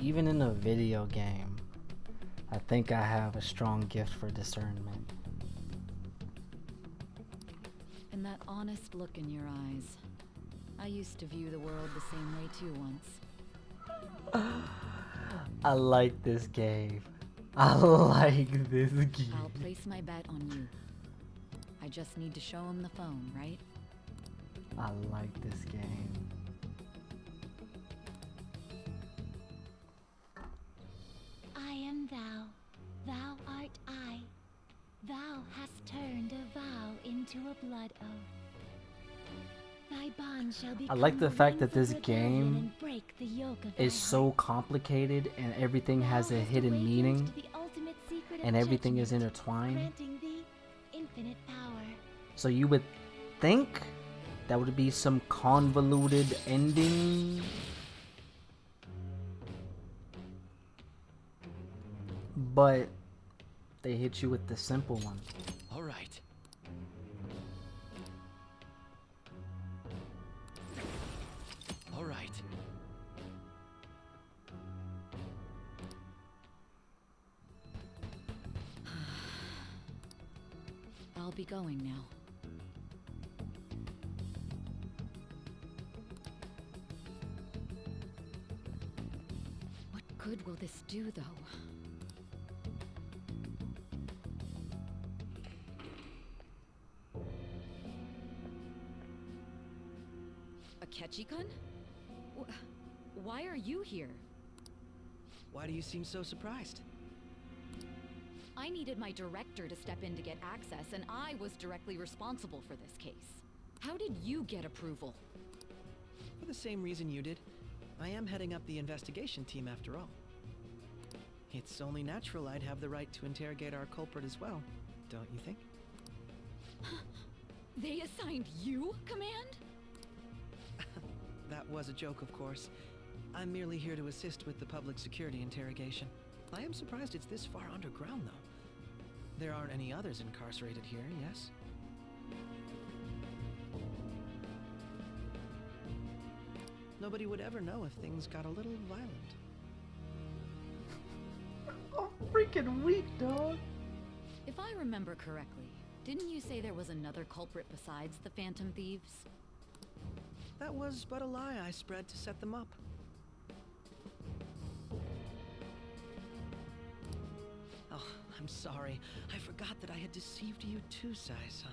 Even in a video game, I think I have a strong gift for discernment.
And that honest look in your eyes. I used to view the world the same way too once.
I like this game. I like this game.
I'll place my bet on you. I just need to show him the phone, right?
I like this game.
I am thou, thou art I. Thou hast turned a vow into a blood oath. Thy bond shall
I like the fact that this
rebellion
game
and break the yoke of
is
thy
so complicated and everything has a hidden meaning
to the ultimate secret of
and everything is
judgment,
intertwined.
granting thee infinite power.
So you would think that would be some convoluted ending, but they hit you with the simple one.
All right. All right.
I'll be going now. What good will this do, though? A Ketchikan? Why are you here?
Why do you seem so surprised?
I needed my director to step in to get access, and I was directly responsible for this case. How did you get approval?
For the same reason you did. I am heading up the investigation team after all. It's only natural I'd have the right to interrogate our culprit as well, don't you think?
They assigned you command?
That was a joke, of course. I'm merely here to assist with the public security interrogation. I am surprised it's this far underground, though. There aren't any others incarcerated here, yes? Nobody would ever know if things got a little violent.
I'm freaking weak, dog.
If I remember correctly, didn't you say there was another culprit besides the Phantom Thieves?
That was but a lie I spread to set them up. Oh, I'm sorry. I forgot that I had deceived you too, Sae-san.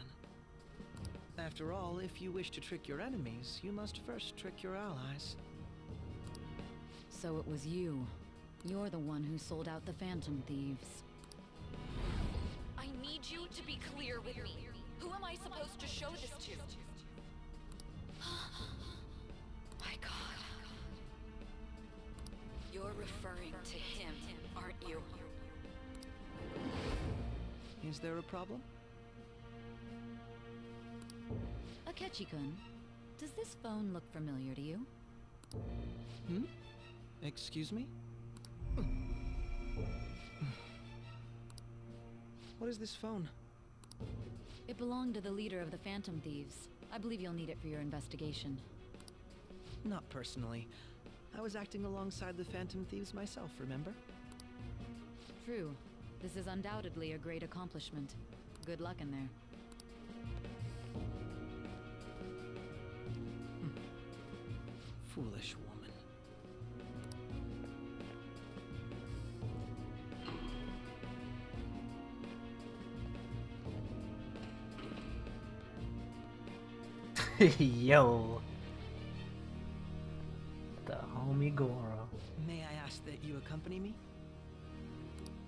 After all, if you wish to trick your enemies, you must first trick your allies.
So it was you. You're the one who sold out the Phantom Thieves.
I need you to be clear with me. Who am I supposed to show this to? My God. You're referring to him, aren't you?
Is there a problem?
Akechi-kun, does this phone look familiar to you?
Hmm? Excuse me? What is this phone?
It belonged to the leader of the Phantom Thieves. I believe you'll need it for your investigation.
Not personally. I was acting alongside the Phantom Thieves myself, remember?
True. This is undoubtedly a great accomplishment. Good luck in there.
Foolish woman.
Yo. The homie Goro.
May I ask that you accompany me?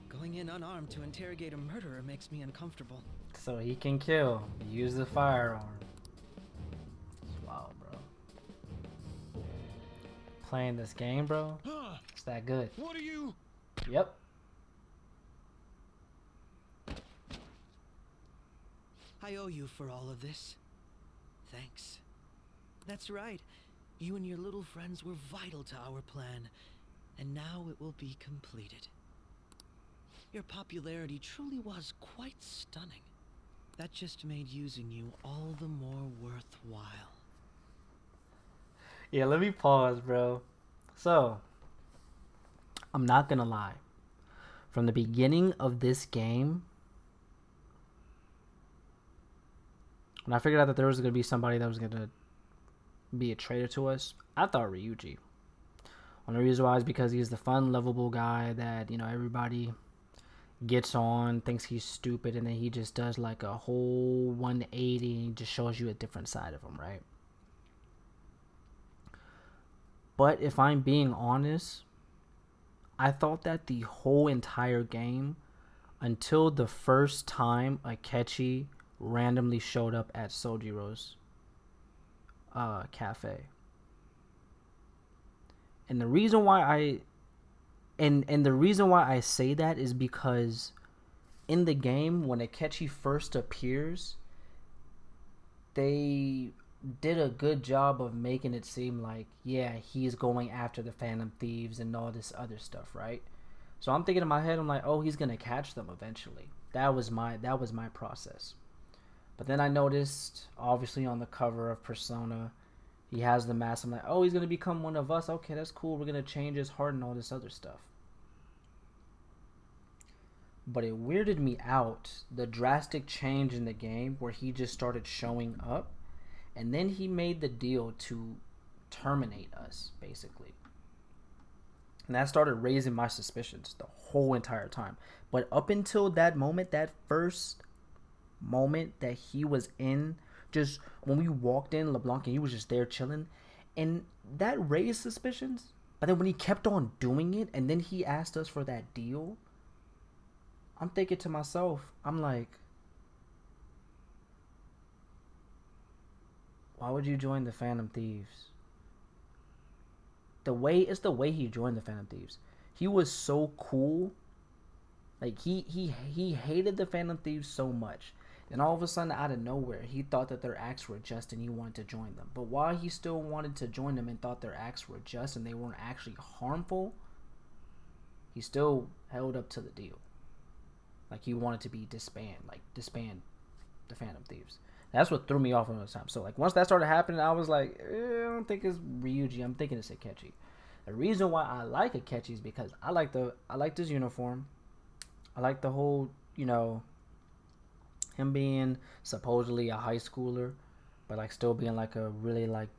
Going in unarmed to interrogate a murderer makes me uncomfortable.
So he can kill. Use the firearm. Wow, bro. Playing this game, bro. It's that good.
What are you?
Yep.
I owe you for all of this. Thanks. That's right. You and your little friends were vital to our plan, and now it will be completed. Your popularity truly was quite stunning. That just made using you all the more worthwhile.
Yeah, let me pause, bro. So, I'm not gonna lie. From the beginning of this game, when I figured out that there was gonna be somebody that was gonna be a traitor to us, I thought Ryuji. One reason why is because he's the fun, lovable guy that, you know, everybody gets on, thinks he's stupid, and then he just does like a whole 180 and just shows you a different side of him, right? But if I'm being honest, I thought that the whole entire game until the first time Akechi randomly showed up at Sojiro's cafe. And the reason why I say that is because in the game, when Akechi first appears, they did a good job of making it seem like, yeah, he's going after the Phantom Thieves and all this other stuff, right? So I'm thinking in my head, I'm like, oh, he's gonna catch them eventually. That was my process. But then I noticed, obviously on the cover of Persona, he has the mask. I'm like, oh, he's gonna become one of us. Okay, that's cool. We're gonna change his heart and all this other stuff. But it weirded me out, the drastic change in the game where he just started showing up, and then he made the deal to terminate us, basically. And that started raising my suspicions the whole entire time. But up until that moment, that first moment that he was in, just when we walked in LeBlanc and he was just there chilling, and that raised suspicions. But then when he kept on doing it, and then he asked us for that deal, I'm thinking to myself, I'm like, why would you join the Phantom Thieves? It's the way he joined the Phantom Thieves. He was so cool. Like, he hated the Phantom Thieves so much. And all of a sudden, out of nowhere, he thought that their acts were just and he wanted to join them. But while he still wanted to join them and thought their acts were just and they weren't actually harmful, he still held up to the deal. Like, he wanted to be disband the Phantom Thieves. That's what threw me off another time. So, like, once that started happening, I was like, I don't think it's Ryuji. I'm thinking it's Akechi. The reason why I like Akechi is because I like his uniform. I like the whole, you know, him being supposedly a high schooler, but like still being like a really like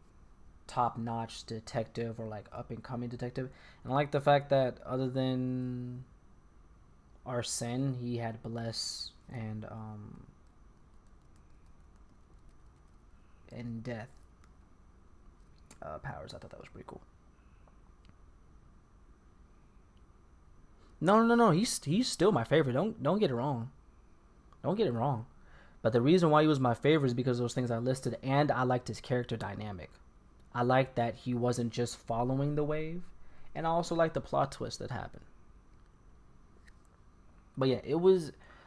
top-notch detective or like up-and-coming detective. And I like the fact that other than Arsene, he had Bless and Death powers. I thought that was pretty cool. No. He's still my favorite. Don't get it wrong. Don't get it wrong. But the reason why he was my favorite is because of those things I listed, and I liked his character dynamic. I liked that he wasn't just following the wave, and I also liked the plot twist that happened. But yeah,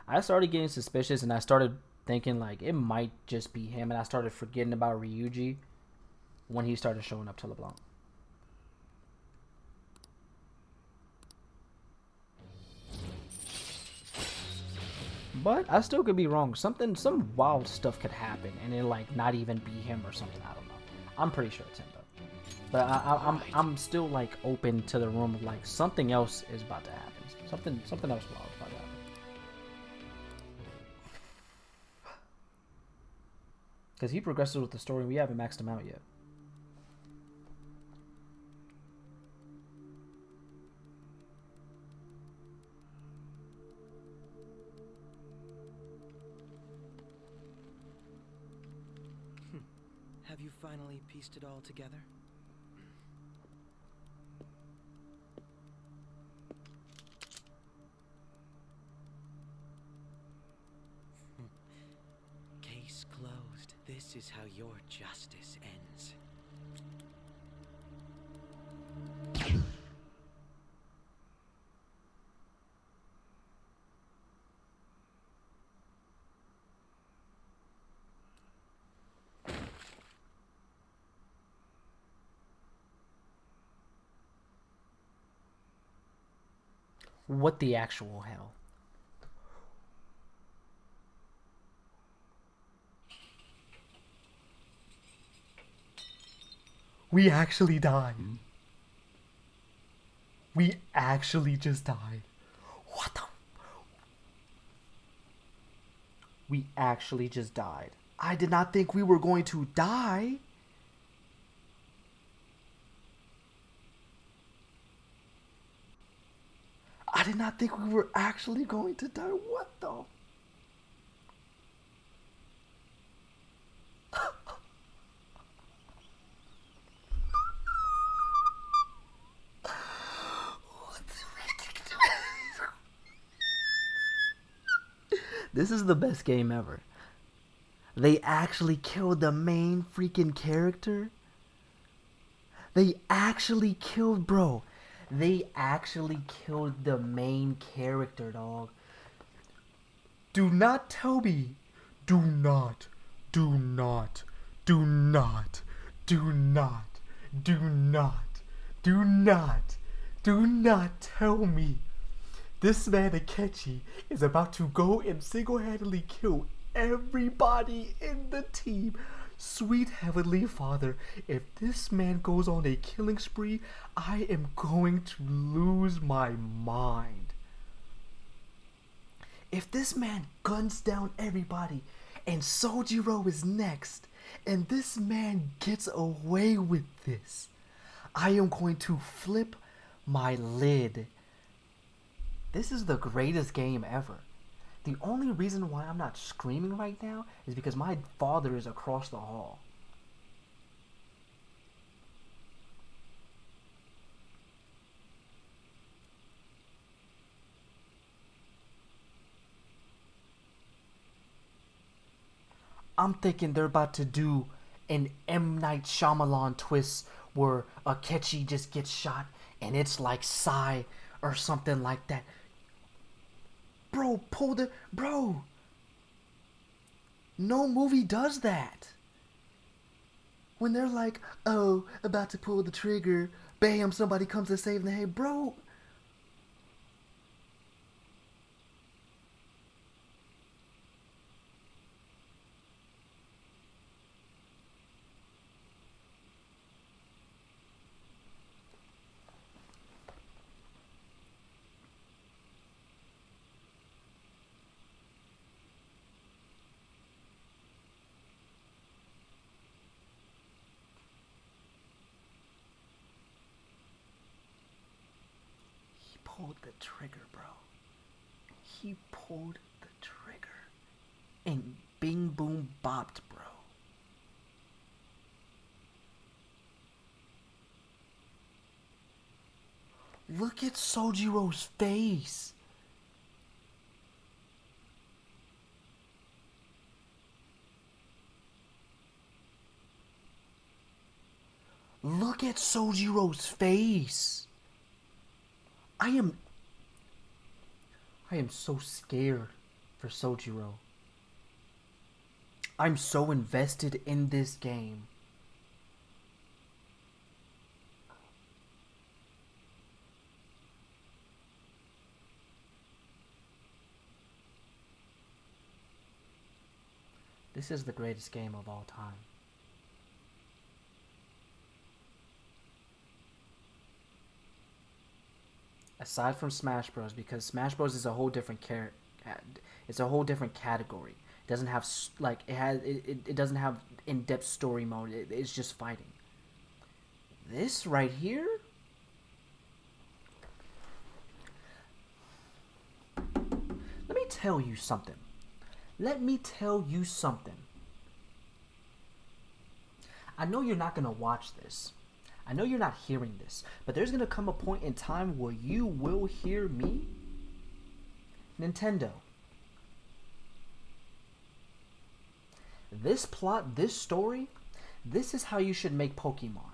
I started getting suspicious, and I started thinking like it might just be him, and I started forgetting about Ryuji when he started showing up to LeBlanc. But I still could be wrong. Some wild stuff could happen, and it like not even be him or something. I don't know. I'm pretty sure it's him though. But I'm still like open to the room of like something else is about to happen. Something else wild is about to happen. Because he progresses with the story, we haven't maxed him out yet.
Have you finally pieced it all together? Case closed. This is how your justice ends.
What the actual hell? We actually died. We actually just died. What the? We actually just died. I did not think we were going to die. I did not think we were actually going to die. What the? This is the best game ever. They actually killed the main freaking character. They actually killed, bro. They actually killed the main character, dog. Do not tell me. Do not. Do not. Do not. Do not. Do not. Do not. Do not tell me. This man Akechi is about to go and single-handedly kill everybody in the team. Sweet Heavenly Father, if this man goes on a killing spree, I am going to lose my mind. If this man guns down everybody and Sojiro is next, and this man gets away with this, I am going to flip my lid. This is the greatest game ever. The only reason why I'm not screaming right now is because my father is across the hall. I'm thinking they're about to do an M. Night Shyamalan twist where Akechi just gets shot and it's like Sae or something like that. Bro, bro. No movie does that. When they're like, oh, about to pull the trigger, bam, somebody comes to save the day. Bro. pulled the trigger, bro. He pulled the trigger. And bing boom bopped, bro. Look at Sojiro's face. Look at Sojiro's face. I am so scared for Sojiro. I'm so invested in this game. This is the greatest game of all time. Aside from Smash Bros, because Smash Bros is a whole different it's a whole different category. It doesn't have like it doesn't have in-depth story mode. It's just fighting. This right here, let me tell you something. Let me tell you something. I know you're not gonna watch this. I know you're not hearing this, but there's gonna come a point in time where you will hear me. Nintendo. This plot, this story, this is how you should make Pokemon.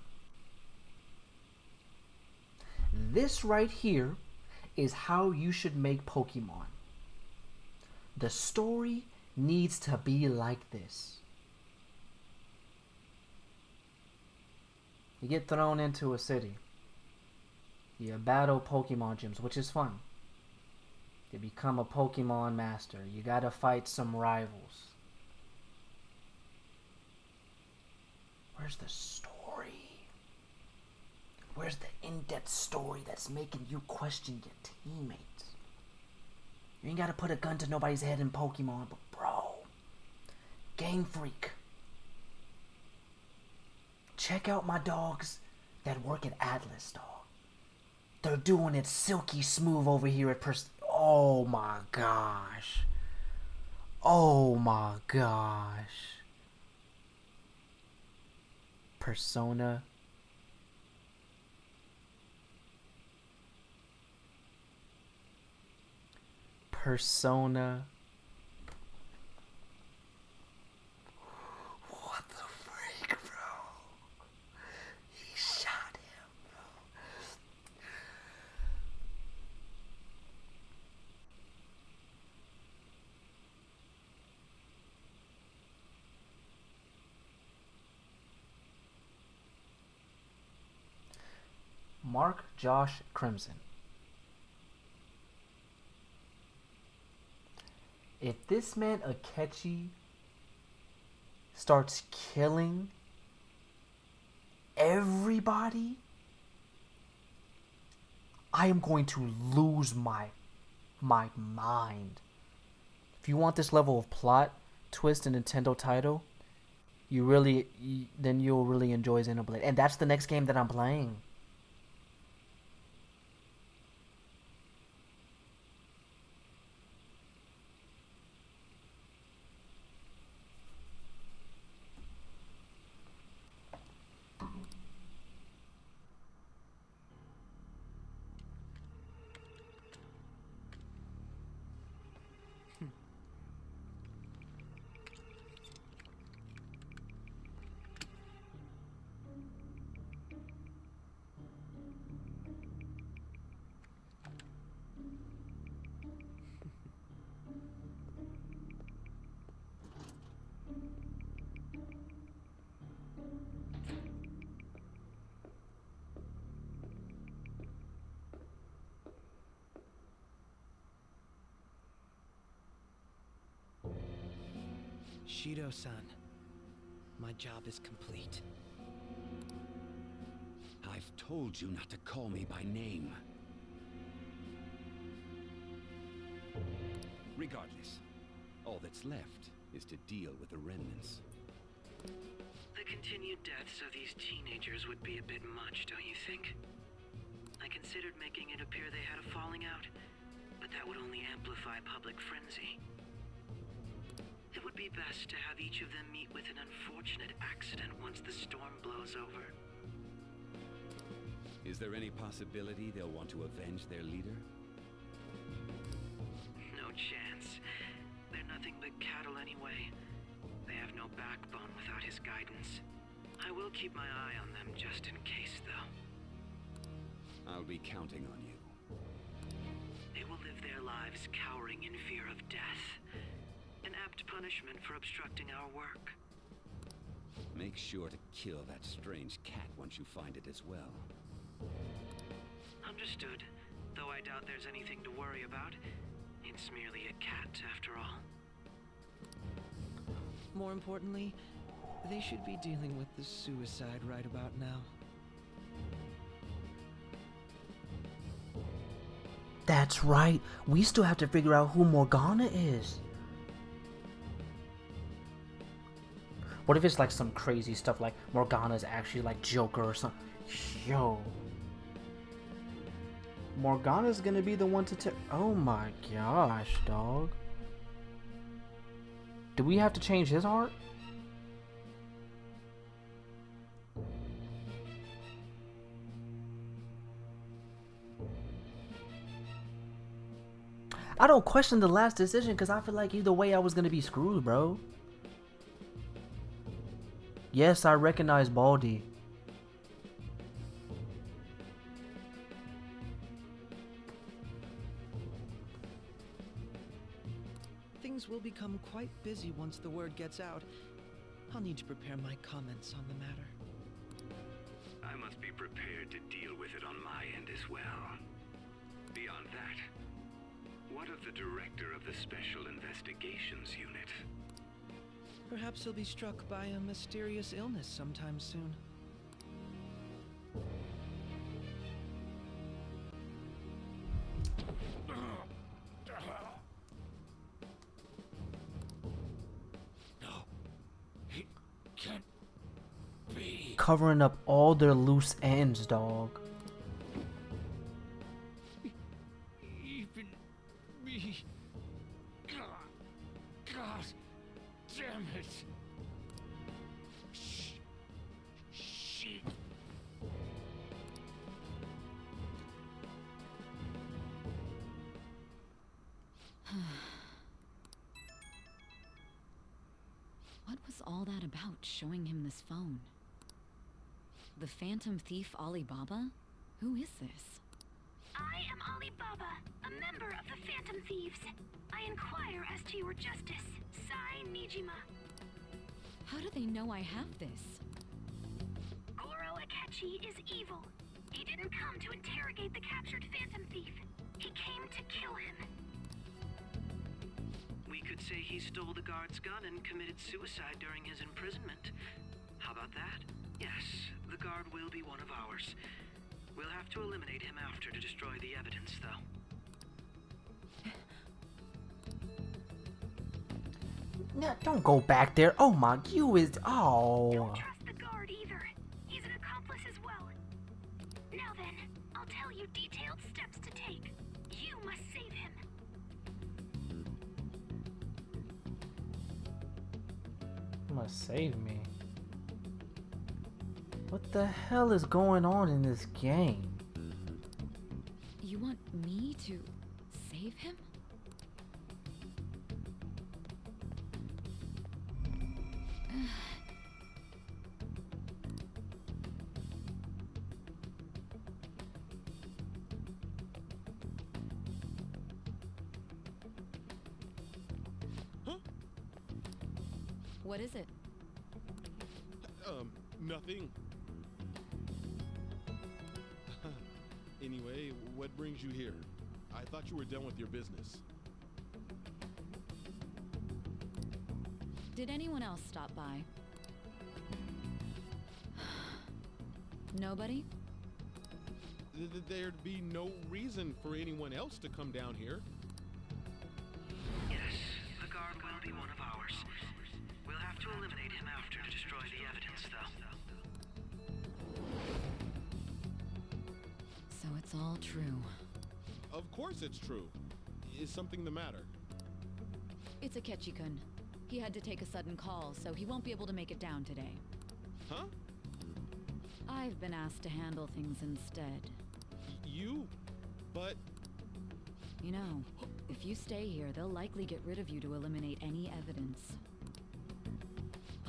This right here is how you should make Pokemon. The story needs to be like this. You get thrown into a city. You battle Pokemon gyms, which is fun. You become a Pokemon master. You gotta fight some rivals. Where's the story? Where's the in-depth story that's making you question your teammates? You ain't gotta put a gun to nobody's head in Pokemon, but bro, Game Freak. Check out my dogs that work at Atlas, dog. They're doing it silky smooth over here at Oh my gosh. Oh my gosh. Persona. Persona. What the freak, bro? He shot him, bro. Mark Josh Crimson. If this man Akechi starts killing everybody, I am going to lose my mind. If you want this level of plot twist in Nintendo title, then you'll really enjoy Xenoblade. And that's the next game that I'm playing.
Shido-san, my job is complete.
I've told you not to call me by name. Regardless, all that's left is to deal with the remnants.
The continued deaths of these teenagers would be a bit much, don't you think? I can considered making it appear they had a falling out, but that would only amplify public frenzy. It would be best to have each of them meet with an unfortunate accident once the storm blows over.
Is there any possibility they'll want to avenge their leader?
No chance. They're nothing but cattle anyway. They have no backbone without his guidance. I will keep my eye on them just in case, though.
I'll be counting on you.
They will live their lives cowering in fear of death. An apt punishment for obstructing our work.
Make sure to kill that strange cat once you find it as well.
Understood. Though I doubt there's anything to worry about. It's merely a cat, after all.
More importantly, they should be dealing with the suicide right about now.
That's right. We still have to figure out who Morgana is. What if it's like some crazy stuff like Morgana's actually like Joker or something? Yo. Morgana's gonna be the one to oh my gosh, dog. Do we have to change his heart? I don't question the last decision because I feel like either way I was gonna be screwed, bro. Yes, I recognize Baldy.
Things will become quite busy once the word gets out. I'll need to prepare my comments on the matter.
I must be prepared to deal with it on my end as well. Beyond that, what of the director of the Special Investigations Unit?
Perhaps he'll be struck by a mysterious illness sometime soon.
Covering up all their loose ends, dog.
Even me. God damn it. Shit.
What was all that about, showing him this phone? The Phantom Thief Alibaba? Who is this?
I am Alibaba, a member of the Phantom Thieves. I inquire as to your justice, Sae Nijima.
How do they know I have this?
Goro Akechi is evil. He didn't come to interrogate the captured Phantom Thief. He came to kill him.
We could say he stole the guard's gun and committed suicide during his imprisonment. How about that? Yes, the guard will be one of ours. We'll have to eliminate him after to destroy the evidence, though.
No, don't go back there. Oh my, you is oh.
Don't trust the guard either. He's an accomplice as well. Now then, I'll tell you detailed steps to take. You must save him.
You must save me. What the hell is going on in this game?
You want me to save him?
Huh?
What is it?
Nothing. Anyway, what brings you here? I thought you were done with your business.
Did anyone else stop by? Nobody?
There'd be no reason for anyone else to come down here.
Yes, the guard will be one of ours. We'll have to eliminate him after to destroy the evidence, though.
So It's all true.
Of course it's true. Is something the matter?
It's Akechi-kun. He had to take a sudden call, so he won't be able to make it down today.
Huh?
I've been asked to handle things instead.
You? But...
You know, if you stay here, they'll likely get rid of you to eliminate any evidence.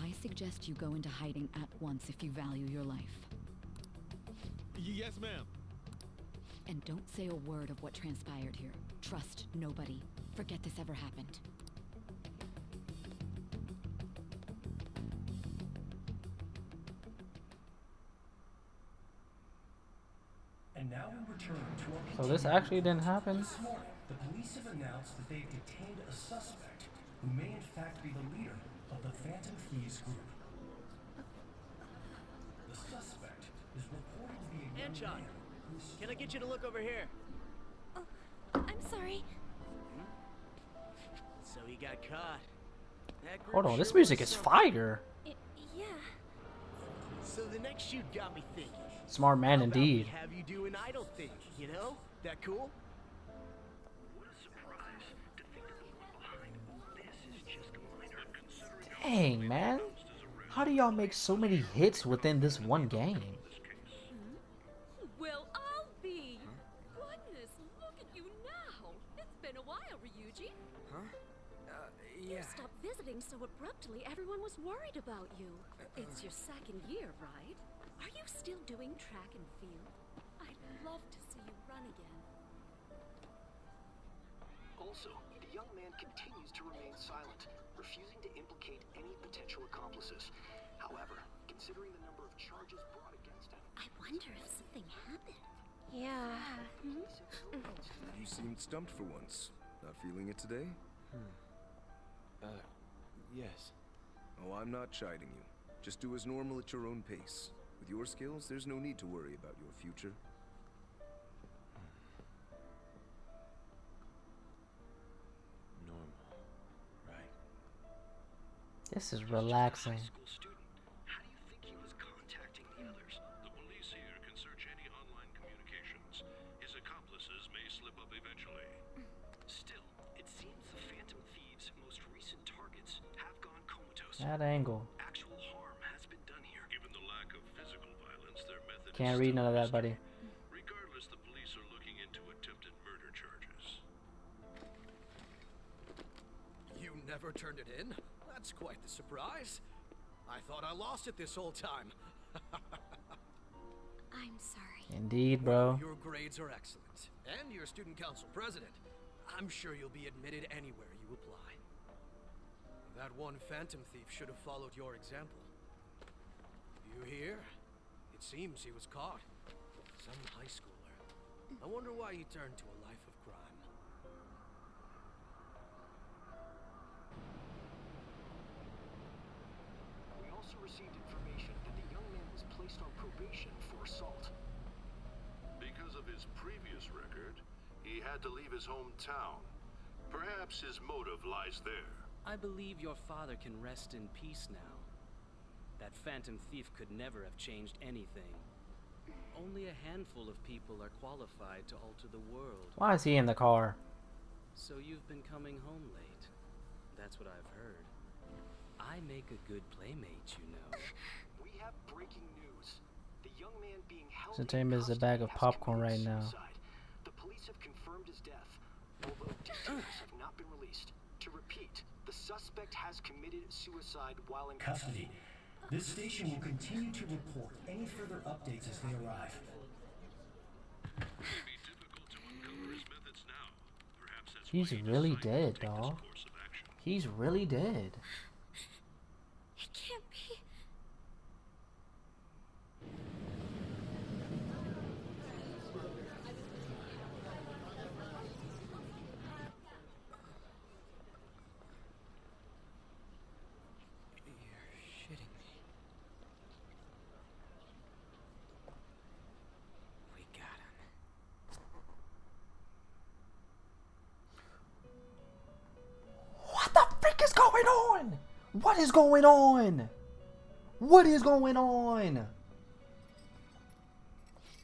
I suggest you go into hiding at once if you value your life.
Yes, ma'am.
And don't say a word of what transpired here. Trust nobody. Forget this ever happened.
And now we return to our
So this actually didn't happen?
This morning, the police have announced that they've detained a suspect who may in fact be the leader of the Phantom Thieves group. The suspect is reported to be a young
Anchon,
man.
can I get you to look over here?
Oh, I'm sorry.
So he got caught. That group
Hold on, this
sure
music
was
is
something.
fire.
Yeah.
So the next shoot got me thinking.
Smart man
How about
indeed.
we have you do an idle thing, you know? That cool?
Dang, man. How do y'all make so many hits within this one game?
Well, I'll be. Goodness, look at you now. It's been a while, Ryuji.
Huh?
You
Yeah.
stopped visiting so abruptly, everyone was worried about you. It's your second year, right? Are you still doing track and field? I'd love to see you run again.
Also, the young man continues to remain silent, refusing to implicate any potential accomplices. However, considering the number of charges brought against him,
I wonder if something happened.
Yeah.
You seemed stumped for once. Not feeling it today?
Yes.
Oh, I'm not chiding you. Just do as normal at your own pace. With your skills, there's no need to worry about your future.
Normal, right?
This is relaxing.
How do you think he was contacting the others?
The police here can search any online communications. His accomplices may slip up eventually.
Still, it seems the Phantom Thieves' most recent targets have gone comatose.
That angle.
Actual harm has been done here.
Given the lack of physical violence, their method
Can't
is
read
still
none of that, buddy.
Regardless, the police are looking into attempted murder charges.
You never turned it in? That's quite the surprise. I thought I lost it this whole time.
I'm sorry.
Indeed, bro.
Your grades are excellent, and you're student council president. I'm sure you'll be admitted anywhere you apply. That one phantom thief should have followed your example. You hear? It seems he was caught. Some high schooler. I wonder why he turned to a life of crime.
we also received information that the young man was placed on probation for assault.
Because of his previous record, he had to leave his hometown. Perhaps his motive lies there.
I believe your father can rest in peace now. That phantom thief could never have changed anything. Only a handful of people are qualified to alter the world.
Why is he in the car?
So you've been coming home late. That's what I've heard. I make a good playmate, you know.
We have breaking news. The young man being held
Entertainment is a bag of popcorn right now.
suicide. The police have confirmed his death, although details have not been released. To repeat, the suspect has committed suicide while in
Custody. This station will continue to report any further updates as they arrive.
He's really dead, dog. He's really dead.
It can't be.
You're shitting me. We got him.
What the frick is going on? What is going on? What is going on?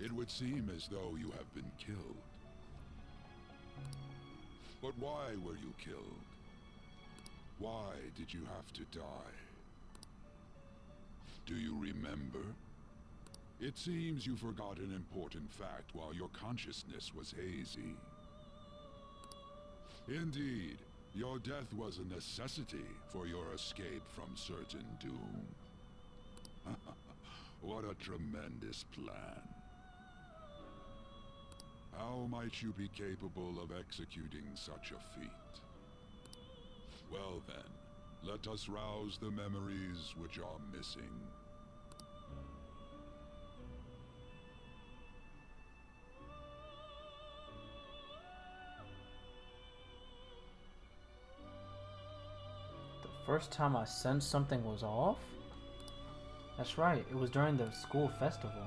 It would seem as though you have been killed. But why were you killed? Why did you have to die? Do you remember? It seems you forgot an important fact while your consciousness was hazy. Indeed, your death was a necessity for your escape from certain doom. What a tremendous plan. How might you be capable of executing such a feat? Well then, let us rouse the memories which are missing.
The first time I sensed something was off? That's right, it was during the school festival.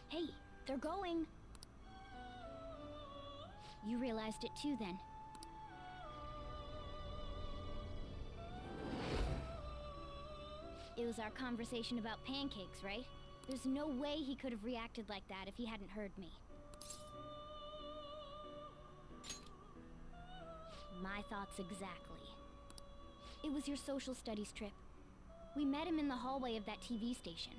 Hey, they're going. You realized it too then. It was our conversation about pancakes, right? There's no way he could have reacted like that if he hadn't heard me. My thoughts exactly. It was your social studies trip. We met him in the hallway of that TV station.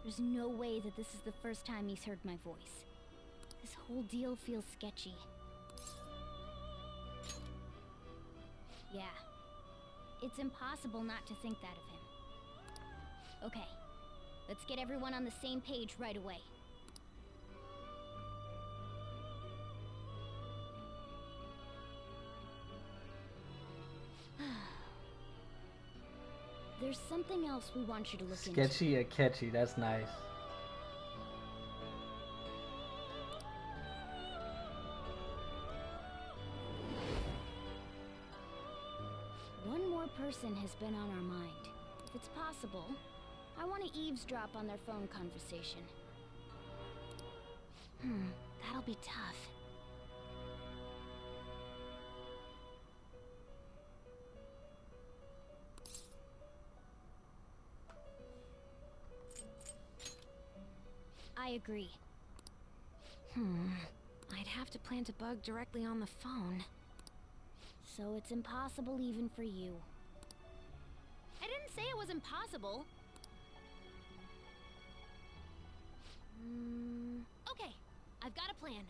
There's no way that this is the first time he's heard my voice. This whole deal feels sketchy. Yeah. It's impossible not to think that of him. Okay. Let's get everyone on the same page right away. There's something else we want you to look into.
Sketchy or catchy, that's nice.
One more person has been on our mind. If it's possible, I want to eavesdrop on their phone conversation. That'll be tough. I agree. I'd have to plant a bug directly on the phone. So it's impossible even for you. I didn't say it was impossible. Okay, I've got a plan.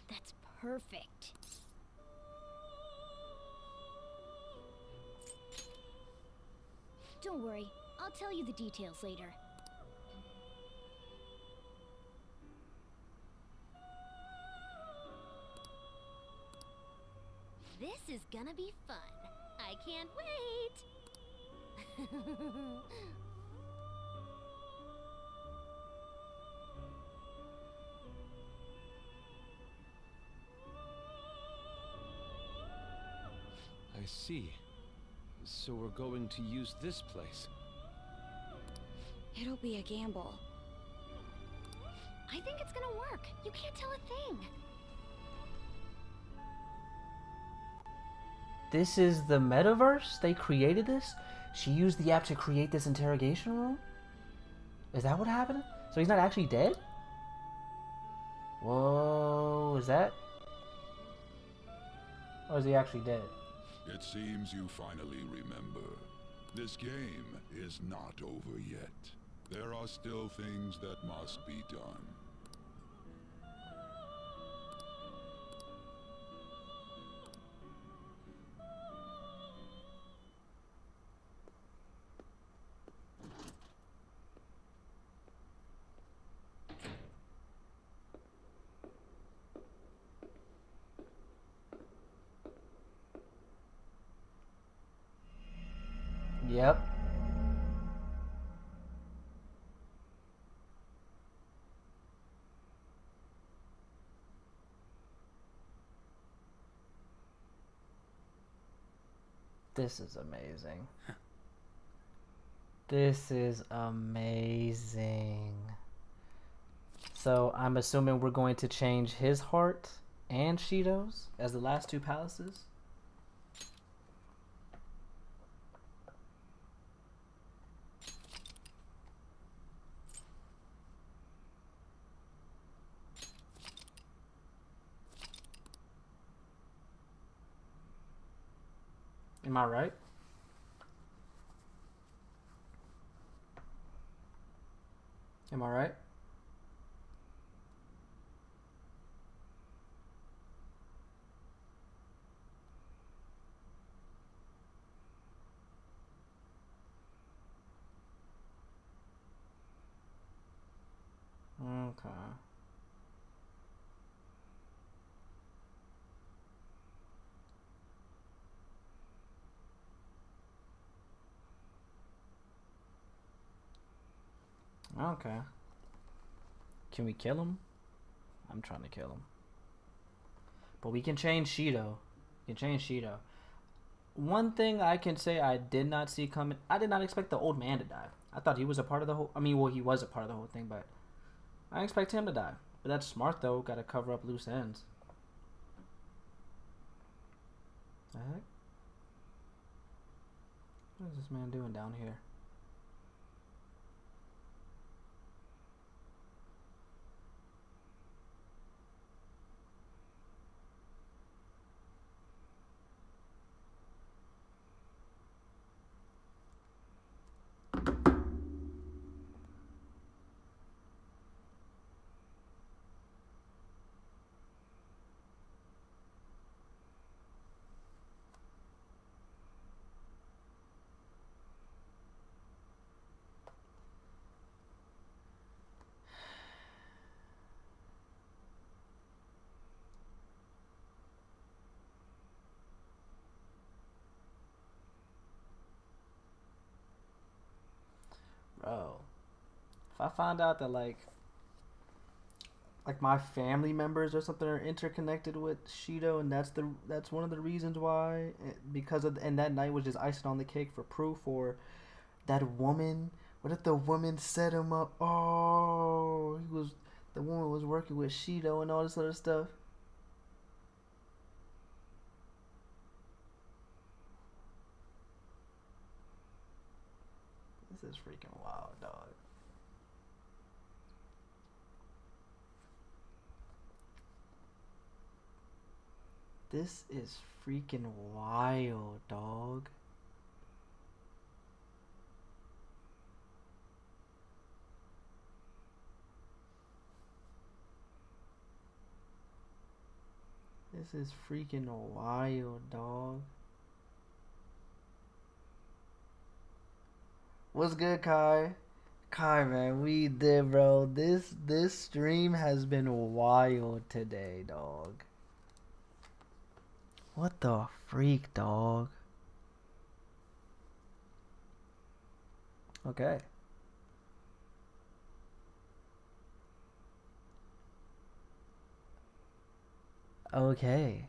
That's perfect. Don't worry, I'll tell you the details later. This is gonna be fun. I can't wait!
I see. So we're going to use this place.
It'll be a gamble. I think it's gonna work. You can't tell a thing.
This is the metaverse? They created this? She used the app to create this interrogation room? Is that what happened? So he's not actually dead? Whoa, is that? Or is he actually dead?
It seems you finally remember. This game is not over yet. There are still things that must be done.
Yep. This is amazing. This is amazing. So I'm assuming we're going to change his heart and Shido's as the last two palaces. Am I right? Am I right? Okay. Okay. Can we kill him? I'm trying to kill him. But we can change Shido. We can change Shido. One thing I can say I did not see coming. I did not expect the old man to die. I thought he was a part of the whole. I mean, well, he was a part of the whole thing, but I didn't expect him to die. But that's smart though. Got to cover up loose ends. The heck? What is this man doing down here? Bro, if I find out that like my family members or something are interconnected with Shido, and that's one of the reasons why, because of, and that night was just icing on the cake for proof, or that woman. What if the woman set him up? Oh, the woman was working with Shido and all this other stuff. This is freaking wild, dog. This is freaking wild, dog. This is freaking wild, dog. What's good, Kai? Kai, man, we did, bro. This stream has been wild today, dog. What the freak, dog? Okay. Okay.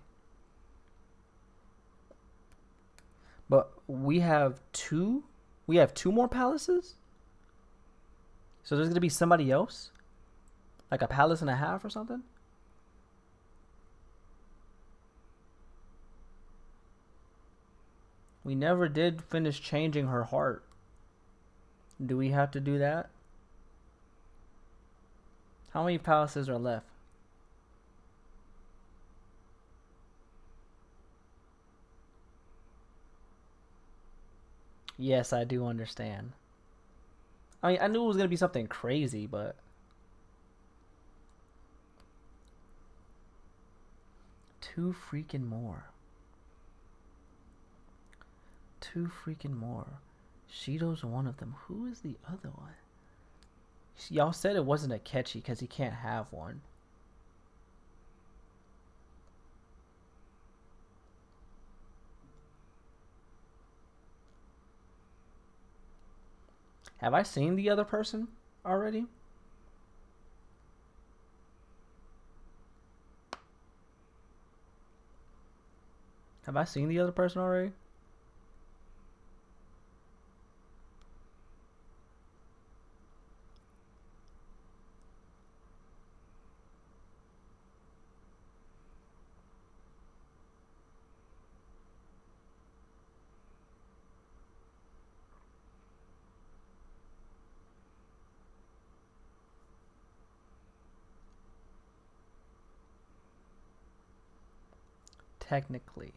But we have two more palaces? So there's gonna be somebody else? Like a palace and a half or something? We never did finish changing her heart. Do we have to do that? How many palaces are left? Yes, I do understand. I mean, I knew it was going to be something crazy, but... Two freaking more. Shido's one of them. Who is the other one? Y'all said it wasn't a Akechi because he can't have one. Have I seen the other person already? Have I seen the other person already? Technically.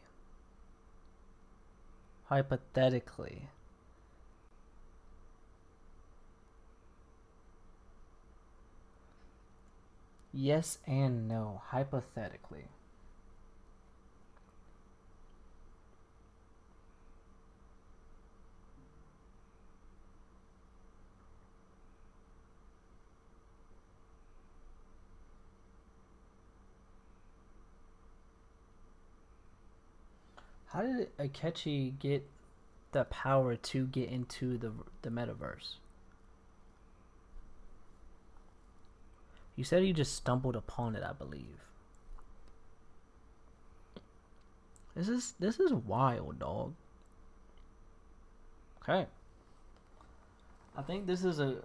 Hypothetically. Yes and no. Hypothetically. How did Akechi get the power to get into the metaverse? You said you just stumbled upon it, I believe. This is wild, dog. Okay. I think this is a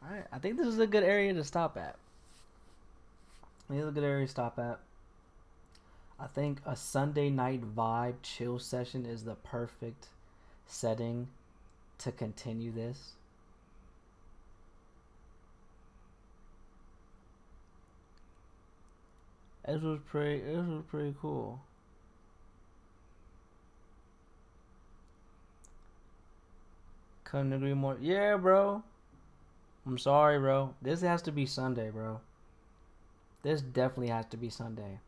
Alright, I think this is a good area to stop at. This is a good area to stop at. I think a Sunday night vibe chill session is the perfect setting to continue this. This was pretty cool. Couldn't agree more. Yeah, bro. I'm sorry, bro. This has to be Sunday, bro. This definitely has to be Sunday.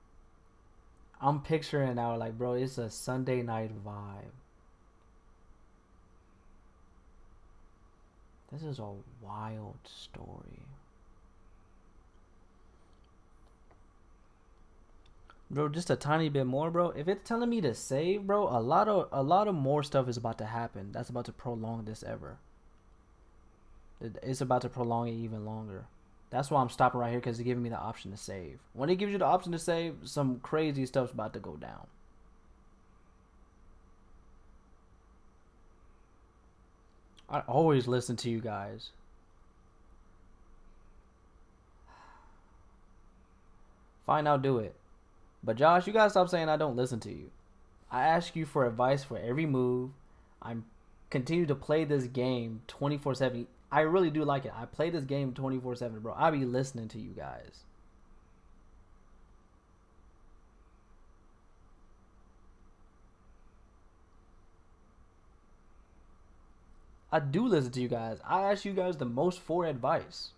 I'm picturing now, like, bro, it's a Sunday night vibe. This is a wild story. Bro, just a tiny bit more, bro. If it's telling me to save, bro, a lot of more stuff is about to happen. That's about to prolong this ever. It's about to prolong it even longer. That's why I'm stopping right here, because it's giving me the option to save. When it gives you the option to save, some crazy stuff's about to go down. I always listen to you guys. Fine, I'll do it. But Josh, you gotta stop saying I don't listen to you. I ask you for advice for every move. I'm continue to play this game 24/7. I really do like it. I play this game 24/7, bro. I be listening to you guys. I do listen to you guys. I ask you guys the most for advice.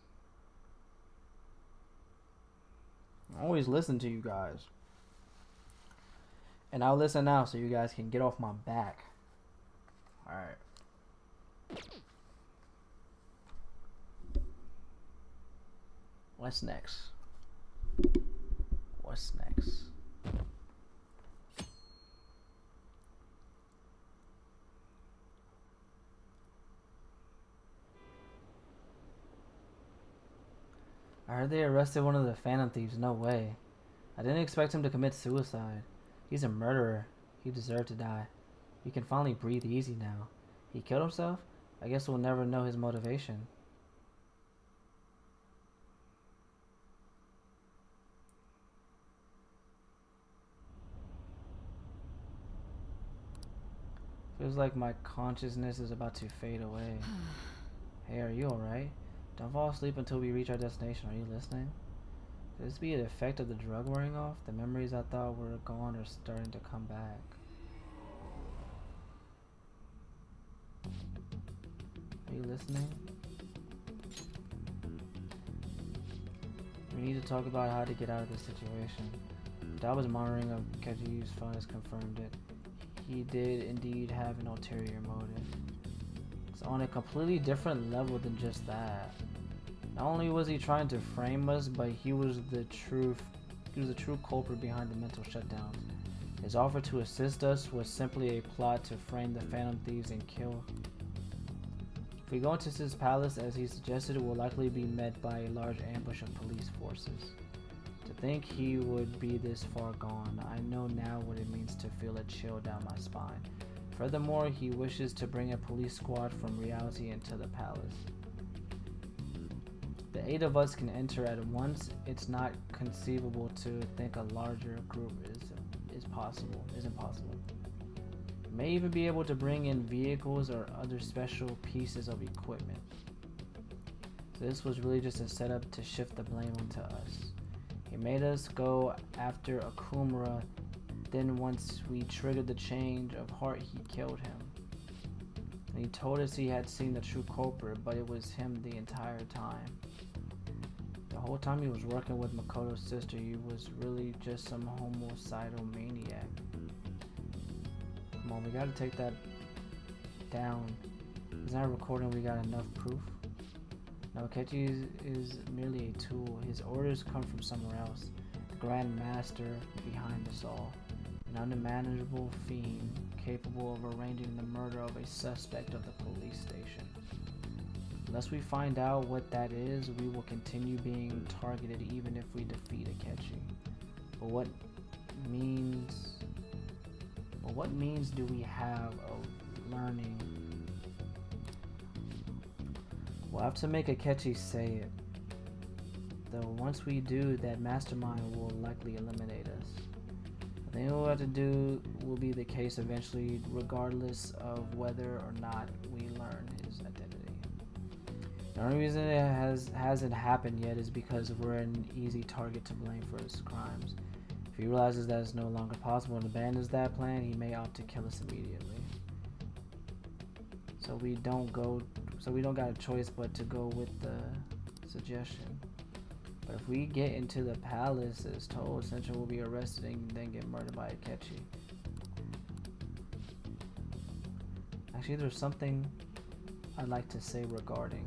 I always listen to you guys. And I'll listen now so you guys can get off my back. Alright. What's next? What's next? I heard they arrested one of the Phantom Thieves. No way. I didn't expect him to commit suicide. He's a murderer. He deserved to die. We can finally breathe easy now. He killed himself? I guess we'll never know his motivation. Feels like my consciousness is about to fade away. Hey, are you alright? Don't fall asleep until we reach our destination. Are you listening? Could this be an effect of the drug wearing off? The memories I thought were gone are starting to come back. Are you listening? We need to talk about how to get out of this situation. Daba's monitoring of Keji's phone has confirmed it. He did indeed have an ulterior motive. It's on a completely different level than just that. Not only was he trying to frame us, but he was the true culprit behind the mental shutdowns. His offer to assist us was simply a plot to frame the Phantom Thieves and kill. If we go into Sae Palace as he suggested, it will likely be met by a large ambush of police forces. To think he would be this far gone, I know now what it means to feel a chill down my spine. Furthermore, he wishes to bring a police squad from reality into the palace. The 8 of us can enter at once. It's not conceivable to think a larger group isn't possible. May even be able to bring in vehicles or other special pieces of equipment. This was really just a setup to shift the blame onto us. He made us go after Akumura, then once we triggered the change of heart, he killed him. And he told us he had seen the true culprit, but it was him the entire time. The whole time he was working with Makoto's sister, he was really just some homicidal maniac. Come on, we gotta take that down. Is that recording? We got enough proof? No, Akechi is merely a tool. His orders come from somewhere else. The Grand Master behind us all. An unmanageable fiend capable of arranging the murder of a suspect of the police station. Unless we find out what that is, we will continue being targeted even if we defeat Akechi. But what means do we have of learning? We'll have to make Akechi say it. Though once we do, that mastermind will likely eliminate us. I think what we'll have to do will be the case eventually, regardless of whether or not we learn his identity. The only reason it hasn't happened yet is because we're an easy target to blame for his crimes. If he realizes that it's no longer possible and abandons that plan, he may opt to kill us immediately. So we don't got a choice but to go with the suggestion. But if we get into the palace as told, Senshin will be arrested and then get murdered by Akechi. Actually, there's something I'd like to say regarding.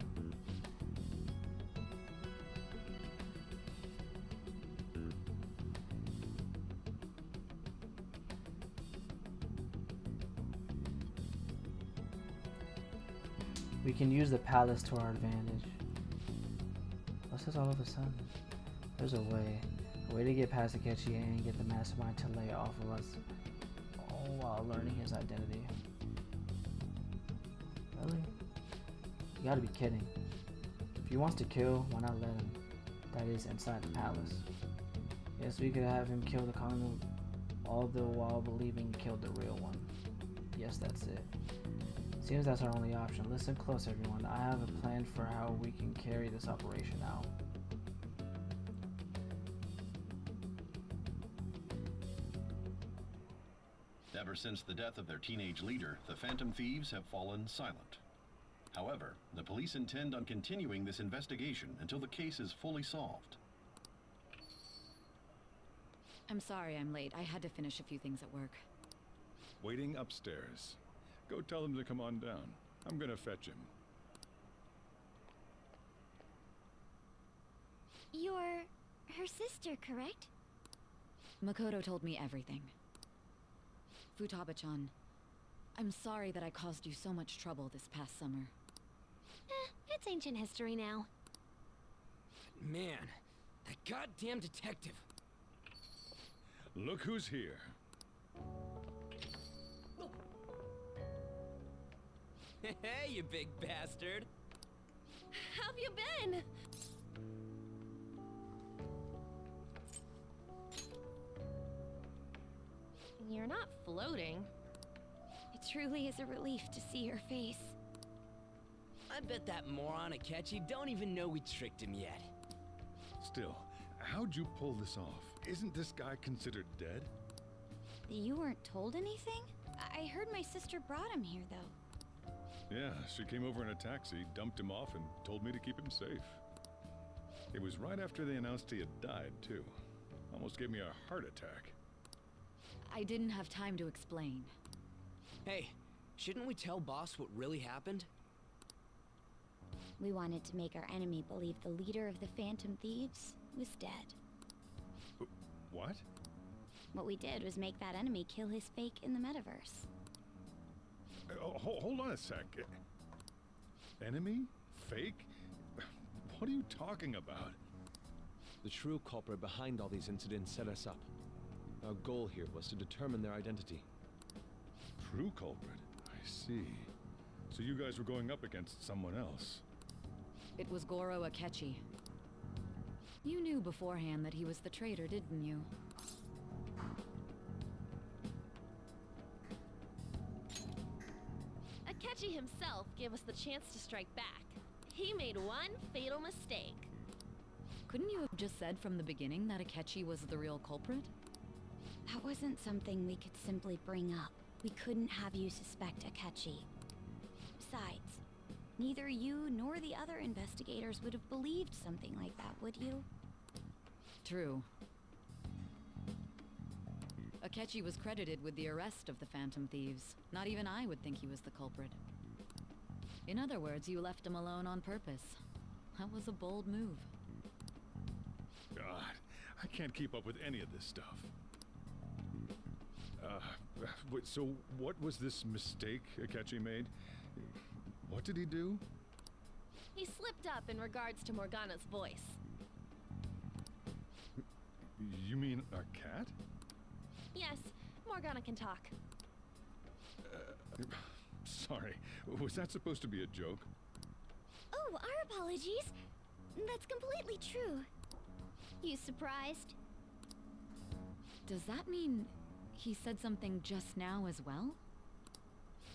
We can use the palace to our advantage. What's this all of a sudden? There's a way to get past Akechi and get the mastermind to lay off of us, all while learning his identity. Really? You gotta be kidding. If he wants to kill, why not let him? That is, inside the palace. Yes, we could have him kill the Kongo, all the while believing he killed the real one. Yes, that's it. Seems that's our only option. Listen close, everyone. I have a plan for how we can carry this operation out.
Ever since the death of their teenage leader, the Phantom Thieves have fallen silent. However, the police intend on continuing this investigation until the case is fully solved.
I'm sorry I'm late. I had to finish a few things at work.
Waiting upstairs. Go tell him to come on down. I'm gonna fetch him.
You're her sister, correct?
Makoto told me everything. Futaba-chan, I'm sorry that I caused you so much trouble this past summer.
It's ancient history now.
Man, that goddamn detective.
Look who's here.
Hey, you big bastard.
How have you been? You're not floating.
It truly is a relief to see your face.
I bet that moron Akechi don't even know we tricked him yet.
Still, how'd you pull this off? Isn't this guy considered dead?
You weren't told anything? I heard my sister brought him here, though.
Yeah, she came over in a taxi, dumped him off, and told me to keep him safe. It was right after they announced he had died, too. Almost gave me a heart attack.
I didn't have time to explain.
Hey, shouldn't we tell boss what really happened?
We wanted to make our enemy believe the leader of the Phantom Thieves was dead.
What?
What we did was make that enemy kill his fake in the metaverse.
Hold on a sec. Enemy? Fake? What are you talking about?
The true culprit behind all these incidents set us up. Our goal here was to determine their identity.
True culprit? I see. So you guys were going up against someone else.
It was Goro Akechi. You knew beforehand that he was the traitor, didn't you?
Akechi himself gave us the chance to strike back.
He made one fatal mistake.
Couldn't you have just said from the beginning that Akechi was the real culprit?
That wasn't something we could simply bring up. We couldn't have you suspect Akechi. Besides, neither you nor the other investigators would have believed something like that, would you?
True. Akechi was credited with the arrest of the Phantom Thieves. Not even I would think he was the culprit. In other words, you left him alone on purpose. That was a bold move.
God, I can't keep up with any of this stuff. So what was this mistake Akechi made? What did he do?
He slipped up in regards to Morgana's voice.
You mean a cat?
Yes, Morgana can talk.
Sorry, was that supposed to be a joke?
Oh, our apologies. That's completely true. You surprised?
Does that mean he said something just now as well?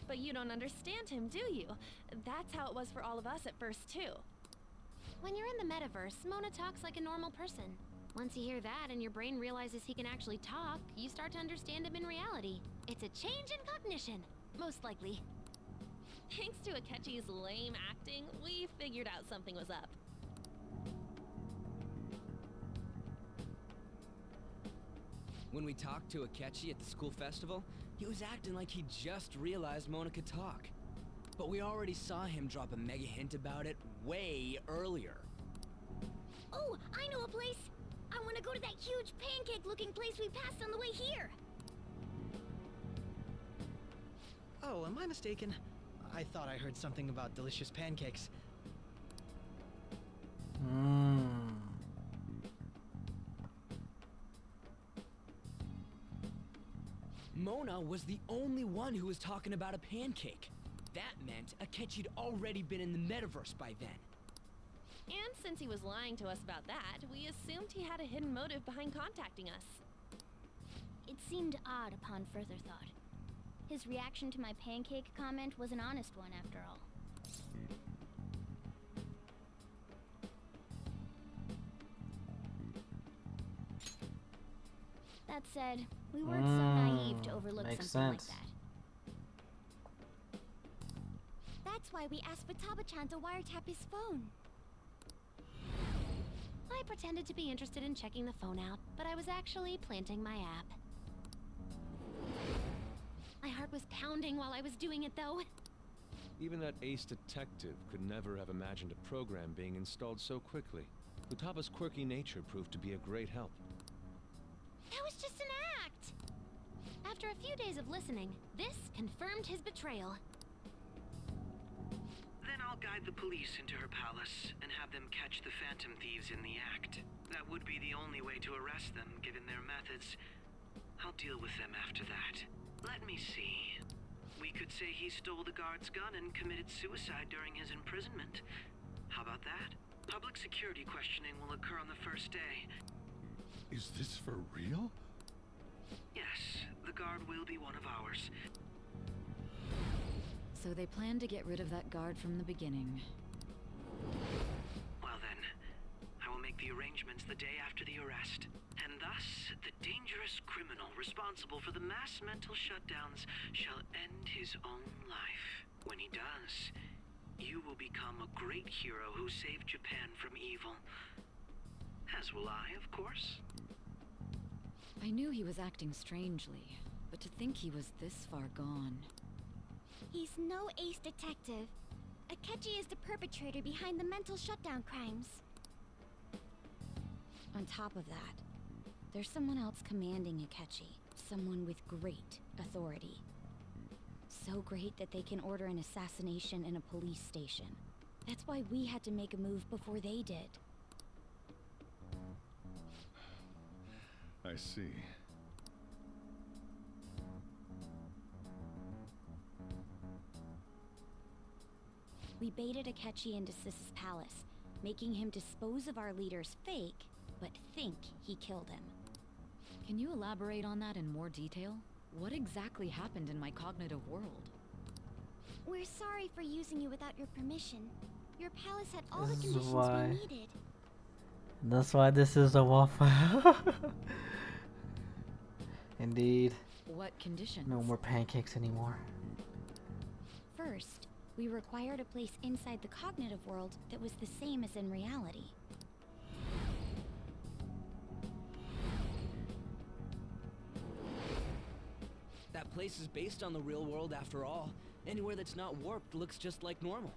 But you don't understand him, do you? That's how it was for all of us at first, too. When you're in the metaverse, Mona talks like a normal person. Once you hear that and your brain realizes he can actually talk, you start to understand him in reality. It's a change in cognition, most likely. Thanks to Akechi's lame acting, we figured out something was up.
When we talked to Akechi at the school festival, he was acting like he just realized Mona could talk. But we already saw him drop a mega hint about it way earlier.
Oh, I know a place! I want to go to that huge pancake-looking place we passed on the way here!
Oh, am I mistaken? I thought I heard something about delicious pancakes.
Mona was the only one who was talking about a pancake. That meant Akechi'd already been in the metaverse by then.
And since he was lying to us about that, we assumed he had a hidden motive behind contacting us.
It seemed odd upon further thought. His reaction to my pancake comment was an honest one, after all. That said, we weren't so naive to overlook
makes
something
sense.
like that. That's why we asked Futaba-chan to wiretap his phone.
I pretended to be interested in checking the phone out, but I was actually planting my app. My heart was pounding while I was doing it, though.
Even that ace detective could never have imagined a program being installed so quickly. Futaba's quirky nature proved to be a great help.
That was just an act! After a few days of listening, this confirmed his betrayal.
Then I'll guide the police into her palace and have them catch the Phantom Thieves in the act. That would be the only way to arrest them, given their methods. I'll deal with them after that. Let me see. We could say he stole the guard's gun and committed suicide during his imprisonment. How about that? Public security questioning will occur on the first day.
Is this for real?
Yes, the guard will be one of ours.
So they planned to get rid of that guard from the beginning.
Well then, I will make the arrangements the day after the arrest. And thus, the dangerous criminal responsible for the mass mental shutdowns shall end his own life. When he does, you will become a great hero who saved Japan from evil. As will I, of course.
I knew he was acting strangely, but to think he was this far gone.
He's no ace detective. Akechi is the perpetrator behind the mental shutdown crimes. On top of that, there's someone else commanding Akechi. Someone with great authority. So great that they can order an assassination in a police station. That's why we had to make a move before they did.
I see.
We baited Akechi into Sae's palace, making him dispose of our leader's fake, but think he killed him.
Can you elaborate on that in more detail? What exactly happened in my cognitive world?
We're sorry for using you without your permission. Your palace had all
This
the
is
conditions
why.
we needed.
That's why this is a waffle. Indeed.
What conditions?
No more pancakes anymore.
First, we required a place inside the cognitive world that was the same as in reality.
That place is based on the real world after all. Anywhere that's not warped looks just like normal.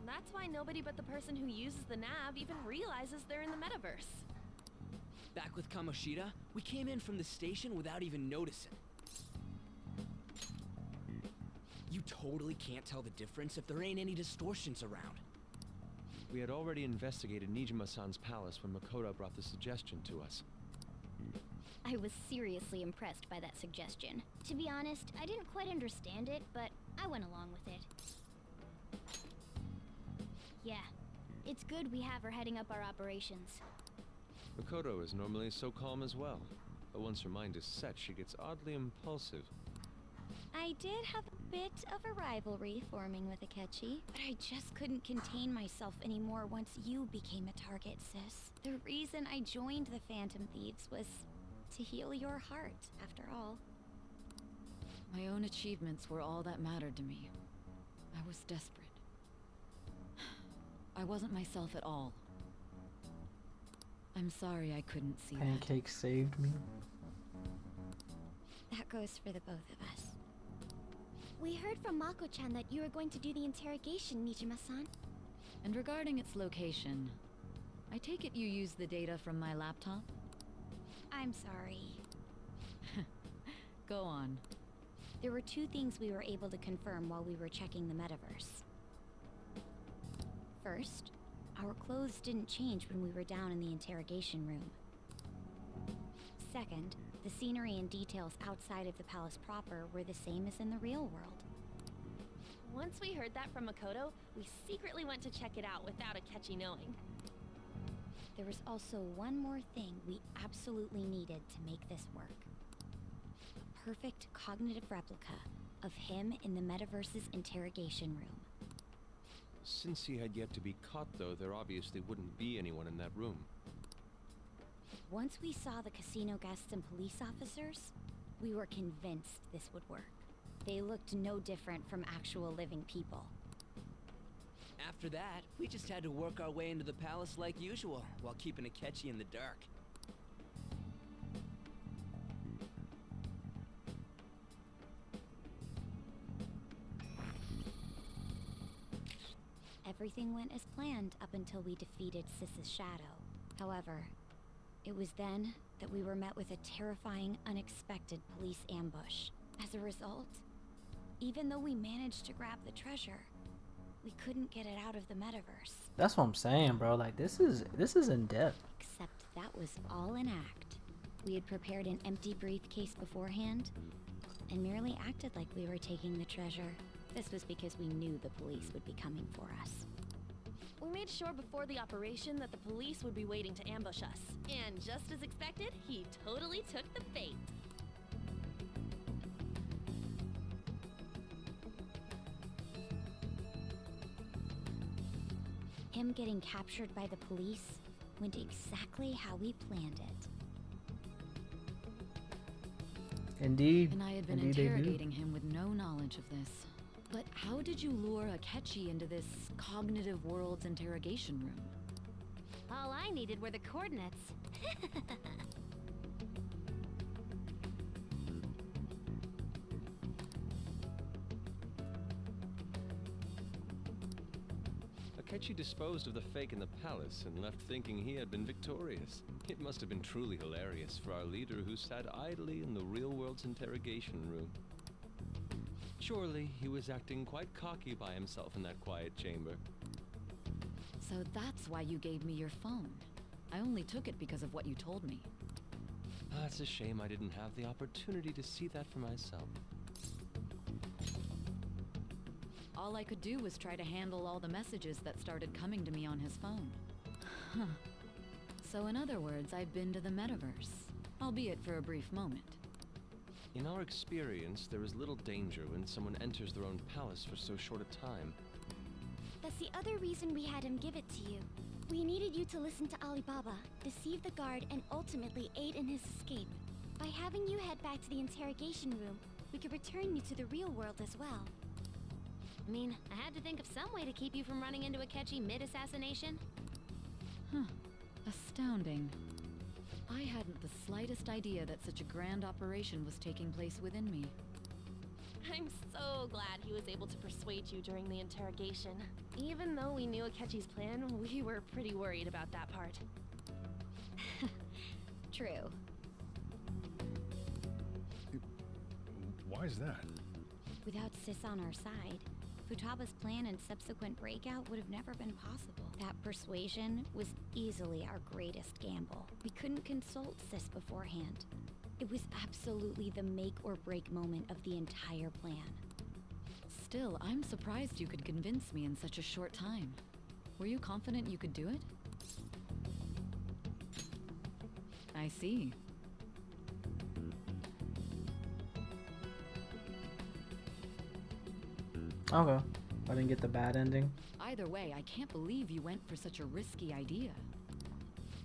That's why nobody but the person who uses the nav even realizes they're in the metaverse.
Back with Kamoshida, we came in from the station without even noticing. You totally can't tell the difference if there ain't any distortions around.
We had already investigated Nijima-san's palace when Makoto brought the suggestion to us.
I was seriously impressed by that suggestion. To be honest, I didn't quite understand it, but I went along with it. Yeah, it's good we have her heading up our operations.
Makoto is normally so calm as well, but once her mind is set, she gets oddly impulsive.
I did have a bit of a rivalry forming with Akechi, but I just couldn't contain myself anymore once you became a target, sis. The reason I joined the Phantom Thieves was to heal your heart, after all.
My own achievements were all that mattered to me. I was desperate. I wasn't myself at all. I'm sorry I couldn't see that.
Pancake saved me.
That goes for the both of us. We heard from Mako-chan that you were going to do the interrogation, Nijima-san.
And regarding its location, I take it you used the data from my laptop?
I'm sorry.
Go on.
There were two things we were able to confirm while we were checking the metaverse. First, our clothes didn't change when we were down in the interrogation room. Second, the scenery and details outside of the palace proper were the same as in the real world.
Once we heard that from Makoto, we secretly went to check it out without Akechi knowing.
There was also one more thing we absolutely needed to make this work. A perfect cognitive replica of him in the metaverse's interrogation room.
Since he had yet to be caught, though, there obviously wouldn't be anyone in that room.
Once we saw the casino guests and police officers, we were convinced this would work. They looked no different from actual living people.
After that, we just had to work our way into the palace like usual, while keeping Akechi in the dark.
Everything went as planned up until we defeated Sis's shadow. However, it was then that we were met with a terrifying, unexpected police ambush. As a result, even though we managed to grab the treasure, we couldn't get it out of the metaverse.
That's what I'm saying, bro. Like, this is in depth.
Except that was all an act. We had prepared an empty briefcase beforehand and merely acted like we were taking the treasure. This was because we knew the police would be coming for us.
We made sure before the operation that the police would be waiting to ambush us. And just as expected, he totally took the bait.
Him getting captured by the police went exactly how we planned it.
Indeed.
And I had been
Indeed
interrogating him with no knowledge of this. But how did you lure Akechi into this cognitive world's interrogation room?
All I needed were the coordinates.
Akechi disposed of the fake in the palace and left thinking he had been victorious. It must have been truly hilarious for our leader who sat idly in the real world's interrogation room. Surely he was acting quite cocky by himself in that quiet chamber.
So that's why you gave me your phone. I only took it because of what you told me.
It's a shame I didn't have the opportunity to see that for myself.
All I could do was try to handle all the messages that started coming to me on his phone. Huh. So in other words, I've been to the metaverse, albeit for a brief moment.
In our experience, there is little danger when someone enters their own palace for so short a time.
That's the other reason we had him give it to you. We needed you to listen to Alibaba, deceive the guard, and ultimately aid in his escape. By having you head back to the interrogation room, we could return you to the real world as well.
I mean, I had to think of some way to keep you from running into Akechi mid-assassination.
Huh. Astounding. I hadn't the slightest idea that such a grand operation was taking place within me.
I'm so glad he was able to persuade you during the interrogation. Even though we knew Akechi's plan, we were pretty worried about that part.
True.
Why is that?
Without Sis on our side, Futaba's plan and subsequent breakout would have never been possible. That persuasion was easily our greatest gamble. We couldn't consult Sis beforehand. It was absolutely the make or break moment of the entire plan.
Still, I'm surprised you could convince me in such a short time. Were you confident you could do it? I see.
Okay. I didn't get the bad ending.
Either way, I can't believe you went for such a risky idea.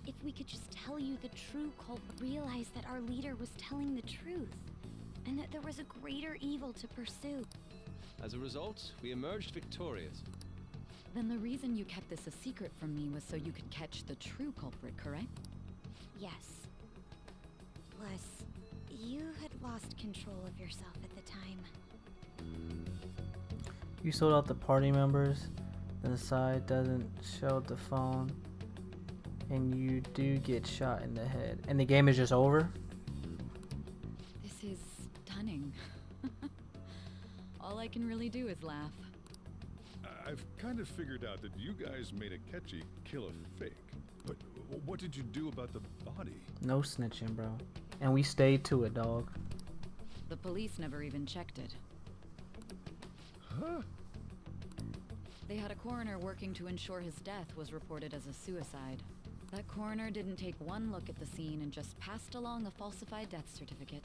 If we could just tell you the true cult, realize that our leader was telling the truth, and that there was a greater evil to pursue.
As a result, we emerged victorious.
Then the reason you kept this a secret from me was so you could catch the true culprit, correct?
Yes. Plus, you had lost control of yourself at the time.
You sold out the party members, then the side doesn't show the phone, and you do get shot in the head. And the game is just over?
This is stunning. All I can really do is laugh.
I've kind of figured out that you guys made Akechi kill a fake. But what did you do about the body?
No snitching, bro. And we stayed to it, dog.
The police never even checked it.
Huh?
They had a coroner working to ensure his death was reported as a suicide. That coroner didn't take one look at the scene and just passed along a falsified death certificate.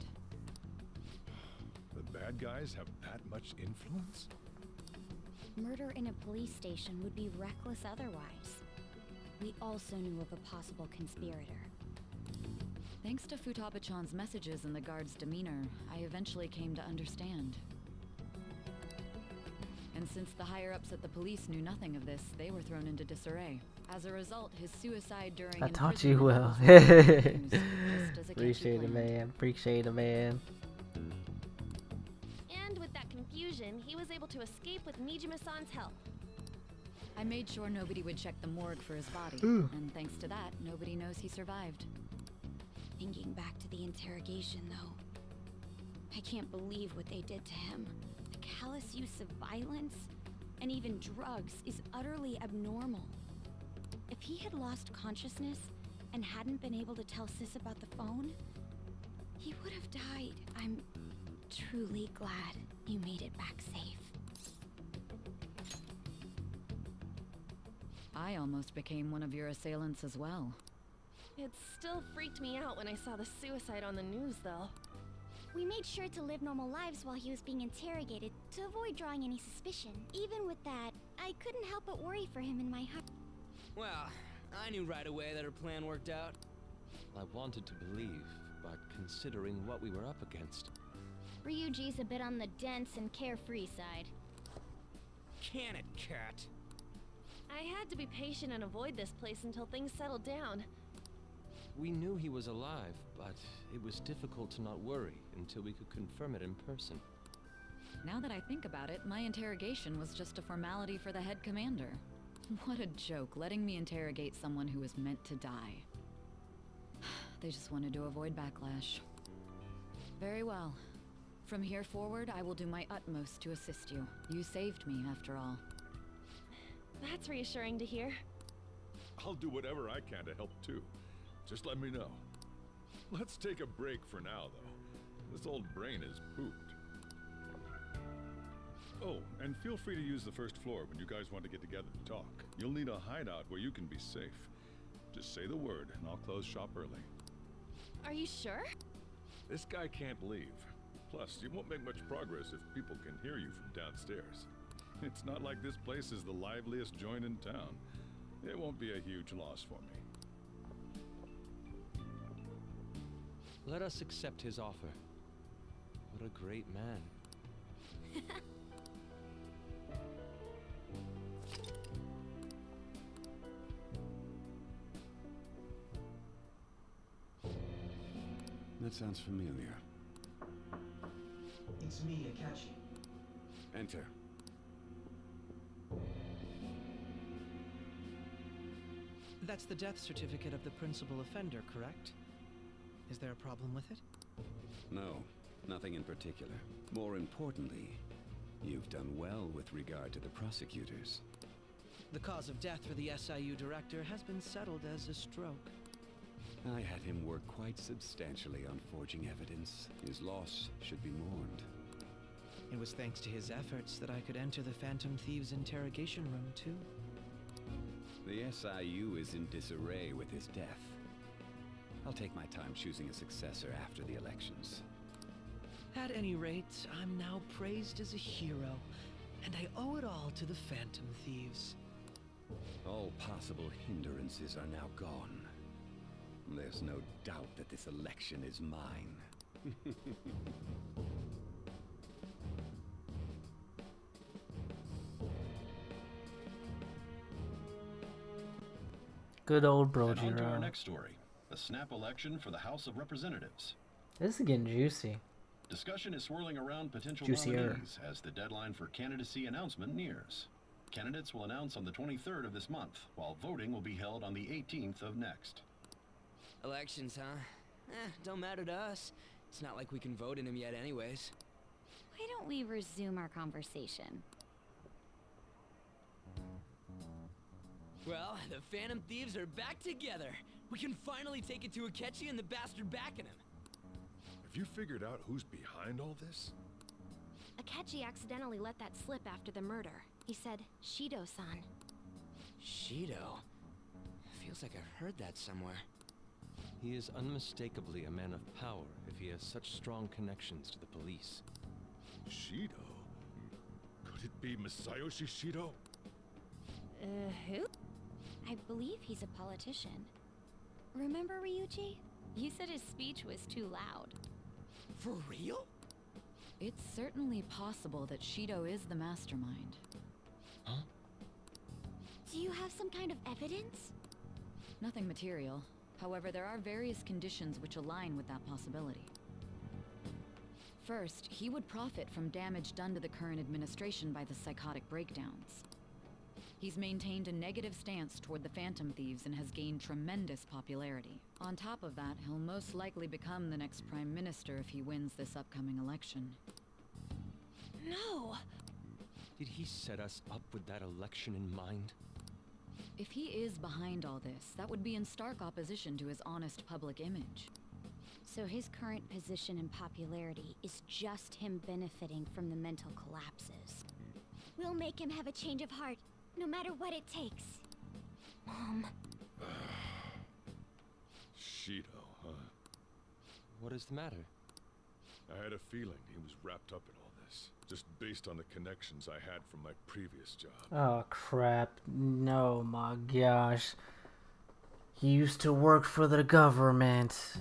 The bad guys have that much influence?
Murder in a police station would be reckless otherwise. We also knew of a possible conspirator.
Thanks to Futaba-chan's messages and the guard's demeanor, I eventually came to understand. And since the higher-ups at the police knew nothing of this, they were thrown into disarray. As a result, his suicide during
I taught you well. Appreciate it, man. Appreciate it, man.
And with that confusion, he was able to escape with Mijima-san's help.
I made sure nobody would check the morgue for his body,
Ooh.
and thanks to that, nobody knows he survived.
Thinking back to the interrogation, though, I can't believe what they did to him. The callous use of violence, and even drugs, is utterly abnormal. If he had lost consciousness and hadn't been able to tell Sis about the phone, he would have died. I'm truly glad you made it back safe.
I almost became one of your assailants as well.
It still freaked me out when I saw the suicide on the news, though.
We made sure to live normal lives while he was being interrogated to avoid drawing any suspicion. Even with that, I couldn't help but worry for him in my heart.
Well, I knew right away that her plan worked out.
I wanted to believe, but considering what we were up against.
Ryuji's a bit on the dense and carefree side.
Can it, cat?
I had to be patient and avoid this place until things settled down.
We knew he was alive, but it was difficult to not worry until we could confirm it in person.
Now that I think about it, my interrogation was just a formality for the head commander. What a joke, letting me interrogate someone who was meant to die. They just wanted to avoid backlash. Very well. From here forward, I will do my utmost to assist you. You saved me, after all.
That's reassuring to hear.
I'll do whatever I can to help too. Just let me know. Let's take a break for now, though. This old brain is pooped. Oh, and feel free to use the first floor when you guys want to get together to talk. You'll need a hideout where you can be safe. Just say the word, and I'll close shop early.
Are you sure?
This guy can't leave. Plus, you won't make much progress if people can hear you from downstairs. It's not like this place is the liveliest joint in town. It won't be a huge loss for me.
Let us accept his offer. What a great man.
That sounds familiar.
It's me, Akechi.
Enter.
That's the death certificate of the principal offender, correct? Is there a problem with it?
No, nothing in particular. More importantly, you've done well with regard to the prosecutors.
The cause of death for the SIU director has been settled as a stroke.
I had him work quite substantially on forging evidence. His loss should be mourned.
It was thanks to his efforts that I could enter the Phantom Thieves' interrogation room, too.
The SIU is in disarray with his death. I'll take my time choosing a successor after the elections.
At any rate, I'm now praised as a hero, and I owe it all to the Phantom Thieves.
All possible hindrances are now gone. There's no doubt that this election is mine.
Good old
And on to our
Brojiro.
next story, the snap election for the House of Representatives.
This is getting juicy.
Discussion is swirling around potential
Juicier.
nominees as the deadline for candidacy announcement nears. Candidates will announce on the 23rd of this month, while voting will be held on the 18th of next.
Elections, huh? Don't matter to us. It's not like we can vote in them yet anyways.
Why don't we resume our conversation?
Well, the Phantom Thieves are back together. We can finally take it to Akechi and the bastard backing him.
Have you figured out who's behind all this?
Akechi accidentally let that slip after the murder. He said, Shido-san.
Shido? Feels like I've heard that somewhere.
He is unmistakably a man of power if he has such strong connections to the police.
Shido? Could it be Masayoshi Shido?
Who? I believe he's a politician. Remember Ryuji? You said his speech was too loud.
For real?
It's certainly possible that Shido is the mastermind.
Huh?
Do you have some kind of evidence?
Nothing material. However, there are various conditions which align with that possibility. First, he would profit from damage done to the current administration by the psychotic breakdowns. He's maintained a negative stance toward the Phantom Thieves and has gained tremendous popularity. On top of that, he'll most likely become the next Prime Minister if he wins this upcoming election.
No!
Did he set us up with that election in mind?
If he is behind all this, that would be in stark opposition to his honest public image.
So his current position and popularity is just him benefiting from the mental collapses. We'll make him have a change of heart, no matter what it takes. Mom.
Shido, huh?
What is the matter?
I had a feeling he was wrapped up in all this, just based on the connections I had from my previous job.
Oh crap. No, my gosh. He used to work for the government.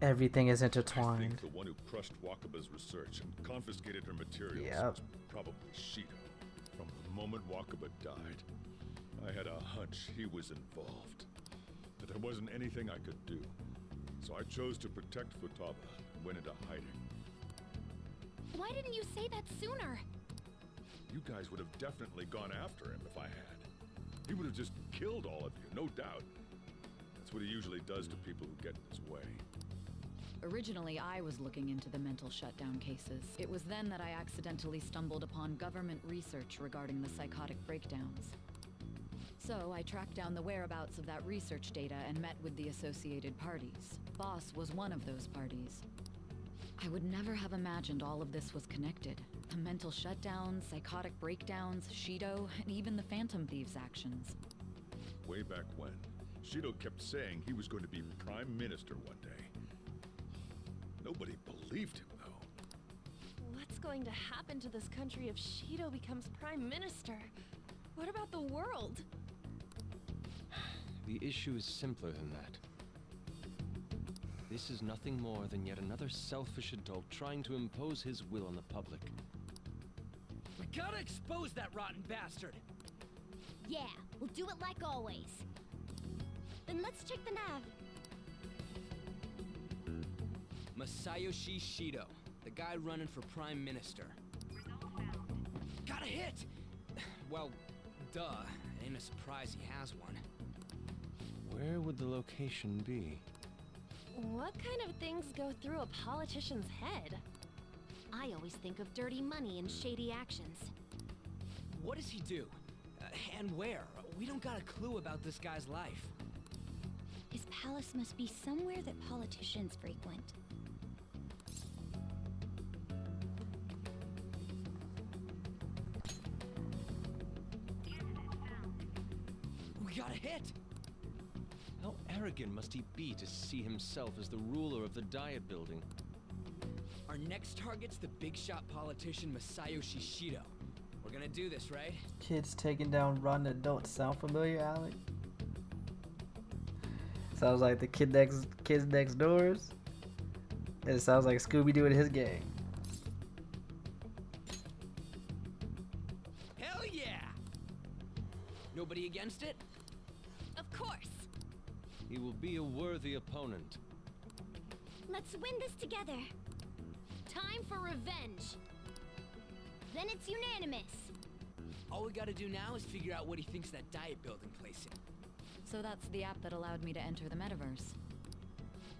Everything is
I
intertwined.
think the one who crushed Wakaba's research and confiscated her materials
Yep.
was probably Shido. From the moment Wakaba died, I had a hunch he was involved. But there wasn't anything I could do. So I chose to protect Futaba and went into hiding.
Why didn't you say that sooner?
You guys would have definitely gone after him if I had. He would have just killed all of you, no doubt. That's what he usually does to people who get in his way.
Originally, I was looking into the mental shutdown cases. It was then that I accidentally stumbled upon government research regarding the psychotic breakdowns. So I tracked down the whereabouts of that research data and met with the associated parties. Boss was one of those parties. I would never have imagined all of this was connected. The mental shutdowns, psychotic breakdowns, Shido, and even the Phantom Thieves' actions.
Way back when, Shido kept saying he was going to be Prime Minister one day. Nobody believed him, though.
What's going to happen to this country if Shido becomes Prime Minister? What about the world?
The issue is simpler than that. This is nothing more than yet another selfish adult trying to impose his will on the public.
We gotta expose that rotten bastard!
Yeah, we'll do it like always. Then let's check the nav.
Masayoshi Shido, the guy running for Prime Minister. Got a hit! Well, duh. Ain't a surprise he has one.
Where would the location be?
What kind of things go through a politician's head? I always think of dirty money and shady actions.
What does he do? And where? We don't got a clue about this guy's life.
His palace must be somewhere that politicians frequent.
We got a hit!
How arrogant must he be to see himself as the ruler of the Diet Building?
Our next target's the big shot politician Masayoshi Shido. We're gonna do this, right?
Kids taking down rotten adults. Sound familiar, Alec? Sounds like the kids next doors. And it sounds like Scooby-Doo and his gang.
Hell yeah! Nobody against it?
Of course!
He will be a worthy opponent.
Let's win this together.
Time for revenge!
Then it's unanimous.
All we gotta do now is figure out what he thinks that Diet Building place is.
So that's the app that allowed me to enter the metaverse.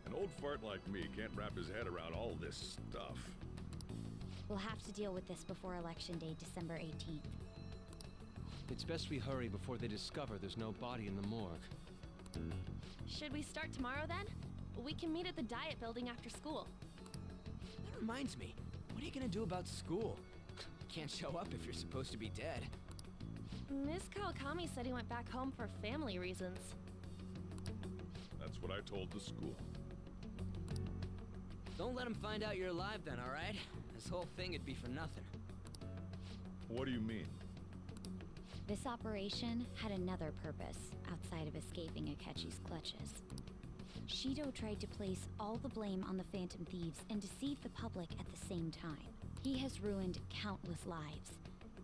An old fart like me can't wrap his head around all this stuff.
We'll have to deal with this before Election Day, December 18th.
It's best we hurry before they discover there's no body in the morgue.
Should we start tomorrow then? We can meet at the Diet Building after school.
That reminds me, what are you gonna do about school? Can't show up if you're supposed to be dead.
Miss Kawakami said he went back home for family reasons.
That's what I told the school.
Don't let him find out you're alive then, alright? This whole thing would be for nothing.
What do you mean?
This operation had another purpose outside of escaping Akechi's clutches. Shido tried to place all the blame on the Phantom Thieves and deceive the public at the same time. He has ruined countless lives,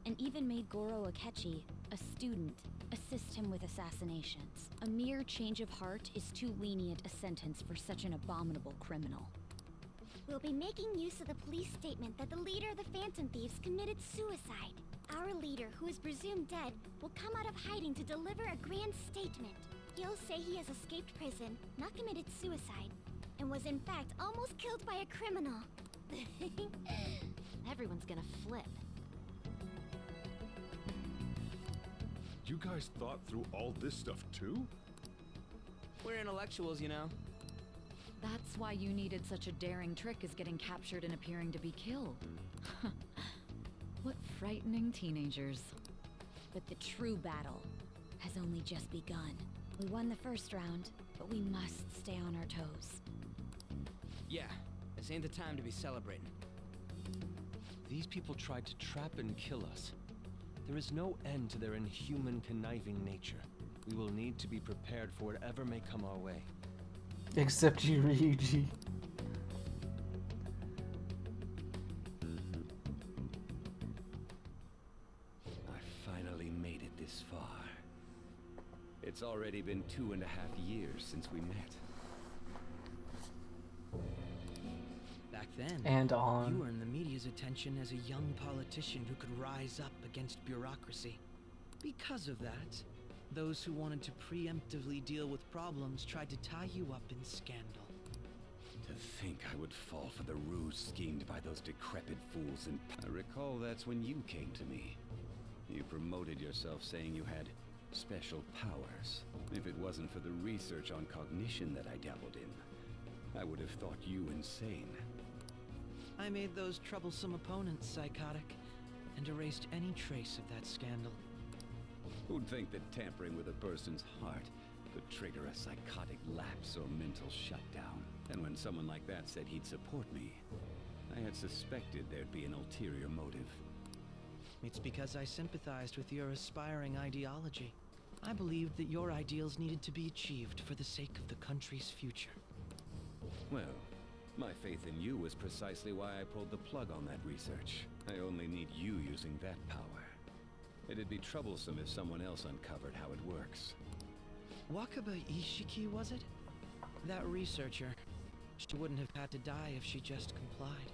and even made Goro Akechi, a student, assist him with assassinations. A mere change of heart is too lenient a sentence for such an abominable criminal.
We'll be making use of the police statement that the leader of the Phantom Thieves committed suicide. Our leader, who is presumed dead, will come out of hiding to deliver a grand statement. He'll say he has escaped prison, not committed suicide, and was in fact almost killed by a criminal.
Everyone's gonna flip.
You guys thought through all this stuff too?
We're intellectuals, you know.
That's why you needed such a daring trick as getting captured and appearing to be killed. What frightening teenagers.
But the true battle has only just begun. We won the first round, but we must stay on our toes.
Yeah, this ain't the time to be celebrating.
These people tried to trap and kill us. There is no end to their inhuman, conniving nature. We will need to be prepared for whatever may come our way.
Except you, Ryuji.
I finally made it this far. It's already been 2.5 years since we met.
Back then,
And on.
you earned the media's attention as a young politician who could rise up against bureaucracy. Because of that, those who wanted to preemptively deal with problems tried to tie you up in scandal.
To think I would fall for the ruse schemed by those decrepit fools in... I recall that's when you came to me. You promoted yourself saying you had special powers. If it wasn't for the research on cognition that I dabbled in, I would have thought you insane.
I made those troublesome opponents psychotic, and erased any trace of that scandal.
Who'd think that tampering with a person's heart could trigger a psychotic lapse or mental shutdown? And when someone like that said he'd support me, I had suspected there'd be an ulterior motive.
It's because I sympathized with your aspiring ideology. I believed that your ideals needed to be achieved for the sake of the country's future.
Well, my faith in you was precisely why I pulled the plug on that research. I only need you using that power. It'd be troublesome if someone else uncovered how it works.
Wakaba Ishiki, was it? That researcher. She wouldn't have had to die if she just complied.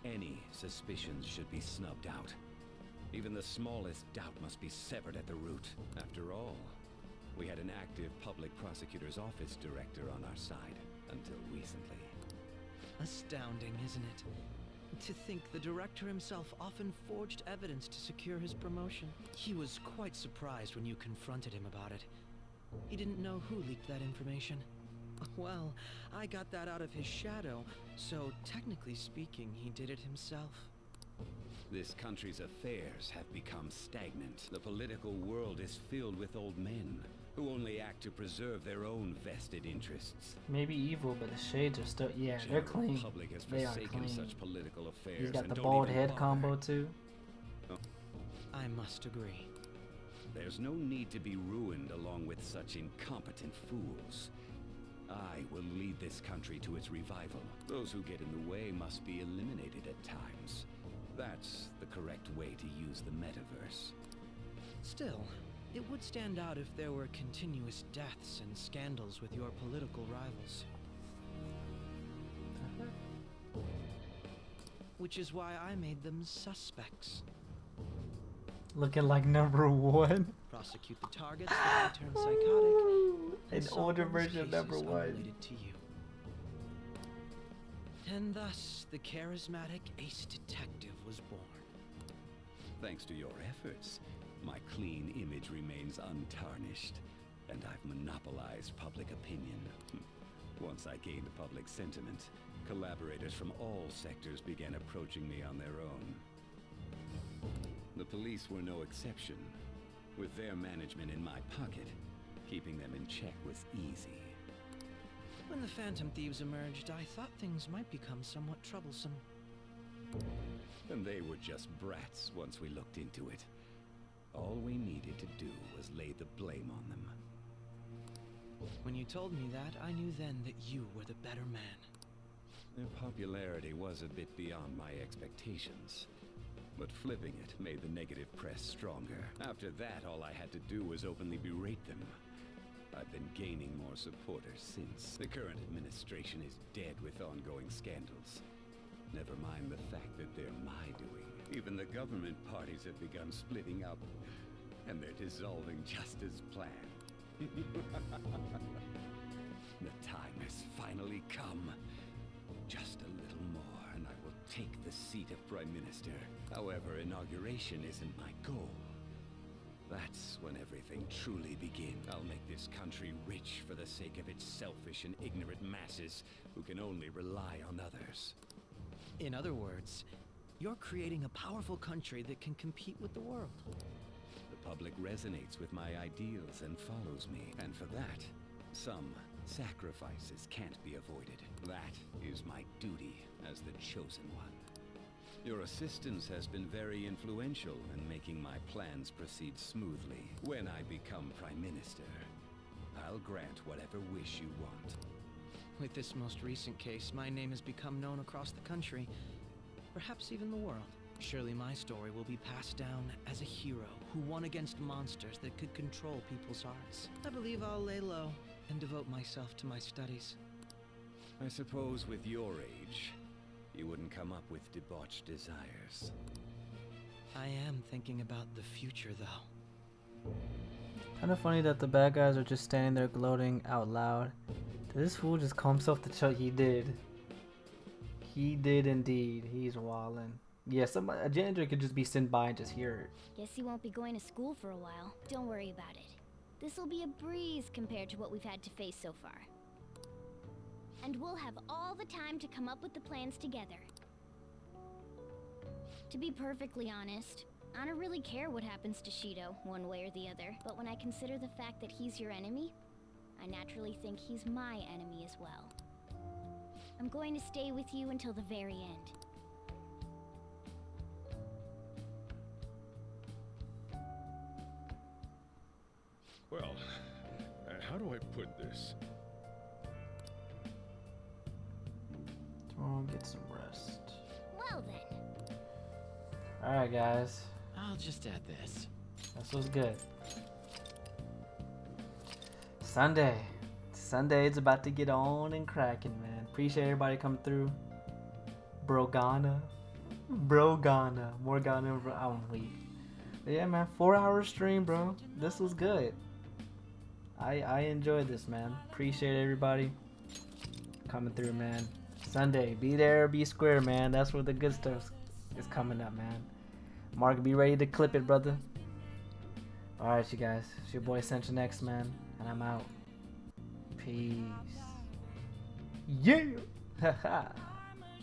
Any suspicions should be snubbed out. Even the smallest doubt must be severed at the root. After all, we had an active public prosecutor's office director on our side until recently.
Astounding, isn't it? To think the director himself often forged evidence to secure his promotion. He was quite surprised when you confronted him about it. He didn't know who leaked that information. Well, I got that out of his shadow, so technically speaking, he did it himself.
This country's affairs have become stagnant. The political world is filled with old men who only act to preserve their own vested interests.
Maybe evil, but the shades are still, yeah, they're clean.
The public has
They are
forsaken
clean.
such political affairs.
He's got
and
the
don't
bald
even
head
bother.
combo too.
I must agree.
There's no need to be ruined along with such incompetent fools. I will lead this country to its revival. Those who get in the way must be eliminated at times. That's the correct way to use the metaverse.
Still, it would stand out if there were continuous deaths and scandals with your political rivals. Which is why I made them suspects.
Looking like number one.
Prosecute the targets that turn psychotic.
An older version of number
cases
one.
unrelated to you. And thus, the charismatic ace detective was born.
Thanks to your efforts, my clean image remains untarnished, and I've monopolized public opinion. Once I gained public sentiment, collaborators from all sectors began approaching me on their own. The police were no exception. With their management in my pocket, keeping them in check was easy.
When the Phantom Thieves emerged, I thought things might become somewhat troublesome.
And they were just brats once we looked into it. All we needed to do was lay the blame on them.
When you told me that, I knew then that you were the better man.
Their popularity was a bit beyond my expectations. But flipping it made the negative press stronger. After that, all I had to do was openly berate them. I've been gaining more supporters since. The current administration is dead with ongoing scandals. Never mind the fact that they're my doing. Even the government parties have begun splitting up, and they're dissolving just as planned. The time has finally come. Just a little more, and I will take the seat of Prime Minister. However, inauguration isn't my goal. That's when everything truly begins. I'll make this country rich for the sake of its selfish and ignorant masses who can only rely on others.
In other words, you're creating a powerful country that can compete with the world.
The public resonates with my ideals and follows me, and for that, some sacrifices can't be avoided. That is my duty as the chosen one. Your assistance has been very influential in making my plans proceed smoothly. When I become Prime Minister, I'll grant whatever wish you want.
With this most recent case, my name has become known across the country, perhaps even the world. Surely my story will be passed down as a hero who won against monsters that could control people's hearts. I believe I'll lay low and devote myself to my studies.
I suppose with your age, you wouldn't come up with debauched desires.
I am thinking about the future, though.
Kind of funny that the bad guys are just standing there gloating out loud. Did this fool just call himself the Chuck? He did. He did indeed. He's wildin'. Yeah, a janitor could just be sent by and just hear it.
Guess you won't be going to school for a while. Don't worry about it. This'll be a breeze compared to what we've had to face so far. And we'll have all the time to come up with the plans together. To be perfectly honest, I don't really care what happens to Shido, one way or the other. But when I consider the fact that he's your enemy, I naturally think he's my enemy as well. I'm going to stay with you until the very end.
Well, how do I put this?
Tomorrow, get some rest.
Well then.
Alright, guys.
I'll just add this.
This was good. Sunday. Sunday is about to get on and cracking, man. Appreciate everybody coming through. Morgana. I'm weak. But yeah, man. 4-hour stream, bro. This was good. I enjoyed this, man. Appreciate everybody coming through, man. Sunday, be there, be square, man. That's where the good stuff is coming up, man. Mark, be ready to clip it, brother. Alright, you guys. It's your boy Essential Next, man. And I'm out. Peace. Yeah! Haha.